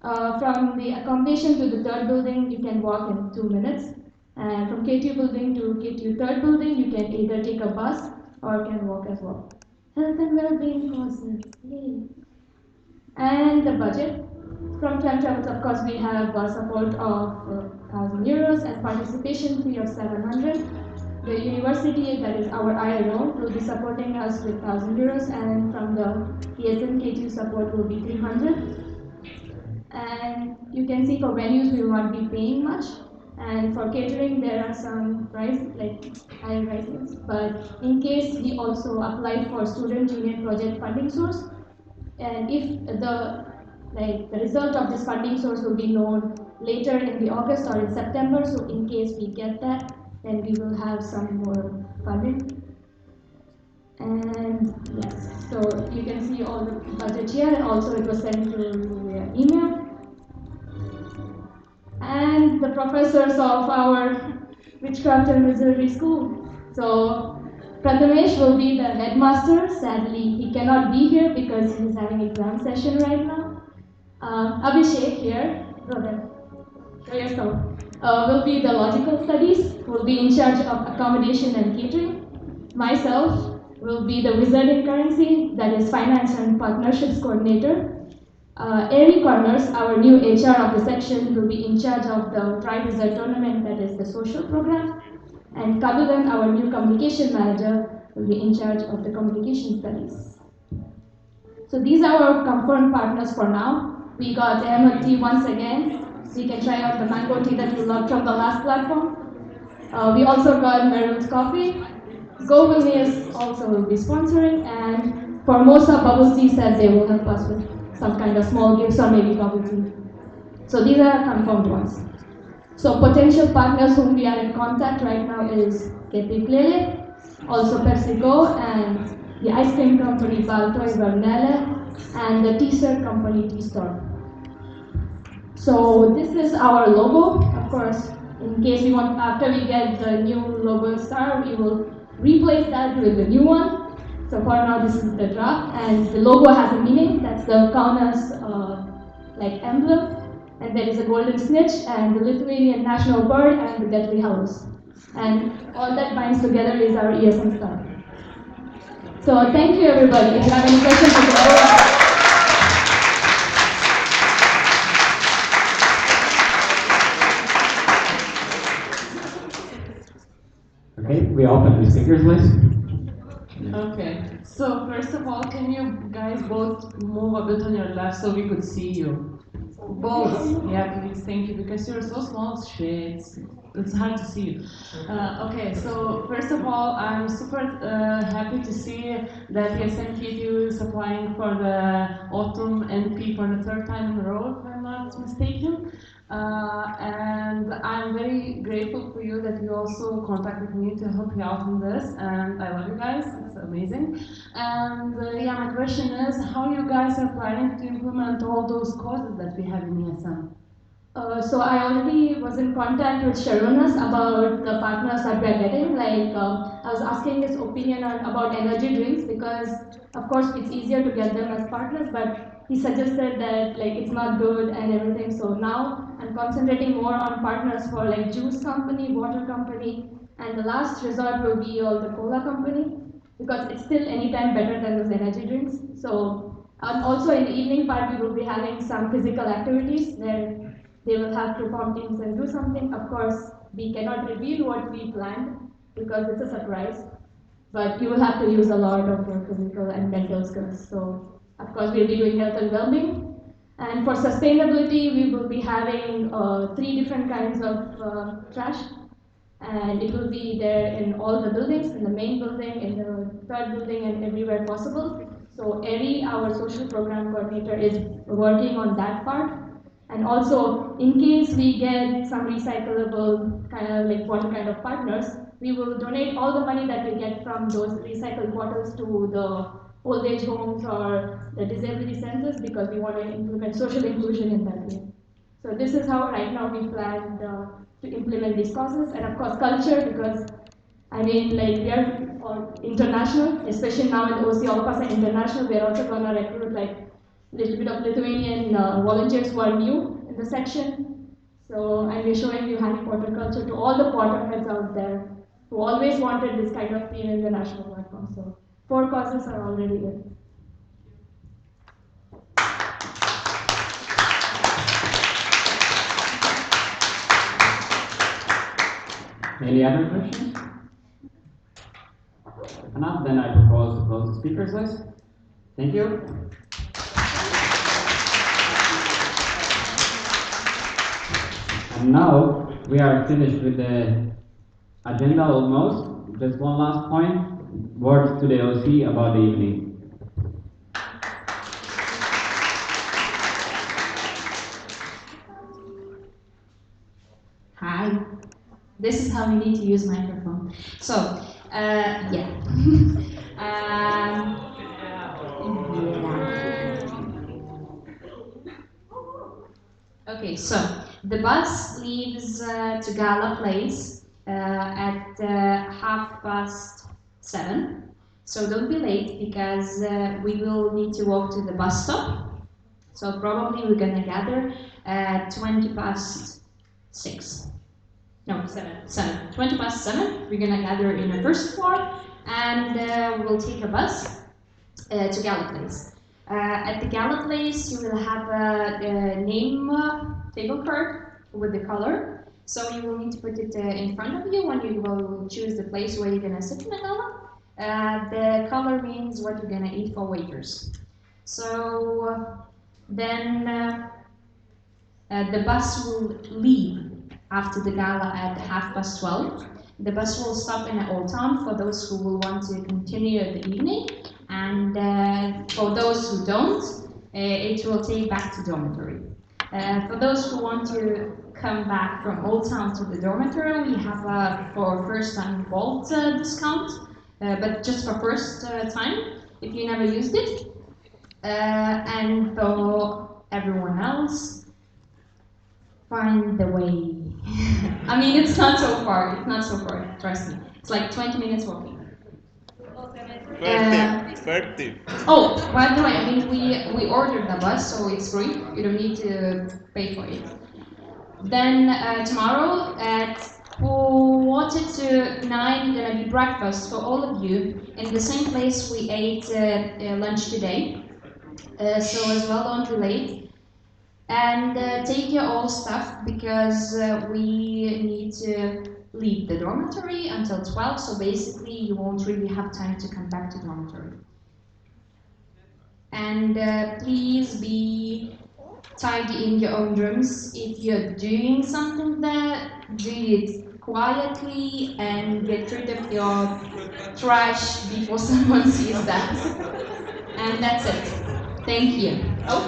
Speaker 7: From the accommodation to the third building, you can walk in 2 minutes. And from KTU building to KTU third building, you can either take a bus or can walk as well. Health and well-being courses, yay! And the budget. From time travels, of course, we have support of €1,000 and participation fee of 700. The university, that is our ILO, will be supporting us with €1,000, and from the ESN KUK support will be 300. And you can see for venues we will not be paying much, and for catering there are some price like higher prices. But in case we also apply for student union project funding source, and if the result of this funding source will be known later in the August or in September, so in case we get that, then we will have some more funding. And yes, so you can see all the budget here, and also it was sent to via email. And the professors of our Witchcraft and Wizardry School. So Prathamesh will be the headmaster. Sadly, he cannot be here because he's having exam session right now. Abhishek here, brother, show yourself, will be the logical studies, will be in charge of accommodation and catering. Myself will be the wizard in currency, that is finance and partnerships coordinator. Airy Corners, our new HR of the section, will be in charge of the Tri-Wizard tournament, that is the social program. And Kabilan, our new communication manager, will be in charge of the communication studies. So these are our confirmed partners for now. We got Ahmed tea once again. We can try out the mango tea that you loved from the last platform. We also got Meryl's coffee. Go Vilnius also will be sponsoring, and Formosa Bubble Tea said they will help us with some kind of small gifts or maybe bubble tea. So these are confirmed ones. So potential partners whom we are in contact right now is Kepi Plele, also PepsiCo, and the ice cream company Baltoy Vernelle, and the t-shirt company T-Store. So this is our logo. Of course, in case we want, after we get the new logo star, we will replace that with the new one. So for now, this is the draft, and the logo has a meaning. That's the Kaunas emblem, and there is a golden snitch, and the Lithuanian national bird, and the deathly hallows. And all that binds together is our ESN star. So thank you, everybody. If you have any questions, you can go.
Speaker 1: Okay, we open the speakers list.
Speaker 10: Okay, so first of all, can you guys both move a bit on your left so we could see you? Both, yeah, please, thank you, because you're so small, it's hard to see you. Okay, so first of all, I'm super happy to see that ESN KUK is applying for the autumn NP for the third time in a row, if I'm not mistaken.
Speaker 19: And I'm very grateful for you that you also contacted me to help you out in this, and I love you guys, it's amazing. And yeah, my question is, how you guys are planning to implement all those courses that we have in ESN?
Speaker 7: So I already was in contact with Sharunas about the partners that we are getting. I was asking his opinion about energy drinks because, of course, it's easier to get them as partners. But he suggested that it's not good and everything. So now I'm concentrating more on partners for juice company, water company, and the last resort will be all the cola company because it's still anytime better than those energy drinks. So and also in the evening part we will be having some physical activities where they will have to form teams and do something. Of course, we cannot reveal what we planned because it's a surprise. But you will have to use a lot of your physical and mental skills. So, of course, we'll be doing health and well-being. And for sustainability, we will be having 3 different kinds of trash. And it will be there in all the buildings, in the main building, in the 3rd building, and everywhere possible. So, our social program coordinator is working on that part. And also, in case we get some recyclable water kind of partners, we will donate all the money that we get from those recycled bottles to the old age homes or the disability centers because we want to implement social inclusion in that way. So this is how right now we plan to implement these causes, and of course culture because we are international, especially now in OC Alpasa International. We are also going to recruit little bit of Lithuanian volunteers who are new in the section. So, and we're showing you Harry Potter culture to all the Potterheads out there who always wanted this kind of theme in the national platform. So, 4 causes are already in.
Speaker 1: Any other questions? If not, then I propose to close the speakers list. Thank you. And now we are finished with the agenda almost. Just one last point. Words to the OC about the evening.
Speaker 20: Hi. This is how we need to use microphone. So, yeah. Okay, so the bus leaves to Gala Place at 7:30. So don't be late because we will need to walk to the bus stop. So probably we're gonna gather at 6:20. No, 7. 7:20. We're gonna gather in the first floor and we'll take a bus to Gala Place. At the Gala Place, you will have a name table card with the color. So you will need to put it in front of you when you will choose the place where you're gonna sit in the gala. The color means what you're gonna eat for waiters. So then the bus will leave after the gala at 12:30. The bus will stop in Old Town for those who will want to continue the evening, and for those who don't, it will take back to dormitory. For those who want to come back from Old Town to the dormitory, we have a for first time vault discount, but just for first time if you never used it. And for everyone else, find the way. I mean, it's not so far, trust me. It's like 20 minutes walking.
Speaker 2: 30.
Speaker 20: Oh, by the way, I mean, we ordered the bus, so it's free. You don't need to pay for it. Then tomorrow at 8:45, gonna be breakfast for all of you in the same place we ate lunch today. So as well, don't be late. And take your old stuff because we need to leave the dormitory until 12, so basically you won't really have time to come back to dormitory. And please be tidy in your own rooms. If you're doing something there, do it quietly and get rid of your trash before someone sees that. And that's it. Thank you. Oh.